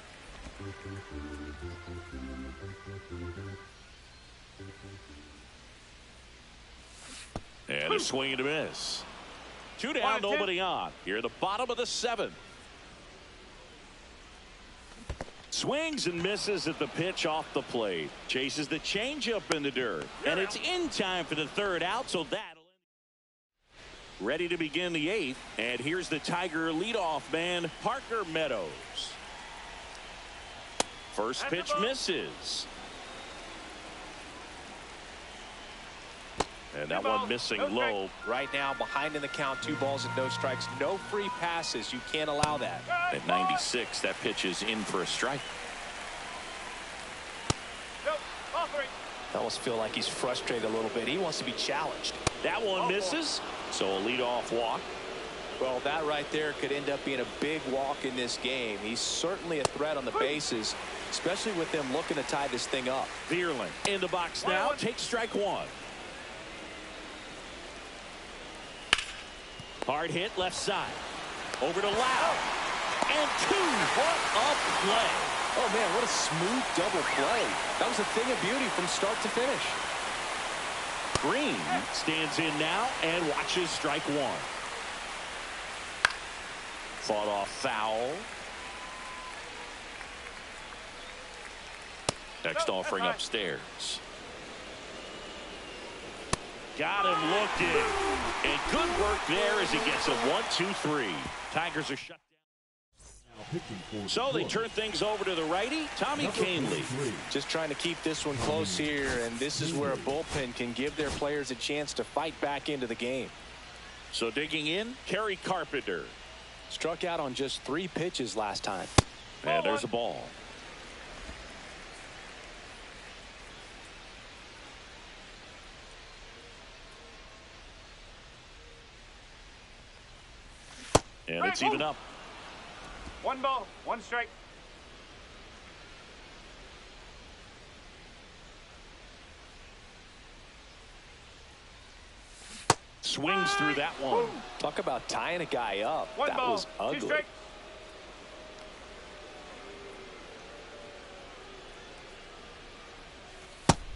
S1: And a swing and a miss. 2 down, nobody on. Here at the bottom of the 7th. Swings and misses at the pitch off the plate. Chases the changeup in the dirt. And it's in time for the 3rd out, so that'll end. Ready to begin the 8th. And here's the Tiger leadoff man, Parker Meadows. First pitch misses. And that one missing low.
S3: Right now, behind in the count, 2 balls and no strikes. No free passes. You can't allow that.
S1: At 96, that pitch is in for a strike.
S3: I almost feel like he's frustrated a little bit. He wants to be challenged.
S1: That one misses, so a leadoff walk.
S3: Well, that right there could end up being a big walk in this game. He's certainly a threat on the bases, especially with them looking to tie this thing up.
S1: Vierling in the box now. Takes strike 1. Hard hit left side. Over to Lau. And 2. What a play.
S3: Oh, man, what a smooth double play. That was a thing of beauty from start to finish.
S1: Green stands in now and watches strike 1. Fought off foul. Next offering upstairs. Got him looking. And good work there as he gets a 1-2-3. Tigers are shut down. So they turn things over to the righty, Tommy Canley.
S3: Just trying to keep this one close here, and this is where a bullpen can give their players a chance to fight back into the game.
S1: So digging in, Kerry Carpenter.
S3: Struck out on just 3 pitches last time.
S1: And there's a ball. And it's even up.
S2: 1 ball, 1 strike.
S1: Swings through that one.
S3: Talk about tying a guy up.
S2: 1
S3: that
S2: ball,
S3: was
S2: 2
S3: ugly.
S2: strikes.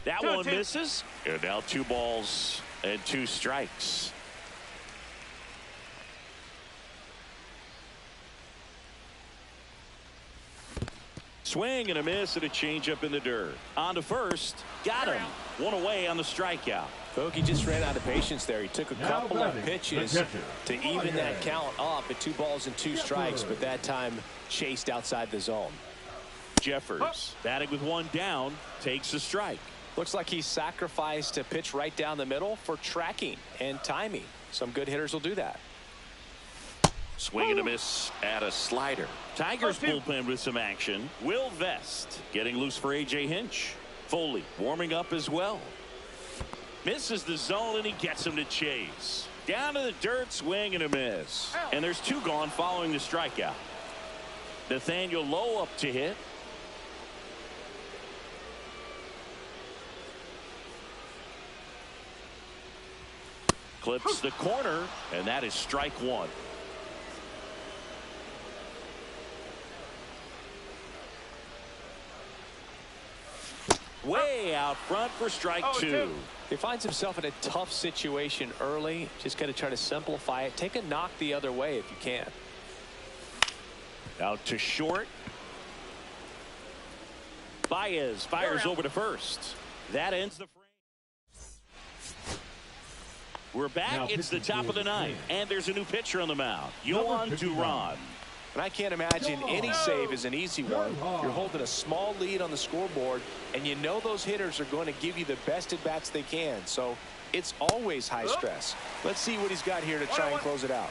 S1: That one misses. And now 2 balls and 2 strikes. Swing and a miss and a changeup in the dirt. On to first. Got him. 1 away on the strikeout.
S3: He just ran out of patience there. He took a couple of pitches to even that count up at 2 balls and 2 strikes, but that time chased outside the zone.
S1: Jeffers batting with 1 down, takes a strike.
S3: Looks like he sacrificed a pitch right down the middle for tracking and timing. Some good hitters will do that.
S1: Swing and a miss at a slider. Tigers bullpen with some action. Will Vest getting loose for A.J. Hinch. Foley warming up as well. Misses the zone, and he gets him to chase. Down to the dirt, swing and a miss. And there's 2 gone following the strikeout. Nathaniel Lowe up to hit. Clips the corner, and that is strike 1. Way out front for strike 2.
S3: He finds himself in a tough situation early. Just got to try to simplify it. Take a knock the other way if you can.
S1: Out to short. Baez fires over to first. That ends the frame. We're back. Now, it's the top of the 9th, and there's a new pitcher on the mound. Yohan Duran.
S3: And I can't imagine any save is an easy one. You're holding a small lead on the scoreboard, and you know those hitters are going to give you the best at bats they can. So it's always high stress. Let's see what he's got here to try and close it out.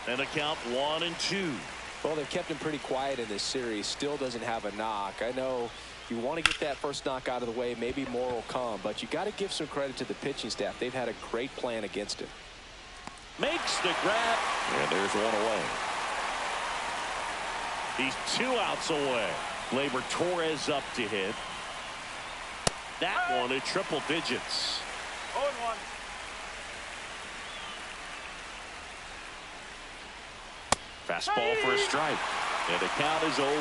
S1: And the count 1-2.
S3: Well, they've kept him pretty quiet in this series. Still doesn't have a knock. I know you want to get that first knock out of the way. Maybe more will come, but you got to give some credit to the pitching staff. They've had a great plan against him.
S1: Makes the grab, and there's 1 away. He's 2 outs away. Gleyber Torres up to hit. That one at triple digits.
S2: 0-1.
S1: Fastball for a strike. And the count is 0-2.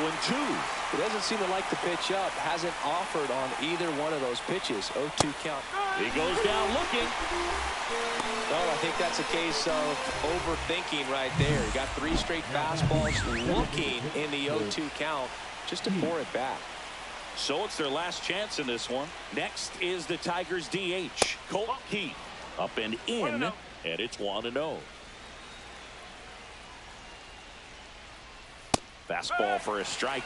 S3: He doesn't seem to like the pitch up. Hasn't offered on either one of those pitches. 0-2 count.
S1: He goes down looking.
S3: Well, I think that's a case of overthinking right there. He got 3 straight fastballs looking in the 0-2 count just to pour it back.
S1: So it's their last chance in this one. Next is the Tigers DH, Colt Keith. Up and in, and it's 1-0. Fastball for a strike.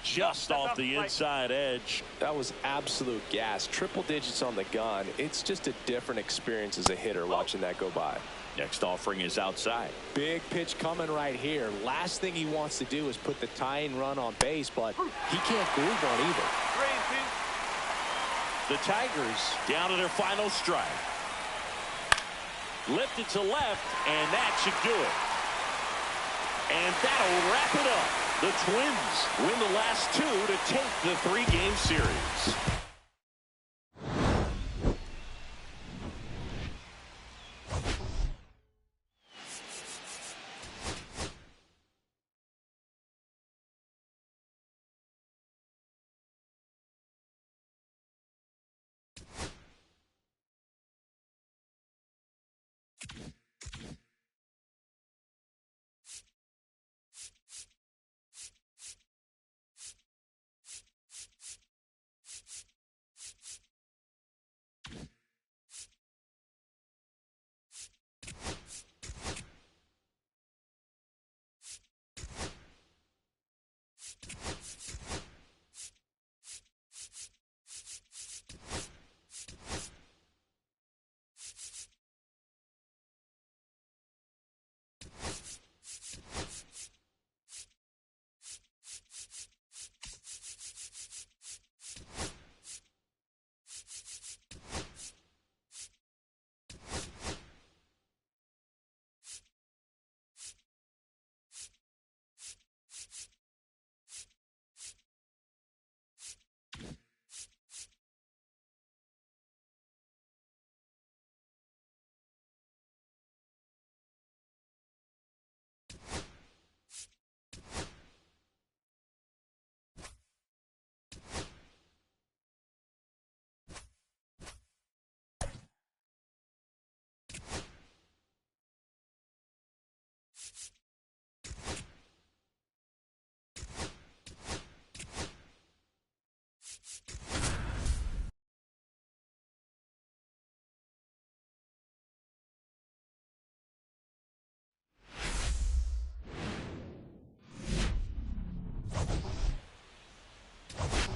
S1: Just off the inside edge.
S3: That was absolute gas. Triple digits on the gun. It's just a different experience as a hitter watching that go by.
S1: Next offering is outside.
S3: Big pitch coming right here. Last thing he wants to do is put the tying run on base, but he can't groove one either.
S1: The Tigers down to their final strike. Lifted to left, and that should do it. And that'll wrap it up. The Twins win the last 2 to take the 3-game series.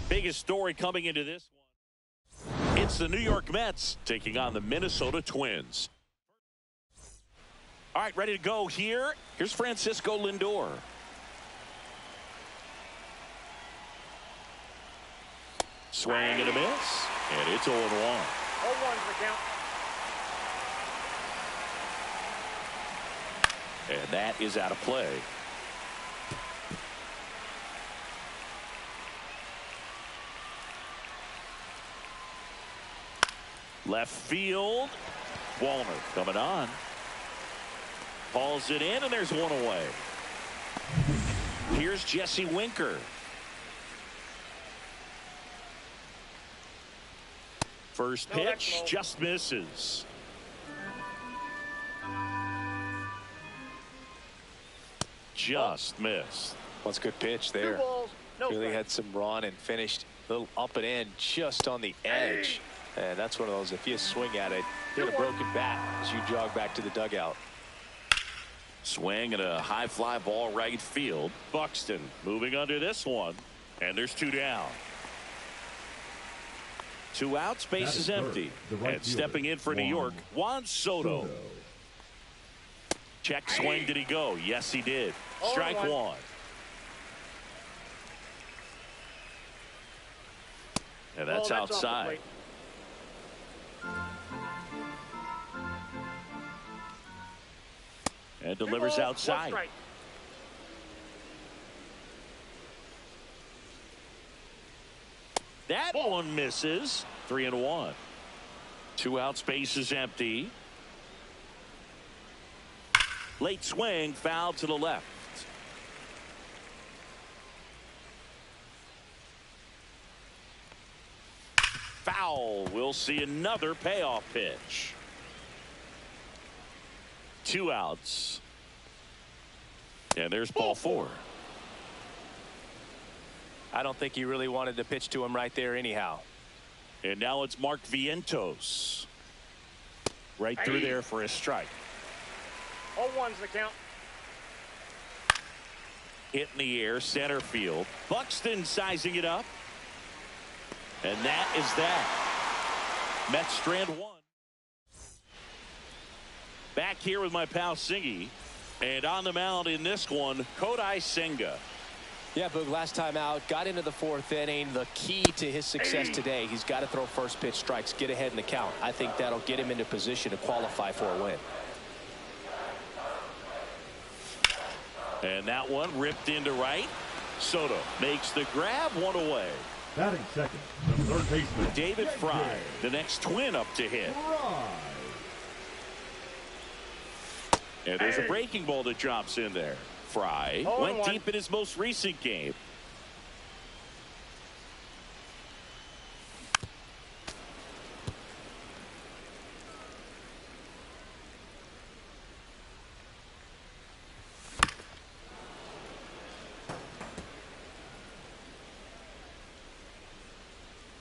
S1: Biggest story coming into this one. It's It's the New York Mets taking on the Minnesota Twins. All right, ready to go here. Here's Francisco Lindor. Swing and a miss, and it's 0-1.
S2: 0-1's the count.
S1: And that is out of play. Left field. Walner coming on. Hauls it in, and there's one away. Here's Jesse Winker. First pitch just misses. Just missed.
S3: Well, it's a good pitch there.
S2: 2 balls, no
S3: Really
S2: strike.
S3: had some run and finished a little up and in just on the edge. And that's one of those, if you swing at it, you get a broken bat as you jog back to the dugout.
S1: Swing and a high fly ball right field. Buxton moving under this one. And there's 2 down. 2 outs, base is empty. And stepping in for New York, Juan Soto. Check swing, did he go? Yes, he did. Strike 1. And that's outside. And delivers outside. That one misses. 3-1. 2 outs, base is empty. Late swing, foul to the left. Foul. We'll see another payoff pitch. 2 outs. And there's ball 4.
S3: I don't think he really wanted to pitch to him right there anyhow.
S1: And now it's Mark Vientos. Right through there for a strike.
S2: 0-1's the count.
S1: Hit in the air, center field. Buxton sizing it up. And that is that. Mets strand 1. Back here with my pal Singy. And on the mound in this one, Kodai Senga.
S3: Yeah, Boog, last time out, got into the 4th inning. The key to his success today, he's got to throw first pitch strikes, get ahead in the count. I think that'll get him into position to qualify for a win.
S1: And that one ripped into right. Soto makes the grab, 1 away.
S5: Batting second, the third baseman,
S1: David Fry, the next Twin up to hit. And there's a breaking ball that drops in there. Fry went deep in his most recent game.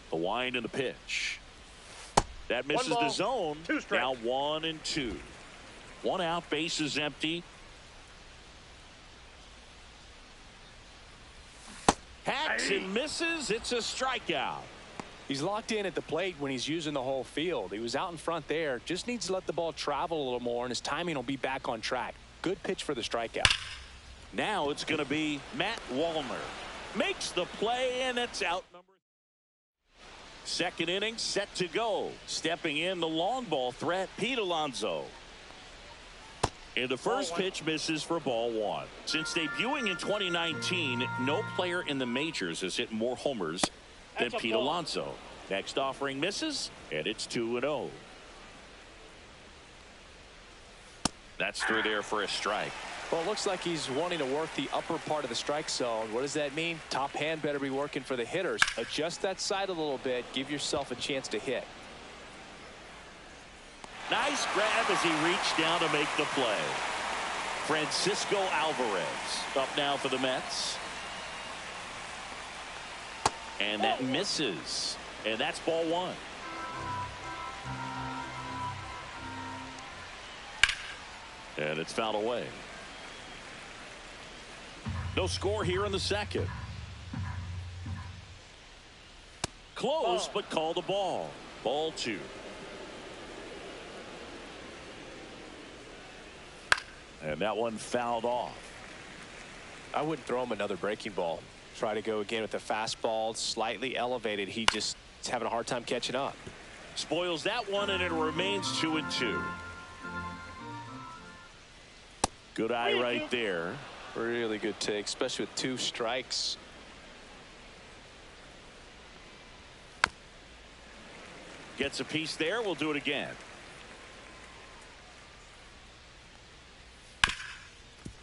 S1: The wind and the pitch. That misses the zone.
S2: 2 strikes.
S1: Now 1-2. 1 out, base is empty. Hacks and misses. It's a strikeout.
S3: He's locked in at the plate when he's using the whole field. He was out in front there. Just needs to let the ball travel a little more, and his timing will be back on track. Good pitch for the strikeout.
S1: Now it's going to be Matt Wallner. Makes the play, and it's out number 3. 2nd inning set to go. Stepping in the long ball threat, Pete Alonso. And the first pitch misses for ball 1. Since debuting in 2019, no player in the majors has hit more homers than Pete Alonso. Next offering misses, and it's 2-0. That's through there for a strike.
S3: Well, it looks like he's wanting to work the upper part of the strike zone. What does that mean? Top hand better be working for the hitters. Adjust that side a little bit. Give yourself a chance to hit.
S1: Nice grab as he reached down to make the play. Francisco Alvarez up now for the Mets. And that misses. And that's ball 1. And it's fouled away. No score here in the 2nd. Close, but called a ball. Ball 2. And that one fouled off.
S3: I wouldn't throw him another breaking ball. Try to go again with the fastball, slightly elevated. He just is having a hard time catching up.
S1: Spoils that one, and it remains 2-2. Good eye right there.
S3: Really good take, especially with 2 strikes.
S1: Gets a piece there. We'll do it again.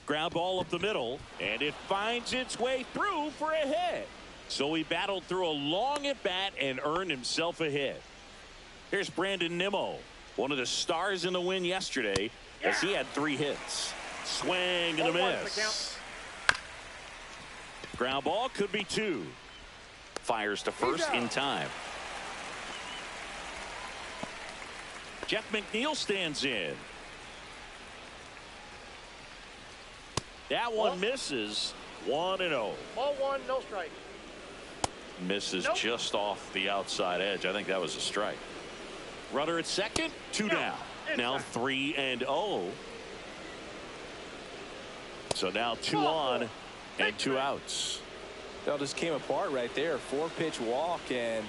S1: Ground ball up the middle, and it finds its way through for a hit. So he battled through a long at bat and earned himself a hit. Here's Brandon Nimmo, one of the stars in the win yesterday, as he had 3 hits. Swing and a miss. Ground ball could be 2. Fires to first in time. Jeff McNeil stands in. That one misses. 1-0.
S2: Ball 1, no strike.
S1: Misses just off the outside edge. I think that was a strike. Runner at second, 2 down. Now 3-0. So now 2 on and 2 outs.
S3: That just came apart right there. 4-pitch walk, and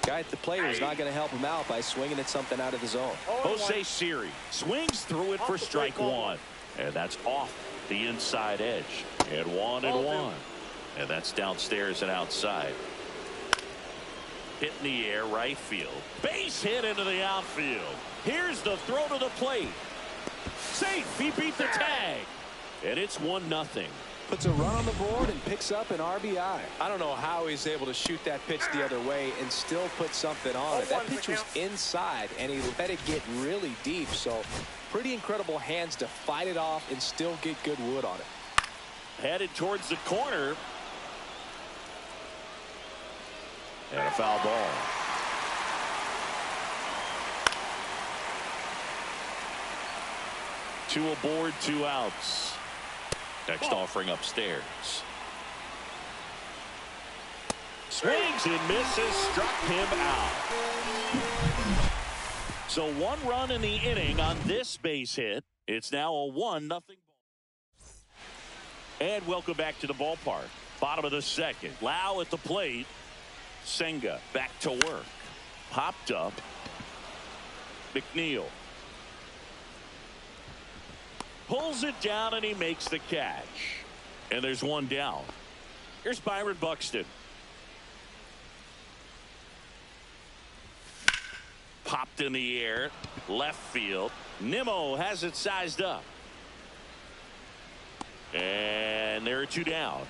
S3: guy at the plate was not going to help him out by swinging at something out of the zone.
S1: Jose Siri swings through it for strike 1. And that's off the inside edge. And 1-1. And that's downstairs and outside. Hit in the air, right field. Base hit into the outfield. Here's the throw to the plate. Safe. He beat the tag. And it's 1-0.
S3: Puts a run on the board and picks up an RBI. I don't know how he's able to shoot that pitch the other way and still put something on it. That pitch was inside, and he let it get really deep. So pretty incredible hands to fight it off and still get good wood on it.
S1: Headed towards the corner. And a foul ball. Two aboard, 2 outs. Next offering upstairs. Swings and misses, struck him out. So 1 run in the inning on this base hit. It's now a 1-0 ball. And welcome back to the ballpark. Bottom of the second. Lau at the plate. Senga back to work. Popped up. McNeil pulls it down, and he makes the catch. And there's 1 down. Here's Byron Buxton. Popped in the air. Left field. Nimmo has it sized up. And there are 2 down.